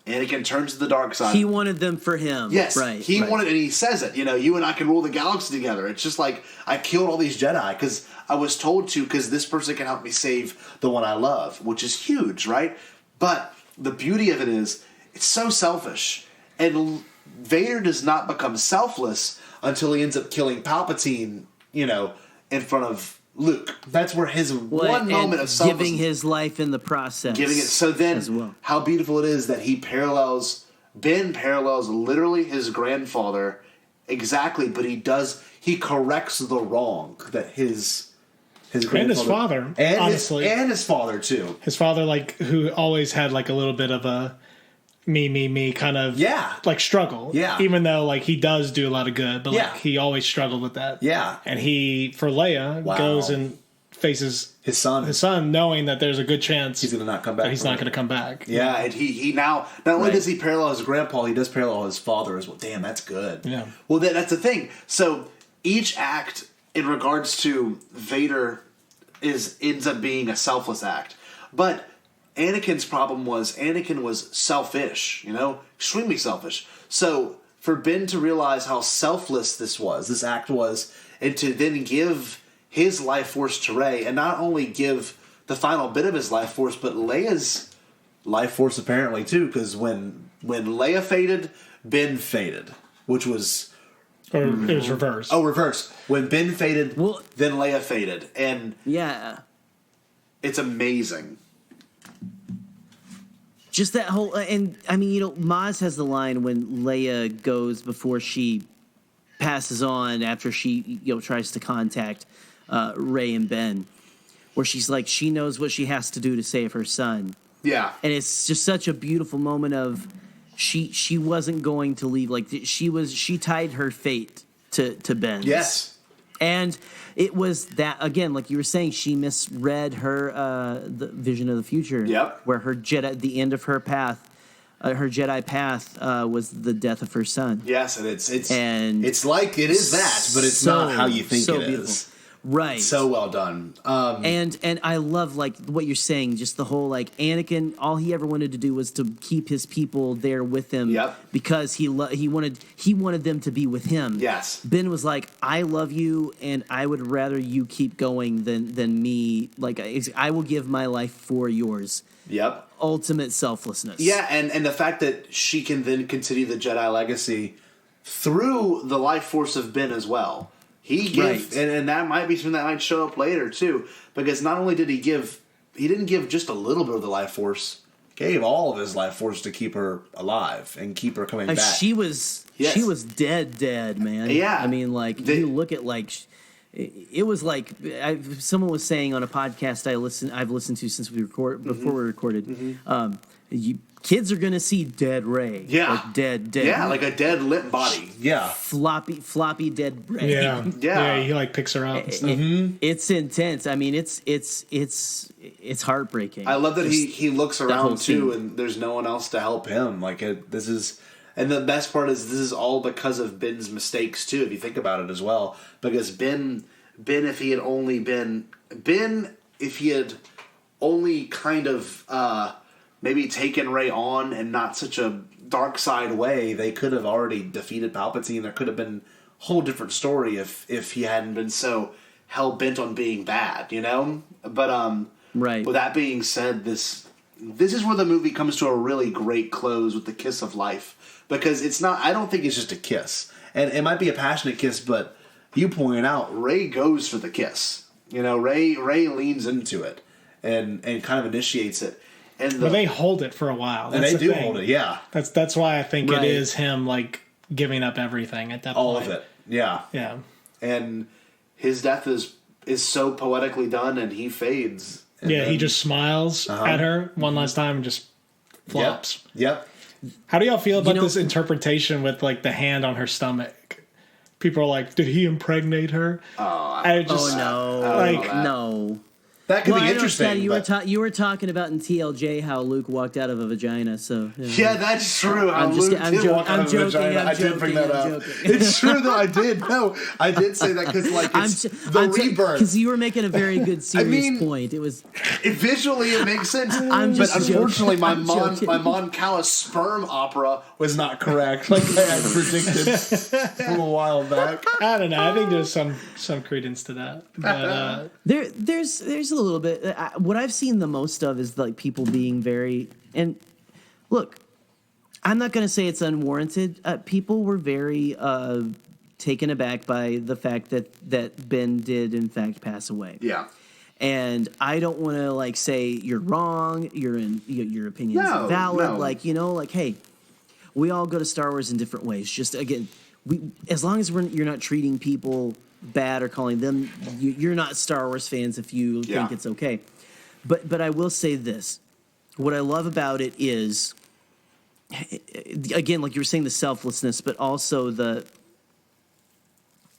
Anakin turns to the dark side. He wanted them for him. Yes, right. He wanted, and he says it. You know, you and I can rule the galaxy together. It's just like I killed all these Jedi because I was told to, because this person can help me save the one I love, which is huge, right? But the beauty of it is, it's so selfish, and Vader does not become selfless until he ends up killing Palpatine. You know, in front of Luke. That's where his one moment of selflessness, giving his life in the process, giving it. So then, how beautiful it is that Ben parallels literally his grandfather exactly, but he corrects the wrong that his grandfather and his father, and honestly, and his father too. His father, like, who always had like a little bit of a me kind of like struggle. Yeah. Even though like he does do a lot of good, but like he always struggled with that. Yeah. And he, for Leia, goes and faces his son, knowing that there's a good chance he's going to not come back. He's not going to come back. Yeah, and he now not only does he parallel his grandpa, he does parallel his father as well. Damn, that's good. Yeah. Well, that's the thing. So each act in regards to Vader ends up being a selfless act, but Anakin's problem was Anakin was selfish, you know, extremely selfish. So for Ben to realize how selfless this act was, and to then give his life force to Rey, and not only give the final bit of his life force, but Leia's life force apparently too, because when Leia faded, Ben faded, which was... Or it was reverse. Oh, reverse. When Ben faded, then Leia faded. And it's amazing. Just that whole, and I mean, you know, Maz has the line when Leia goes before she passes on after she, you know, tries to contact Rey and Ben, where she's like, she knows what she has to do to save her son. Yeah, and it's just such a beautiful moment of she wasn't going to leave. Like she tied her fate to Ben. Yes. And it was that, again, like you were saying, she misread her the vision of the future. Yep. Where her the end of her path, her Jedi path was the death of her son. Yes, and it's like it is that, but it's not how you think it is. Right. So well done. And I love like what you're saying, just the whole like Anakin, all he ever wanted to do was to keep his people there with him. Yep. Because he wanted them to be with him. Yes. Ben was like, I love you and I would rather you keep going than me. Like I will give my life for yours. Yep. Ultimate selflessness. Yeah, and the fact that she can then continue the Jedi legacy through the life force of Ben as well. He gave, and that might be something that might show up later too, because not only did he didn't give just a little bit of the life force, he gave all of his life force to keep her alive and keep her coming back. She was dead, man. Yeah. I mean, like you look at like it was like someone was saying on a podcast I've listened to since we record before we recorded. Kids are gonna see dead Rey. Yeah, like dead. Yeah, like a dead limp body. Yeah, floppy dead Rey. Yeah. He like picks her up. And stuff. It's intense. I mean, it's heartbreaking. I love that he looks around too, and there's no one else to help him. Like this is. And the best part is this is all because of Ben's mistakes too, if you think about it as well. Because Ben, if he had only kind of maybe taken Rey on and not such a dark side way, they could have already defeated Palpatine. There could have been a whole different story if he hadn't been so hell bent on being bad, you know. But right. With that being said, this is where the movie comes to a really great close with the kiss of life. Because it's not, I don't think it's just a kiss. And it might be a passionate kiss, but you point out, Rey goes for the kiss. You know, Rey leans into it and kind of initiates it. And but they hold it for a while. That's and they do hold it, yeah. That's why I think it is him, like, giving up everything at that point. All of it, yeah. Yeah. And his death is so poetically done, and he fades. And then, he just smiles at her one last time and just flops. Yep. How do y'all feel about this interpretation with, like, the hand on her stomach? People are like, did he impregnate her? No. That could be interesting. You were talking about in TLJ how Luke walked out of a vagina. So yeah, that's true. How Luke did walk out of a vagina. I did bring that up. It's true though. I did. No, I did say that because like it's the rebirth. Because you were making a very good serious point. Visually it makes sense. But unfortunately, my Mon Cala sperm opera was not correct. Like I had predicted from a while back. I don't know. I think there's some credence to that. But there's a little bit. What I've seen the most of is like people being very, and look, I'm not going to say it's unwarranted. People were very taken aback by the fact that Ben did in fact pass away. Yeah. And I don't want to like say you're wrong. Your opinion is valid. No. Like hey, we all go to Star Wars in different ways. Just again, as long as you're not treating people bad or calling them, you're not Star Wars fans if you think it's okay. But I will say this. What I love about it is, again, like you were saying, the selflessness, but also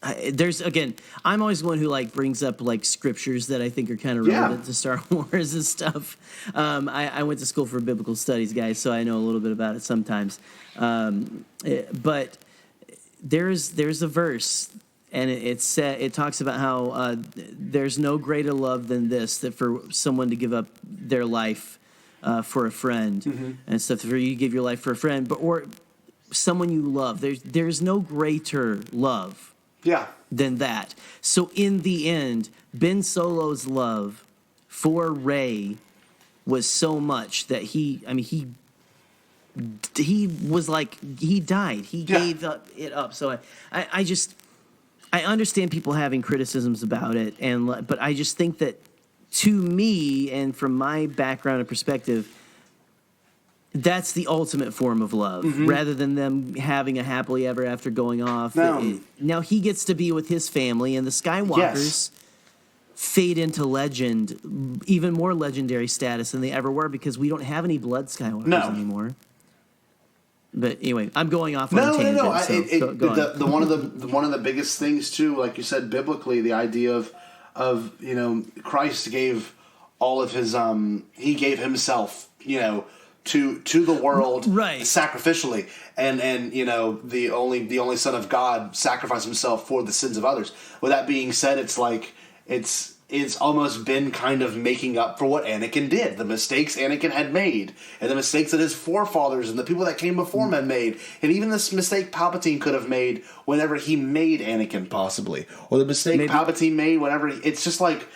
I'm always one who like brings up like scriptures that I think are kind of relevant to Star Wars and stuff. I went to school for biblical studies, guys, so I know a little bit about it sometimes. But there's a verse. And it talks about how there's no greater love than this, that for someone to give up their life for a friend and stuff, for you to give your life for a friend, or someone you love. There's no greater love than that. So in the end, Ben Solo's love for Rey was so much that he was like, he died. He gave it up. So I understand people having criticisms about it, but I just think that, to me, and from my background and perspective, that's the ultimate form of love, rather than them having a happily ever after going off. Now he gets to be with his family, and the Skywalkers fade into legend, even more legendary status than they ever were, because we don't have any blood Skywalkers anymore. But anyway, I'm going off on a tangent. No. One of the biggest things too, like you said, biblically, the idea of Christ gave all of his he gave himself to the world sacrificially, and the only Son of God sacrificed himself for the sins of others. With that being said, it's like it's almost been kind of making up for what Anakin did, the mistakes Anakin had made, and the mistakes that his forefathers and the people that came before him had made, and even this mistake Palpatine could have made whenever he made Anakin, possibly, or the mistake Palpatine made whenever it's just like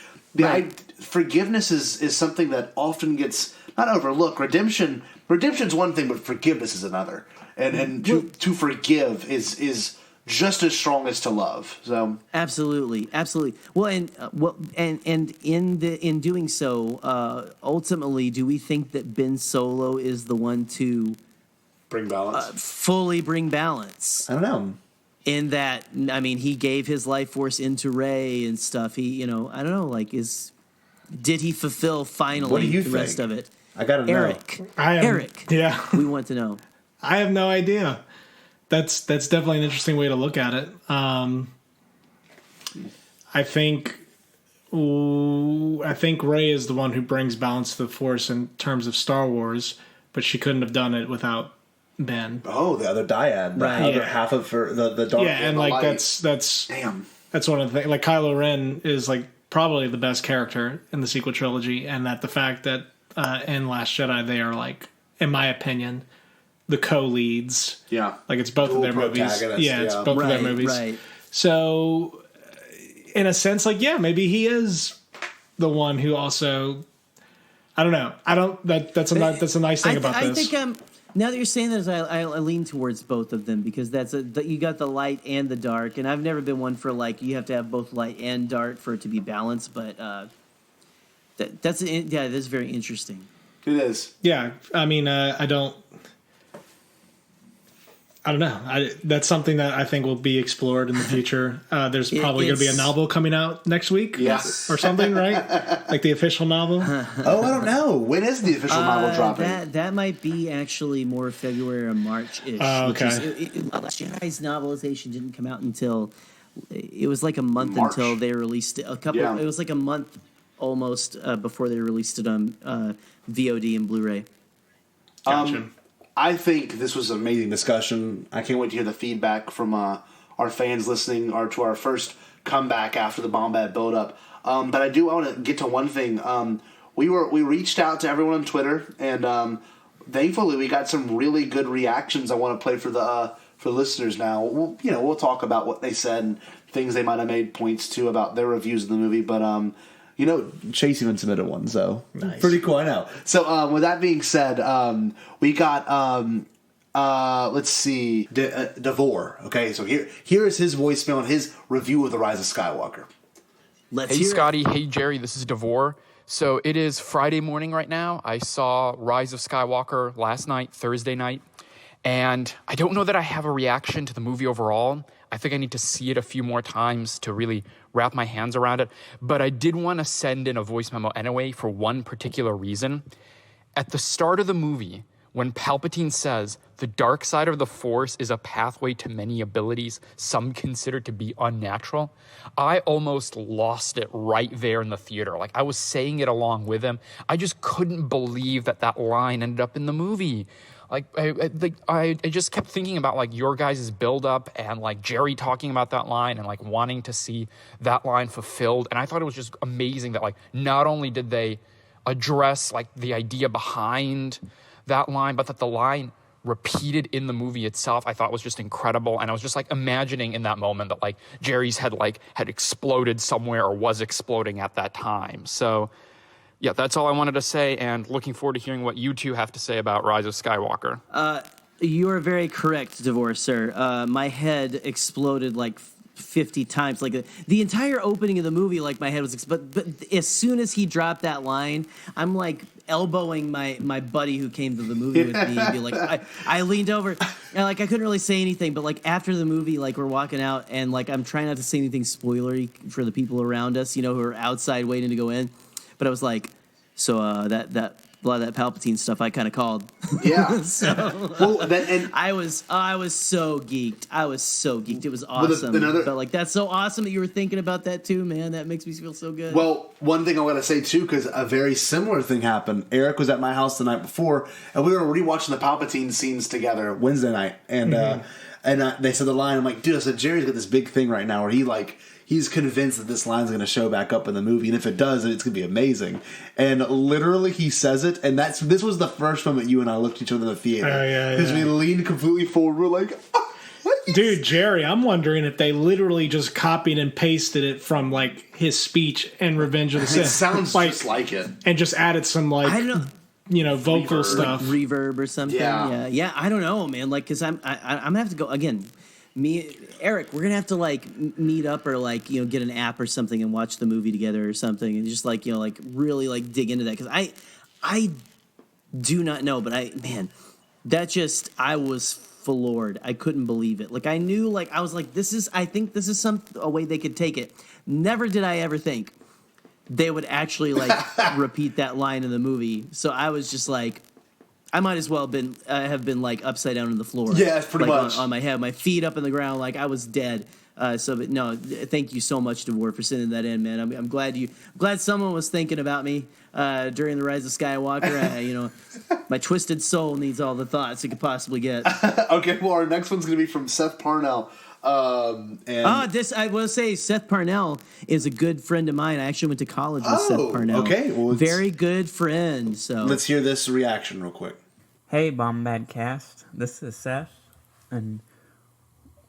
forgiveness is something that often gets not overlooked. Redemption's one thing, but forgiveness is another, and to forgive is just as strong as to love. So absolutely. Well, and in doing so, ultimately, do we think that Ben Solo is the one to bring balance? Fully bring balance? I don't know. In that, I mean, he gave his life force into Rey and stuff. He, I don't know, like, did he fulfill finally what do you the think? rest of it? I gotta know. Eric. Yeah. We want to know. I have no idea. That's definitely an interesting way to look at it. I think Rey is the one who brings balance to the Force in terms of Star Wars, but she couldn't have done it without Ben. Oh, the other dyad, the other half of her, the dark. Yeah, and like light. That's damn. That's one of the things. Like Kylo Ren is like probably the best character in the sequel trilogy, and that the fact that in Last Jedi they are like, in my opinion, the co-leads. Yeah, like it's both Dual of their movies. Yeah, it's both of their movies. Right. So, in a sense, like maybe he is the one who also. I don't know. That's a nice thing about this. I think now that you're saying this, I lean towards both of them because you got the light and the dark, and I've never been one for like you have to have both light and dark for it to be balanced. But that's very interesting. It is. Yeah, I mean, I don't know. That's something that I think will be explored in the future. There's probably going to be a novel coming out next week, or something, right? Like the official novel. Oh, I don't know. When is the official novel dropping? That might be actually more February or March-ish. Okay. Last Jedi's novelization didn't come out until it was like a month March. until they released it. It was like a month almost before they released it on VOD and Blu-ray. Gotcha. I think this was an amazing discussion. I can't wait to hear the feedback from our fans listening to our first comeback after the Bombad build-up. But I do want to get to one thing. We reached out to everyone on Twitter, and thankfully we got some really good reactions. I want to play for the listeners now. We'll talk about what they said and things they might have made points to about their reviews of the movie. But Chase even submitted one, so nice. Pretty cool, I know. So with that being said, we got let's see, Devore. Okay, so here is his voicemail and his review of the Rise of Skywalker. Hey Scotty, hey Jerry, this is Devore. So it is Friday morning right now. I saw Rise of Skywalker last night, Thursday night, and I don't know that I have a reaction to the movie overall. I think I need to see it a few more times to really wrap my hands around it. But I did want to send in a voice memo anyway for one particular reason. At the start of the movie, when Palpatine says the dark side of the Force is a pathway to many abilities some consider to be unnatural, I almost lost it right there in the theater. Like I was saying it along with him. I just couldn't believe that line ended up in the movie. Like I just kept thinking about like your guys' build-up and like Jerry talking about that line and like wanting to see that line fulfilled. And I thought it was just amazing that like not only did they address like the idea behind that line, but that the line repeated in the movie itself, I thought was just incredible. And I was just like imagining in that moment that like Jerry's head had exploded somewhere or was exploding at that time. So yeah, that's all I wanted to say, and looking forward to hearing what you two have to say about Rise of Skywalker. You are very correct, Divorce, sir. My head exploded like 50 times. Like the entire opening of the movie, like my head was but as soon as he dropped that line, I'm like elbowing my buddy who came to the movie with me and be like, I leaned over and like I couldn't really say anything, but like after the movie, like we're walking out and like I'm trying not to say anything spoilery for the people around us, who are outside waiting to go in. But I was like, so that a lot of that Palpatine stuff I kind of called. Yeah. And I was so geeked. It was awesome. But like that's so awesome that you were thinking about that too, man. That makes me feel so good. Well, one thing I want to say too, because a very similar thing happened. Eric was at my house the night before, and we were rewatching the Palpatine scenes together Wednesday night, and they said the line. I'm like, dude, I said Jerry's got this big thing right now where he's convinced that this line's going to show back up in the movie, and if it does, it's going to be amazing. And literally, he says it, and this was the first moment you and I looked at each other in the theater. Oh, yeah. Because we leaned completely forward. We're like, what? Dude, Jerry, I'm wondering if they literally just copied and pasted it from like his speech in Revenge of the Sith. It sounds just like it. And just added some like, I don't know. vocal stuff. Like reverb or something. Yeah. I don't know, man. Like, because I'm gonna have to go again. Eric, we're gonna have to like meet up or like get an app or something and watch the movie together or something and just like like really like dig into that because I do not know, but I was floored. I couldn't believe it. Like I knew, like I was like, I think this is a way they could take it. Never did I ever think they would actually like repeat that line in the movie. So I was just like, I might as well have been like upside down on the floor. Yeah, pretty like, much on my head, my feet up in the ground, like I was dead. But no, thank you so much, DeVore, for sending that in, man. I'm glad someone was thinking about me during the Rise of Skywalker. My twisted soul needs all the thoughts it could possibly get. Okay, well, our next one's going to be from Seth Parnell. I will say Seth Parnell is a good friend of mine. I actually went to college with Seth Parnell. Okay, well, very good friend. So let's hear this reaction real quick. Hey, Bombadcast, this is Seth, and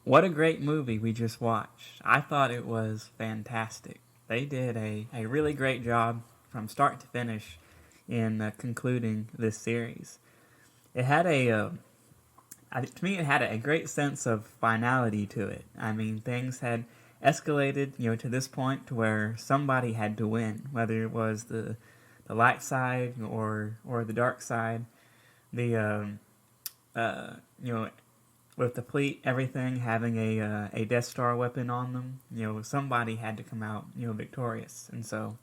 what a great movie we just watched. I thought it was fantastic. They did a really great job from start to finish in concluding this series. It had to me, it had a great sense of finality to it. I mean, things had escalated, to this point to where somebody had to win, whether it was the light side or the dark side. With the fleet, everything having a Death Star weapon on them, somebody had to come out, victorious. And so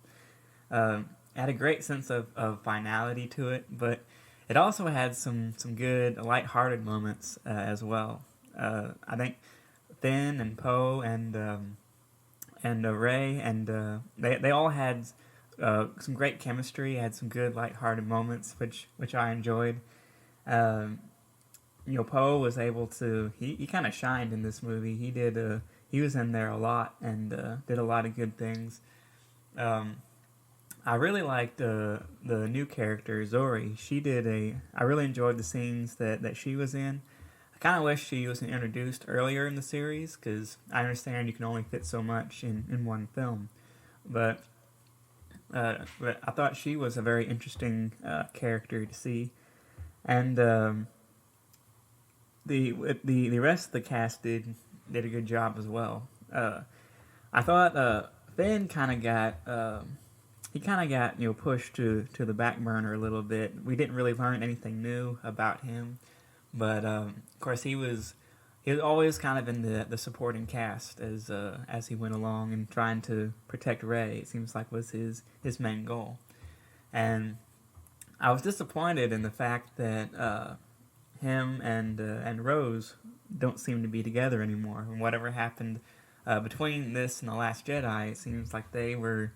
it had a great sense of finality to it, but it also had some good, lighthearted moments as well. I think Finn and Poe and Rey and they all had some great chemistry. Had some good, lighthearted moments, which I enjoyed. Poe was able to. He kind of shined in this movie. He was in there a lot and did a lot of good things. I really liked the new character Zori. I really enjoyed the scenes that she was in. I kind of wish she was introduced earlier in the series because I understand you can only fit so much in one film, but I thought she was a very interesting character to see, and the rest of the cast did a good job as well. I thought Finn kind of got. He kind of got pushed to the back burner a little bit. We didn't really learn anything new about him, but of course he was always kind of in the supporting cast as he went along and trying to protect Rey. It seems like was his main goal, and I was disappointed in the fact that him and Rose don't seem to be together anymore. And whatever happened between this and The Last Jedi, it seems like they were.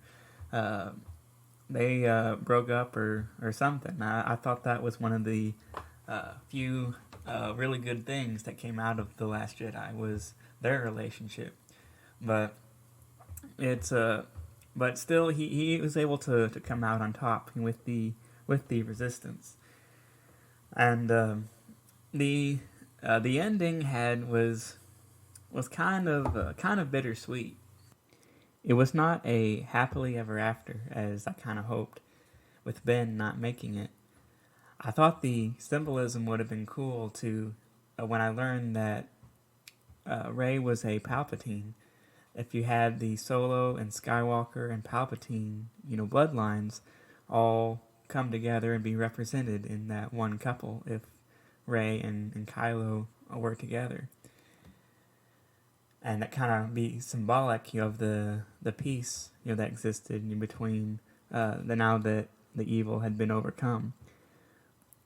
They broke up or something. I thought that was one of the few really good things that came out of The Last Jedi was their relationship. But but still he was able to come out on top with the Resistance. And the ending was kind of bittersweet. It was not a happily ever after, as I kind of hoped, with Ben not making it. I thought the symbolism would have been cool to, when I learned that Rey was a Palpatine. If you had the Solo and Skywalker and Palpatine, bloodlines all come together and be represented in that one couple, if Rey and Kylo were together. And that kind of be symbolic of the peace that existed in between now that the evil had been overcome.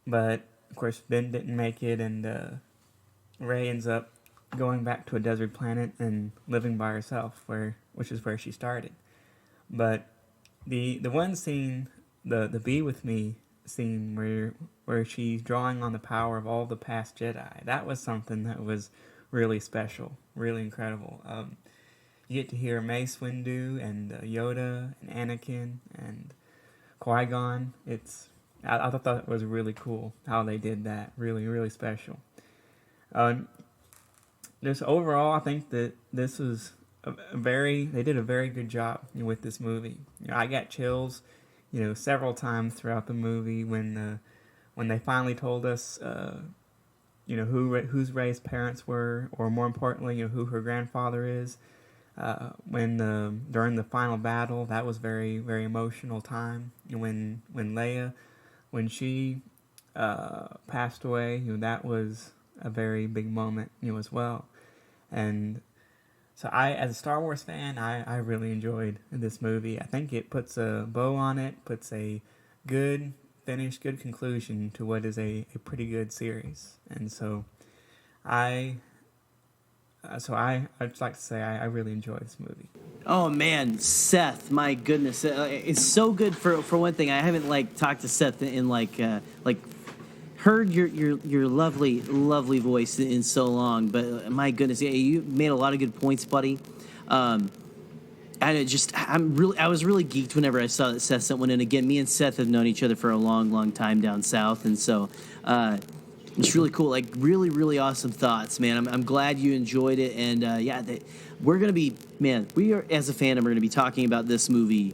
But of course Ben didn't make it, and Rey ends up going back to a desert planet and living by herself, which is where she started. But the one scene, the Be With Me scene where she's drawing on the power of all the past Jedi, that was something that was really special, really incredible. You get to hear Mace Windu and Yoda and Anakin and Qui-Gon. I thought that was really cool how they did that. Really, really special. Just overall, I think that this was they did a very good job with this movie. I got chills, several times throughout the movie when they finally told us. Whose Rey's parents were, or more importantly, who her grandfather is. During the final battle, that was very, very emotional time. When Leia, when she passed away, that was a very big moment, as well. And so as a Star Wars fan, I really enjoyed this movie. I think it puts a bow on it, puts a good finish, good conclusion to what is a pretty good series. And so I'd just like to say I really enjoy this movie. Oh man, Seth, my goodness, it's so good. For one thing, I haven't talked to Seth in heard your lovely voice in so long, but my goodness, yeah, you made a lot of good points, buddy. I was really geeked whenever I saw that Seth sent one in. Again, me and Seth have known each other for a long time down south, and so it's really cool. Really, really awesome thoughts, man. I'm glad you enjoyed it, and we're gonna be, man. We are, as a fandom, we're gonna be talking about this movie.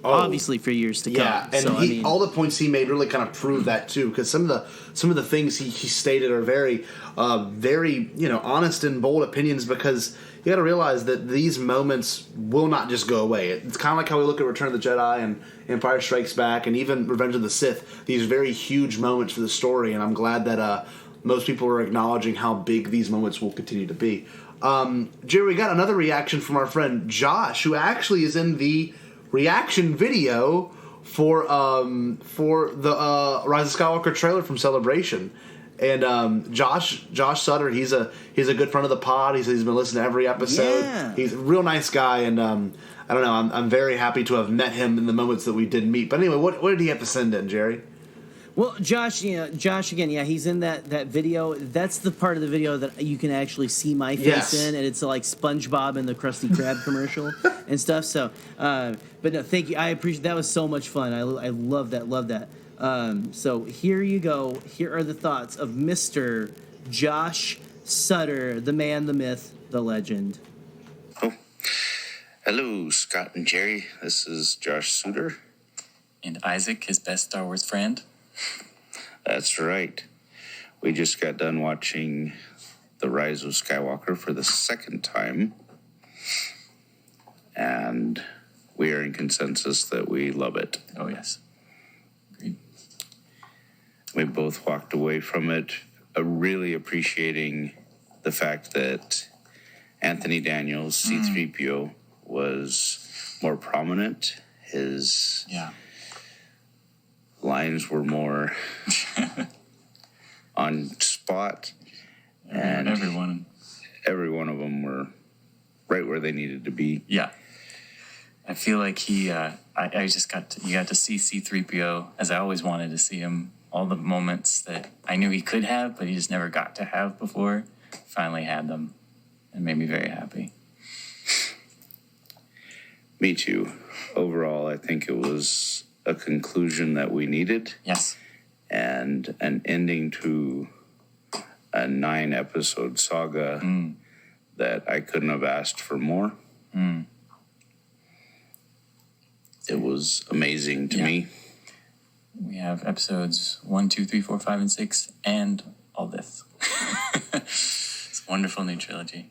Obviously, for years to come. Yeah, and all the points he made really kind of prove that too, because some of the things he stated are very, very honest and bold opinions. Because you got to realize that these moments will not just go away. It's kind of like how we look at Return of the Jedi and Empire Strikes Back and even Revenge of the Sith. These very huge moments for the story, and I'm glad that most people are acknowledging how big these moments will continue to be. Jerry, we got another reaction from our friend Josh, who actually is in the reaction video for the Rise of Skywalker trailer from Celebration. And Josh Sutter, he's a good friend of the pod. He's been listening to every episode. Yeah. He's a real nice guy, and I don't know. I'm very happy to have met him in the moments that we did meet. But anyway, what did he have to send in, Jerry? Well, Josh again, he's in that video. That's the part of the video that you can actually see my face in, and it's like SpongeBob and the Krusty Krab commercial and stuff. So, but no, thank you. I appreciate that. Was so much fun. I love that. So here you go. Here are the thoughts of Mr. Josh Sutter, the man, the myth, the legend. Oh, hello, Scott and Jerry. This is Josh Sutter. And Isaac, his best Star Wars friend. That's right. We just got done watching The Rise of Skywalker for the second time. And we are in consensus that we love it. Oh, yes. Agreed. We both walked away from it really appreciating the fact that Anthony Daniels, C-3PO, was more prominent. His lines were more on spot. And every one of them were right where they needed to be. Yeah. I feel like you got to see C-3PO as I always wanted to see him. All the moments that I knew he could have, but he just never got to have before, finally had them, and made me very happy. Me too. Overall, I think it was a conclusion that we needed. Yes. And an ending to a 9-episode saga that I couldn't have asked for more. It was amazing to me. We have episodes 1, 2, 3, 4, 5, and 6, and all this. It's a wonderful new trilogy.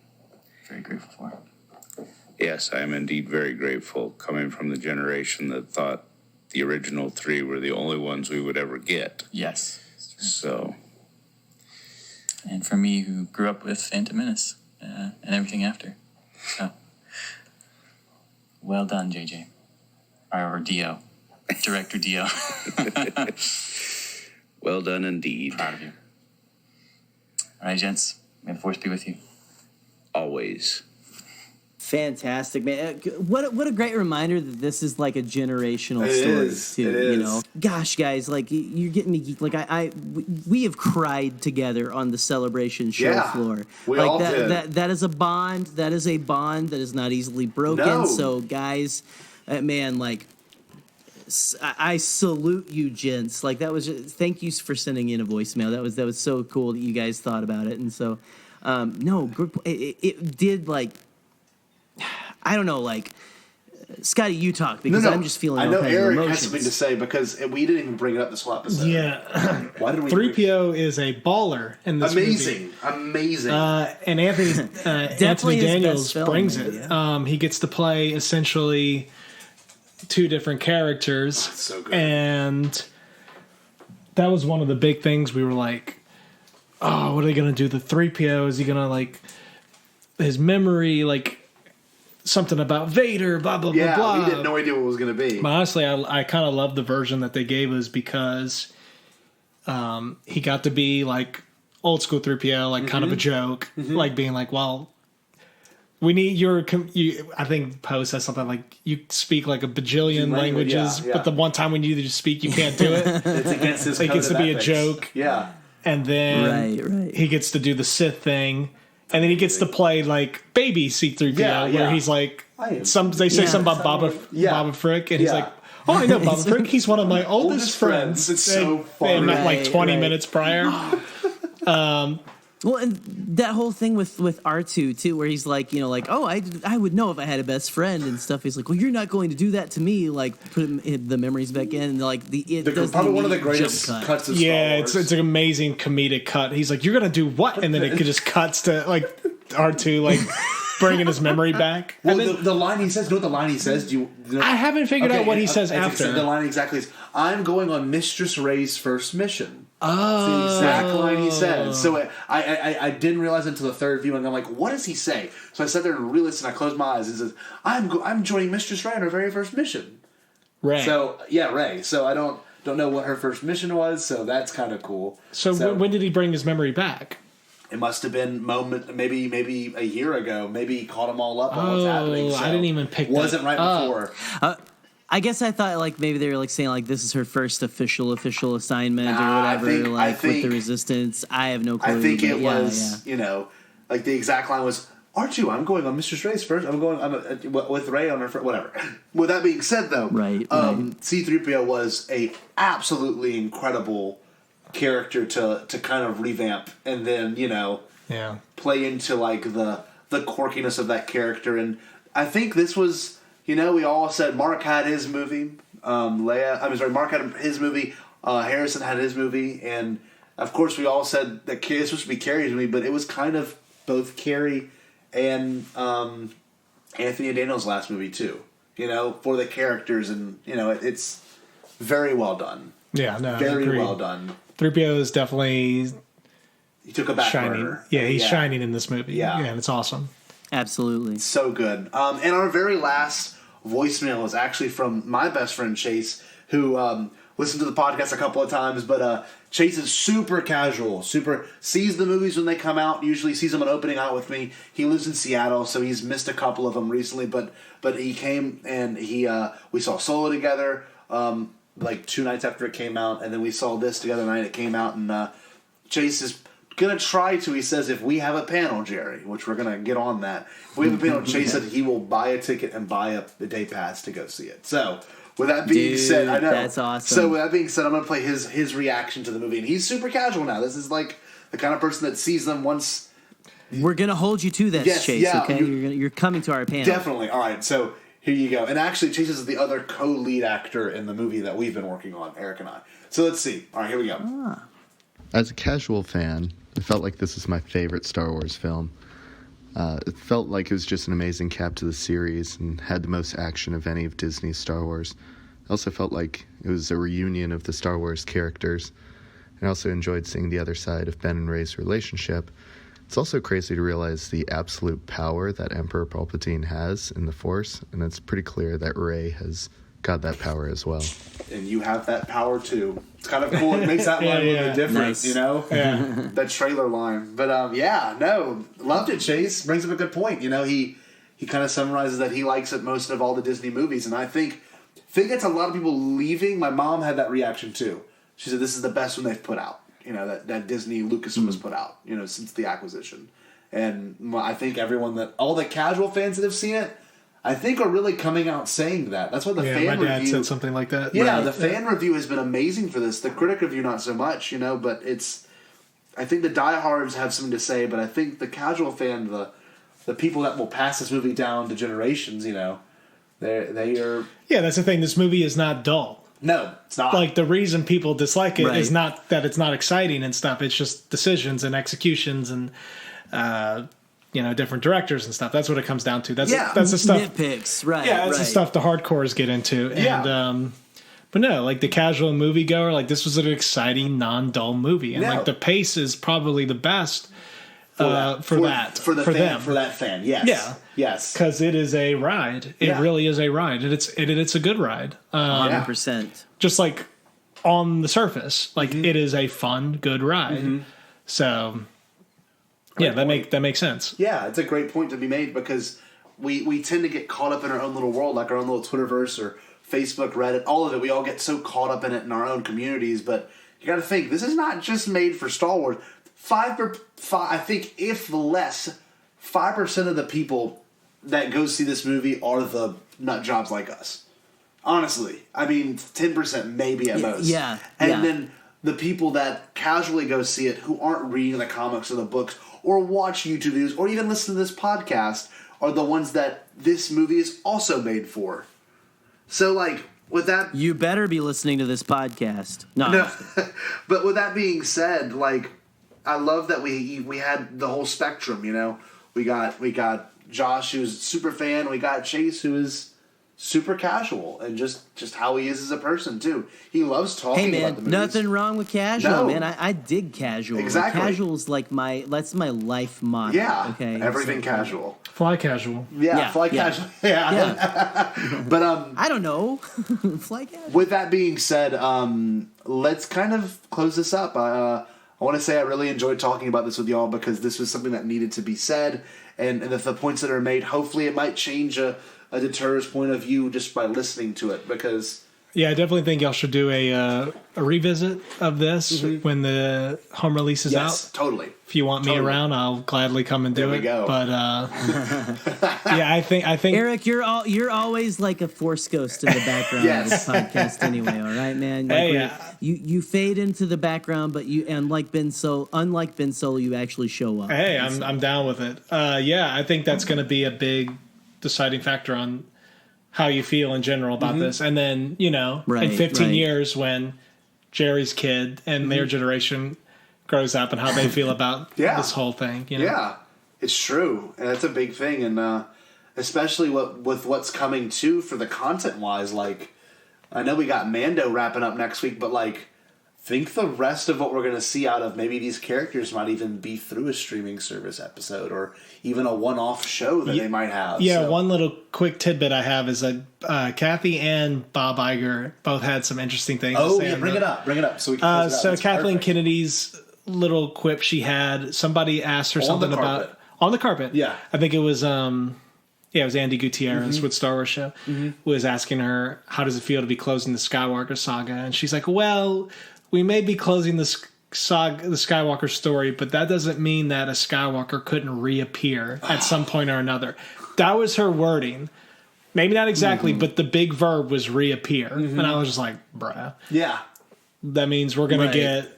Very grateful for it. Yes, I am indeed very grateful, coming from the generation that thought the original 3 were the only ones we would ever get. Yes. So. And for me, who grew up with Phantom Menace and everything after. So. Well done, JJ. Or Dio. Director Dio. Well done indeed. Proud of you. All right, gents. May the force be with you. Always. Fantastic, man! What a great reminder that this is like a generational story too. You know, gosh, guys, like you're getting me geeked. Like we have cried together on the Celebration show floor. We like all did. That is a bond. That is a bond that is not easily broken. No. So, guys, man, like. I salute you, gents. Like that was. Thank you for sending in a voicemail. That was so cool that you guys thought about it. And so, no, it did like. I don't know, like Scotty, you talk because I'm just feeling. I know Eric emotions. has something to say because we didn't even bring it up this whole episode. Yeah, why did we? 3PO is a baller in this movie. Amazing. And Anthony Daniels brings it. Yeah. He gets to play essentially 2 different characters. So good. And that was one of the big things we were like, oh, what are they gonna do? The 3PO, is he gonna like his memory like something about Vader? Blah blah blah blah. We didn't no idea what it was gonna be. But honestly, I kind of love the version that they gave us because he got to be like old school 3PO, like kind of a joke, like being like, well, we need I think Poe says something like, you speak like a bajillion languages, but the one time when you speak, you can't do it. It's against his code. It gets to be a joke. Yeah. And then he gets to do the Sith thing. And then he gets to play like baby C-3PO, where he's like, they say something about Baba Frick, and he's like, oh, I know Baba Frick. He's one of my oldest friends. It's so funny. They met like 20 minutes prior. Well, and that whole thing with R2 too, where he's like, oh, I would know if I had a best friend and stuff. He's like, well, you're not going to do that to me. Like, put the memories back in, and like probably one of the greatest cuts of Star Wars. It's an amazing comedic cut. He's like, you're gonna do what? And then it just cuts to like R2 like bringing his memory back. Well, the line he says. You know what the line he says? Do you? I haven't figured out what he says after. The line exactly is, "I'm going on Mistress Rey's first mission." It's the exact line he said. So I didn't realize it until the third view, and I'm like, what does he say? So I sat there and re-listened. I closed my eyes and says, I'm joining Mistress Rey on her very first mission. Rey. So Rey. So I don't know what her first mission was. So that's kind of cool. So when did he bring his memory back? It must have been maybe a year ago. Maybe he caught them all up on what's happening. So I didn't even pick that. Wasn't right before. I guess I thought like maybe they were like saying like this is her first official assignment or whatever. I think with the Resistance. I have no clue. I think it was like the exact line was, R2, I'm going on Mistress Rey's first. I'm with Rey on her first. Whatever. With that being said, though, C-3PO was a absolutely incredible character to kind of revamp and then play into like the quirkiness of that character. And I think this was. We all said Mark had his movie. Mark had his movie. Harrison had his movie. And, of course, we all said that it's supposed to be Carrie's movie, but it was kind of both Carrie and Anthony Daniels' last movie, too. For the characters. And, it's very well done. Yeah, no, very well done. 3PO is definitely... He took a back shining. burner. Yeah, he's shining in this movie. Yeah, and it's awesome. Absolutely. So good. And our very last voicemail is actually from my best friend Chase, who listened to the podcast a couple of times, but Chase is super casual, sees the movies when they come out, usually sees them on opening night with me. He lives in Seattle, so he's missed a couple of them recently, but he came and we saw Solo together like 2 nights after it came out, and then we saw this together the night it came out, and Chase is gonna try to. He says if we have a panel, Jerry, which we're gonna get on that. If we have a panel, Chase said he will buy a ticket and buy a day pass to go see it. So with that being said, I know that's awesome. So with that being said, I'm gonna play his reaction to the movie, and he's super casual now. This is like the kind of person that sees them once. We're gonna hold you to this, Chase. Yeah, okay, you're coming to our panel. Definitely. All right. So here you go. And actually, Chase is the other co-lead actor in the movie that we've been working on, Eric and I. So let's see. All right, here we go. As a casual fan, it felt like this is my favorite Star Wars film. It felt like it was just an amazing cap to the series and had the most action of any of Disney's Star Wars. I also felt like it was a reunion of the Star Wars characters. And I also enjoyed seeing the other side of Ben and Rey's relationship. It's also crazy to realize the absolute power that Emperor Palpatine has in the Force, and it's pretty clear that Rey has got that power as well. And you have that power too. It's kind of cool. It makes that line a little bit different, nice. Yeah. That trailer line. But loved it, Chase. Brings up a good point. He kind of summarizes that he likes it most of all the Disney movies, and I think it's a lot of people leaving. My mom had that reaction too. She said this is the best one they've put out. That Disney Lucasfilm has put out, since the acquisition. And I think all the casual fans that have seen it, I think are really coming out saying that. That's why the fan review... my dad said something like that. Yeah, the fan review has been amazing for this. The critic review not so much, but it's... I think the diehards have something to say, but I think the casual fan, the people that will pass this movie down to generations, they are... Yeah, that's the thing. This movie is not dull. No, it's not. Like, the reason people dislike it is not that it's not exciting and stuff. It's just decisions and executions and... different directors and stuff. That's what it comes down to. That's the stuff. Nitpicks, right? Yeah, that's the stuff the hardcores get into. And But no, like the casual moviegoer, like this was an exciting, non-dull movie, and like the pace is probably the best for that fan. Yes, yeah, yes, because it is a ride. It really is a ride, and it's a good ride. 100%. Just like on the surface, like it is a fun, good ride. So, that makes sense. Yeah, it's a great point to be made because we tend to get caught up in our own little world, like our own little Twitterverse or Facebook, Reddit, all of it. We all get so caught up in it in our own communities, but you got to think this is not just made for Star Wars. I think if less, 5% of the people that go see this movie are the nut jobs like us. Honestly, I mean 10% maybe at most. Yeah, and then the people that casually go see it, who aren't reading the comics or the books or watch YouTube videos or even listen to this podcast, are the ones that this movie is also made for. So, like, with that... You better be listening to this podcast. No. But with that being said, like, I love that we had the whole spectrum, you know? We got Josh, who's a super fan. We got Chase, who is super casual. And just how he is as a person, too. He loves talking about the movies. Nothing wrong with casual, man. I dig casual. Exactly. Casual is like that's my life motto. Yeah. Okay. Everything casual. Fly casual. Yeah, fly casual. Yeah. But I don't know. Fly casual. With that being said, let's kind of close this up. I want to say I really enjoyed talking about this with y'all because this was something that needed to be said, and the points that are made, hopefully it might change a deterrer's point of view just by listening to it, because... Yeah, I definitely think y'all should do a revisit of this when the home release is out. Yes, totally. If you want me around, I'll gladly come and do it. There we go. But yeah, I think Eric, you're always like a force ghost in the background of this podcast anyway. All right, man. Like you fade into the background, but unlike Ben Solo, you actually show up. Hey, I'm down with it. Yeah, I think that's going to be a big deciding factor on how you feel in general about this. And then, in 15 years when Jerry's kid and their generation grows up and how they feel about this whole thing. Yeah, it's true. And that's a big thing. And especially with what's coming too for the content-wise. Like, I know we got Mando wrapping up next week, but like, think the rest of what we're going to see out of maybe these characters might even be through a streaming service episode or even a one-off show that they might have. Yeah, so. One little quick tidbit I have is that Kathy and Bob Iger both had some interesting things to say. Bring it up. So we can so Kathleen Kennedy's little quip she had, somebody asked her something about... On the carpet. Yeah. I think it was... it was Andy Gutierrez with Star Wars Show, was asking her, how does it feel to be closing the Skywalker saga? And she's like, well... We may be closing the Skywalker story, but that doesn't mean that a Skywalker couldn't reappear at some point or another. That was her wording. Maybe not exactly, but the big verb was reappear. And I was just like, bruh. Yeah. That means we're going to get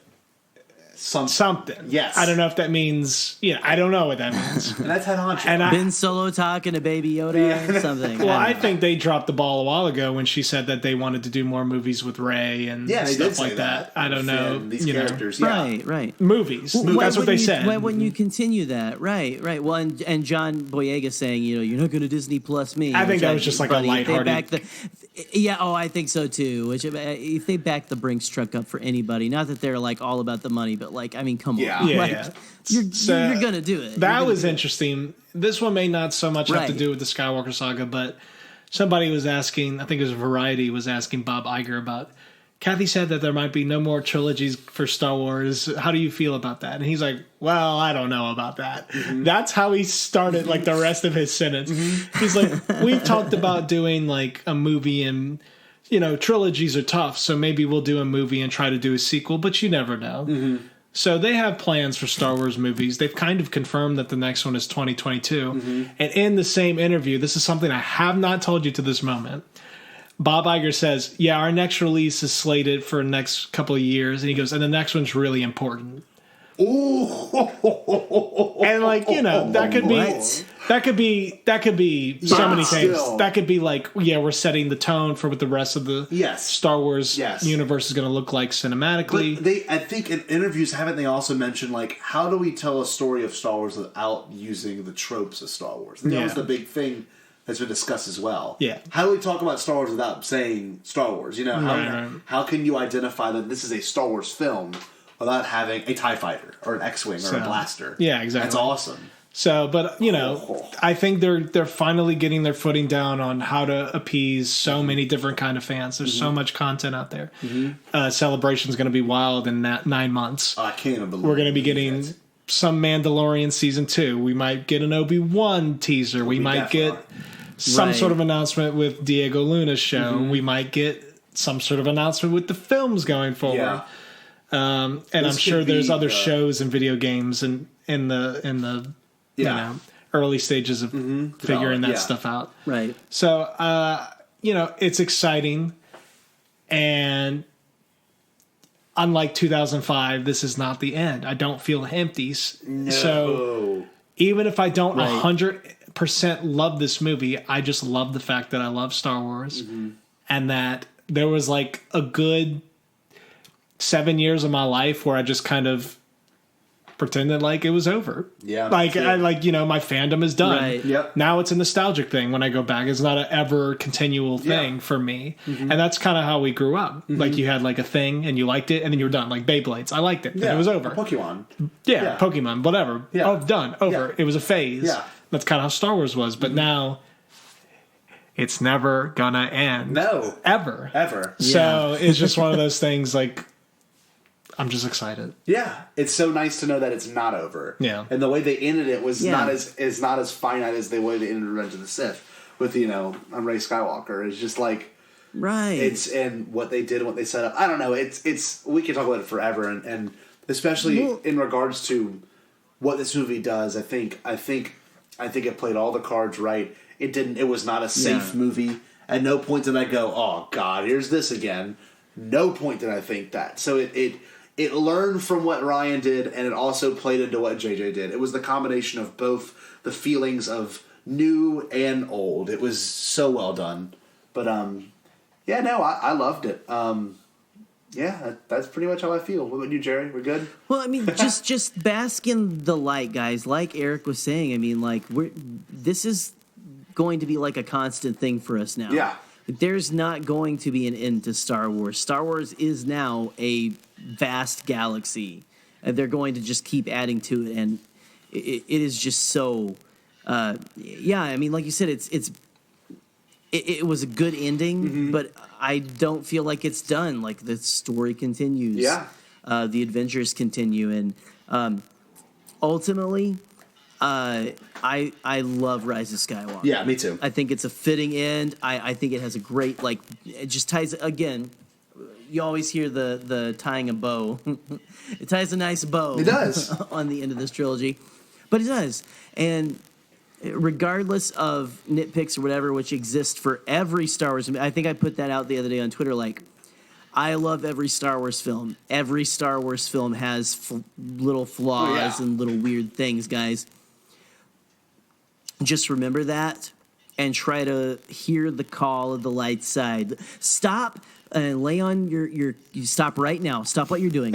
something. Yes. I don't know if that means, I don't know what that means. And that's head honcho. Ben Solo talking to Baby Yoda, something. Well, I think they dropped the ball a while ago when she said that they wanted to do more movies with Rey and stuff like that. I don't know. These characters, Right. Movies. That's what they said. When you continue that, right. Well, and John Boyega saying, you're not going to Disney Plus me. I think that was just like a lighthearted... I think so too. Which if they back the Brinks truck up for anybody, not that they're like all about the money, but like, I mean, come on, you're gonna do it. That was interesting. This one may not so much have to do with the Skywalker saga, but somebody was asking, I think it was Variety, was asking Bob Iger about. Kathy said that there might be no more trilogies for Star Wars. How do you feel about that? And he's like, well, I don't know about that. That's how he started like the rest of his sentence. He's like, we've talked about doing like a movie and, trilogies are tough. So maybe we'll do a movie and try to do a sequel, but you never know. So they have plans for Star Wars movies. They've kind of confirmed that the next one is 2022. And in the same interview, this is something I have not told you to this moment. Bob Iger says, our next release is slated for the next couple of years. And he goes, and the next one's really important. Ooh. And like, that could be so many things. That could be like, we're setting the tone for what the rest of the Star Wars universe is going to look like cinematically. But I think in interviews, haven't they also mentioned like, how do we tell a story of Star Wars without using the tropes of Star Wars? And that was the big thing has been discussed as well. Yeah. How do we talk about Star Wars without saying Star Wars? How can you identify that this is a Star Wars film without having a TIE fighter or an X-Wing or a blaster? Yeah, exactly. That's awesome. So, but I think they're finally getting their footing down on how to appease so many different kind of fans. There's so much content out there. Celebration's going to be wild in that 9 months. I can't even believe we're going to be getting some Mandalorian season 2. We might get an Obi-Wan teaser. We might get some sort of announcement with Diego Luna's show. We might get some sort of announcement with the films going forward. Yeah. And I'm sure there's other shows and video games and in the early stages of figuring that stuff out. Right. So, it's exciting. And unlike 2005, this is not the end. I don't feel empty. No. So, even if I don't 100% love this movie, I just love the fact that I love Star Wars. And that there was like a good 7 years of my life where I just kind of pretended like it was over. Yeah. My fandom is done. Right. Yep. Now it's a nostalgic thing when I go back. It's not an ever continual thing for me. And that's kind of how we grew up. Like you had like a thing and you liked it and then you were done. Like Beyblades. I liked it. And it was over. Pokemon. Yeah. Pokemon, whatever. Yeah. Oh, done. Over. Yeah. It was a phase. Yeah. That's kind of how Star Wars was. But now it's never gonna end. No. Ever. So it's just one of those things like I'm just excited. Yeah, it's so nice to know that it's not over. Yeah, and the way they ended it was not as finite as the way they ended Revenge of the Sith with on Rey Skywalker. It's just like It's and what they did and what they set up. I don't know. It's we can talk about it forever, and especially in regards to what this movie does. I think it played all the cards right. It didn't. It was not a safe movie. At no point did I go, "Oh God, here's this again." No point did I think that. So it learned from what Ryan did, and it also played into what JJ did. It was the combination of both the feelings of new and old. It was so well done. But I loved it. That's pretty much how I feel. What about you, Jerry? We're good? Well, I mean, just bask in the light, guys. Like Eric was saying, I mean, like this is going to be like a constant thing for us now. Yeah. There's not going to be an end to Star Wars. Star Wars is now a vast galaxy, and they're going to just keep adding to it, and it is just so. I mean, like you said, it was a good ending, but I don't feel like it's done. Like the story continues. Yeah. The adventures continue, and ultimately, I love Rise of Skywalker. Yeah, me too. I think it's a fitting end. I think it has a great, it just ties, again, you always hear the tying a bow. It ties a nice bow. It does. On the end of this trilogy. But it does. And regardless of nitpicks or whatever, which exist for every Star Wars, I think I put that out the other day on Twitter, I love every Star Wars film. Every Star Wars film has little flaws and little weird things, guys. Just remember that and try to hear the call of the light side. Stop and lay on you stop right now. Stop what you're doing.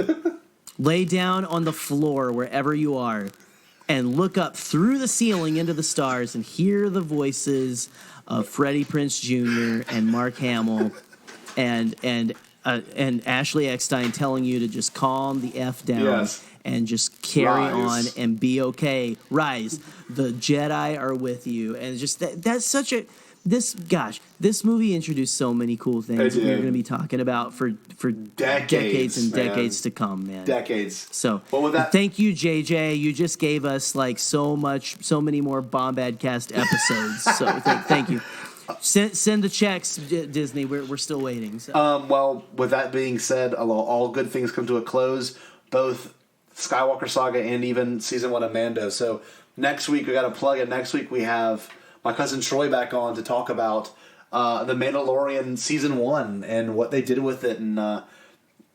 Lay down on the floor wherever you are and look up through the ceiling into the stars and hear the voices of Freddie Prinze Jr. and Mark Hamill and Ashley Eckstein telling you to just calm the F down and just carry on and be okay. Rise. The Jedi are with you. And just that's such a... This movie introduced so many cool things that we're going to be talking about for decades and decades to come, man. Decades. So, well, with that, thank you, JJ. You just gave us so many more Bombadcast episodes. So, thank you. Send the checks, Disney. We're still waiting. So. Well, with that being said, all good things come to a close. Both Skywalker Saga and even Season 1 of Mando. So next week, we got to plug it. Next week, we have my cousin Troy back on to talk about The Mandalorian Season 1 and what they did with it. And I'm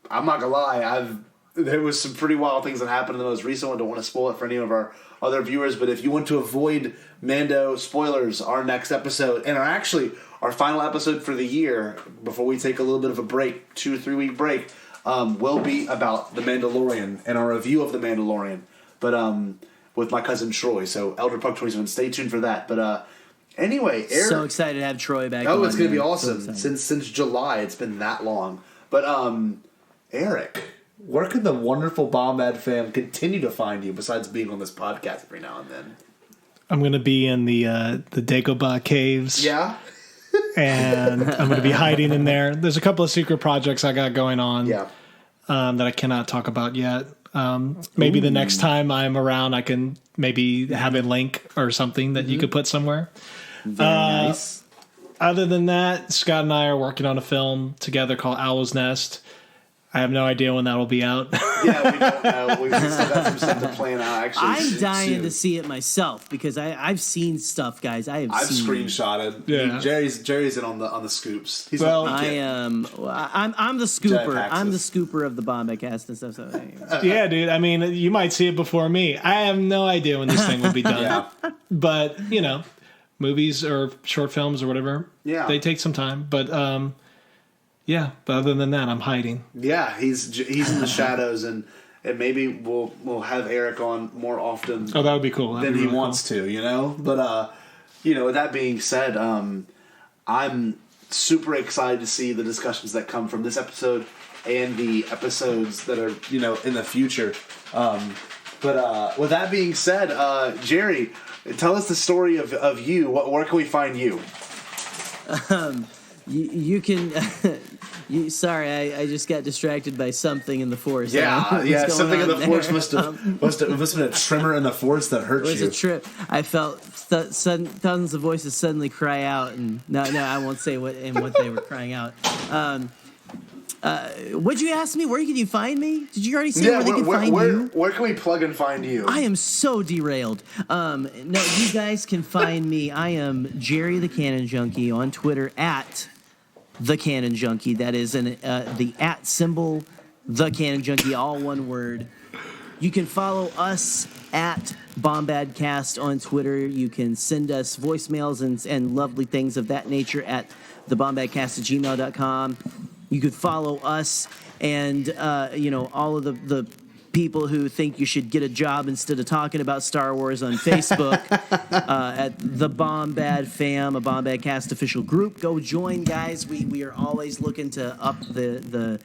not going to lie, there was some pretty wild things that happened in the most recent one. Don't want to spoil it for any of our other viewers, but if you want to avoid Mando spoilers, our next episode, and our final episode for the year, before we take a little bit of a break, 2 or 3 week break, will be about The Mandalorian and our review of The Mandalorian, but with my cousin Troy. So Elder Puck 27, stay tuned for that. But Anyway, Eric, so excited to have Troy back. Oh, it's going to be awesome. Since July, it's been that long. But Eric, where can the wonderful Bombad fam continue to find you besides being on this podcast every now and then? I'm going to be in the Dagobah caves. Yeah. And I'm going to be hiding in there. There's a couple of secret projects I got going on. Yeah. That I cannot talk about yet. Maybe the next time I'm around, I can maybe have a link or something that you could put somewhere. Very nice. Other than that, Scott and I are working on a film together called Owl's Nest. I have no idea when that will be out. Yeah, we don't know. We've still got some stuff to plan out. Actually, I'm dying soon to see it myself because I've seen stuff, guys. I've screenshotted. Yeah. Jerry's in on the scoops. He's Well, I am. I'm the scooper. I'm the scooper of the Bombadcast and stuff. So yeah, dude. I mean, you might see it before me. I have no idea when this thing will be done. Yeah. But movies or short films or whatever. Yeah. They take some time, but yeah. But other than that, I'm hiding. Yeah, he's in the shadows, and maybe we'll have Eric on more often. Oh, that would be cool. Than he wants to, But with that being said, I'm super excited to see the discussions that come from this episode and the episodes that are in the future. But with that being said, Jerry, tell us the story of you. Where can we find you? you can. Sorry, I just got distracted by something in the forest. Yeah. Something in the forest must have been a tremor in the forest that hurt you. It was a trip. I felt thousands of voices suddenly cry out, and no, I won't say what they were crying out. Would you ask me? Where can you find me? Did you already say where they can find you? Where can we plug and find you? I am so derailed. No, you guys can find me. I am Jerry the Canon Junkie on Twitter at The Canon Junkie. That is the @ symbol, The Canon Junkie, all one word. You can follow us at Bombadcast on Twitter. You can send us voicemails and lovely things of that nature at thebombadcast@gmail.com. You could follow us and all of the people who think you should get a job instead of talking about Star Wars on Facebook at the Bombad Fam, a Bombadcast official group. Go join, guys. We are always looking to up the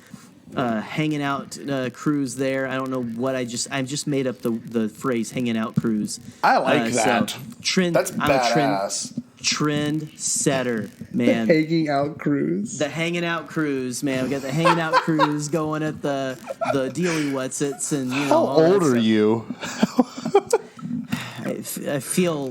hanging out cruise there. I don't know what I've just made up the phrase hanging out cruise. I like that. So, trend. That's badass. Trend setter, man. The hanging out cruise. The hanging out cruise, man. We got the hanging out cruise going at the Dealy Whatsits and How old are you? I feel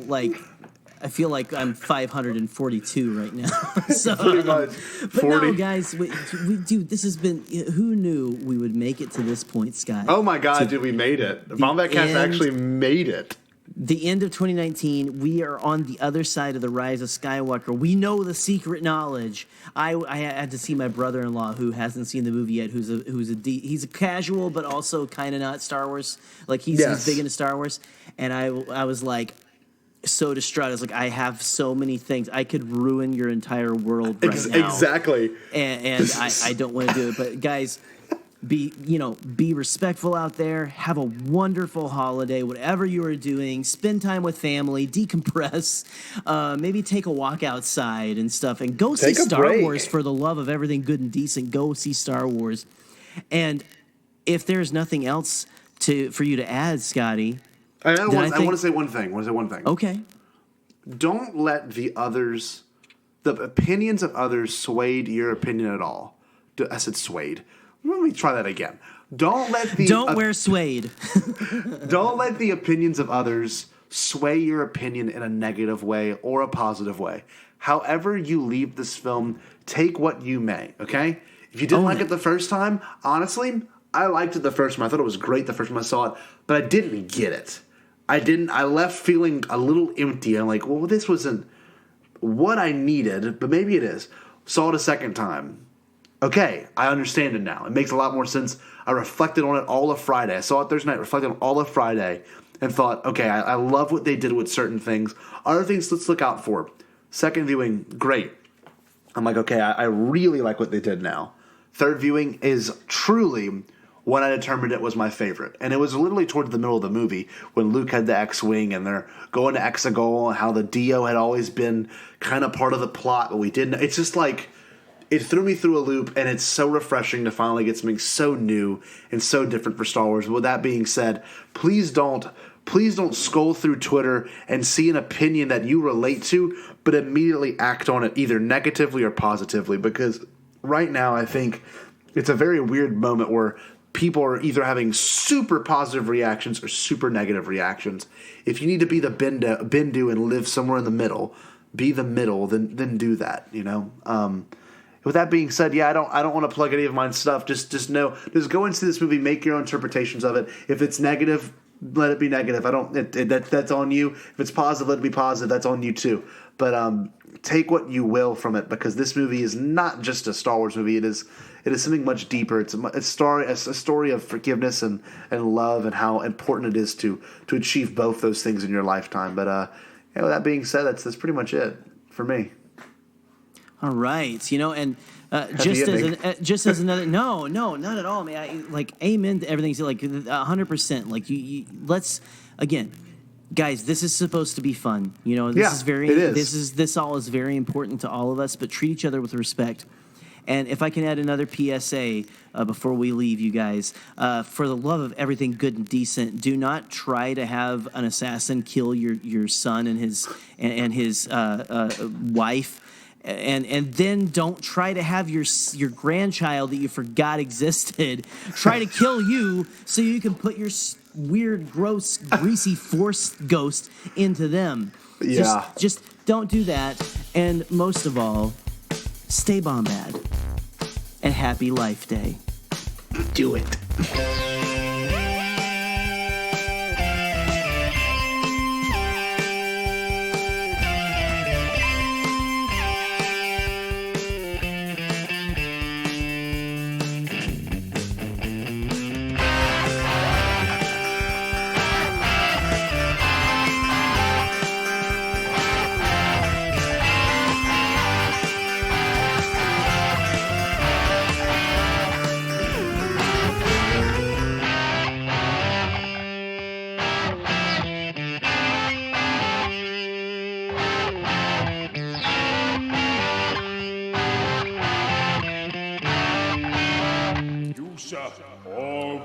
like I'm 542 right now. So, pretty much. But 40. no, guys, we dude, this has been. Who knew we would make it to this point, Scott? Oh my God, dude, we made it. Bombadcast actually made it. The end of 2019, we are on the other side of the Rise of Skywalker. We know the secret knowledge. I had to see my brother-in-law who hasn't seen the movie yet. He's a casual, but also kind of not Star Wars. Like he's big into Star Wars, and I was like so distraught. I was like, I have so many things. I could ruin your entire world right now. Exactly. And I don't want to do it. But guys, be respectful out there. Have a wonderful holiday, whatever you are doing. Spend time with family, decompress, maybe take a walk outside and stuff, and go see Star Wars. For the love of everything good and decent, go see Star Wars. And if there's nothing else for you to add, Scotty, I want to say one thing. Okay. Don't let the opinions of others sway your opinion at all. I said swayed. Let me try that again. Don't wear suede. Don't let the opinions of others sway your opinion in a negative way or a positive way. However you leave this film, take what you may, okay? If you didn't like it the first time, honestly, I liked it the first time. I thought it was great the first time I saw it, but I didn't get it. I left feeling a little empty. I'm like, well, this wasn't what I needed, but maybe it is. Saw it a second time. Okay, I understand it now. It makes a lot more sense. I reflected on it all of Friday. I saw it Thursday night, reflected on all of Friday, and thought, okay, I love what they did with certain things. Other things, let's look out for. Second viewing, great. I'm like, okay, I really like what they did now. Third viewing is truly when I determined it was my favorite. And it was literally towards the middle of the movie when Luke had the X-Wing and they're going to Exegol and how the Dio had always been kind of part of the plot, but we didn't. It's just like, it threw me through a loop, and it's so refreshing to finally get something so new and so different for Star Wars. With that being said, please don't scroll through Twitter and see an opinion that you relate to, but immediately act on it either negatively or positively, because right now I think it's a very weird moment where people are either having super positive reactions or super negative reactions. If you need to be the Bindu and live somewhere in the middle, be the middle, then do that, you know? With that being said, yeah, I don't want to plug any of my stuff. Just go into this movie, make your own interpretations of it. If it's negative, let it be negative. That's on you. If it's positive, let it be positive. That's on you too. But take what you will from it, because this movie is not just a Star Wars movie. It is something much deeper. It's a story of forgiveness and love, and how important it is to achieve both those things in your lifetime. But with that being said, that's pretty much it for me. All right, and just as another, no, not at all, man. Amen to everything. So 100%. Let's again, guys. This is supposed to be fun. This is very. It is. This all is very important to all of us. But treat each other with respect. And if I can add another PSA before we leave, you guys, for the love of everything good and decent, do not try to have an assassin kill your son and his wife. And then don't try to have your grandchild that you forgot existed try to kill you so you can put your weird, gross, greasy Force ghost into them. Yeah. Just don't do that. And most of all, stay Bombad. And happy Life Day. Do it. All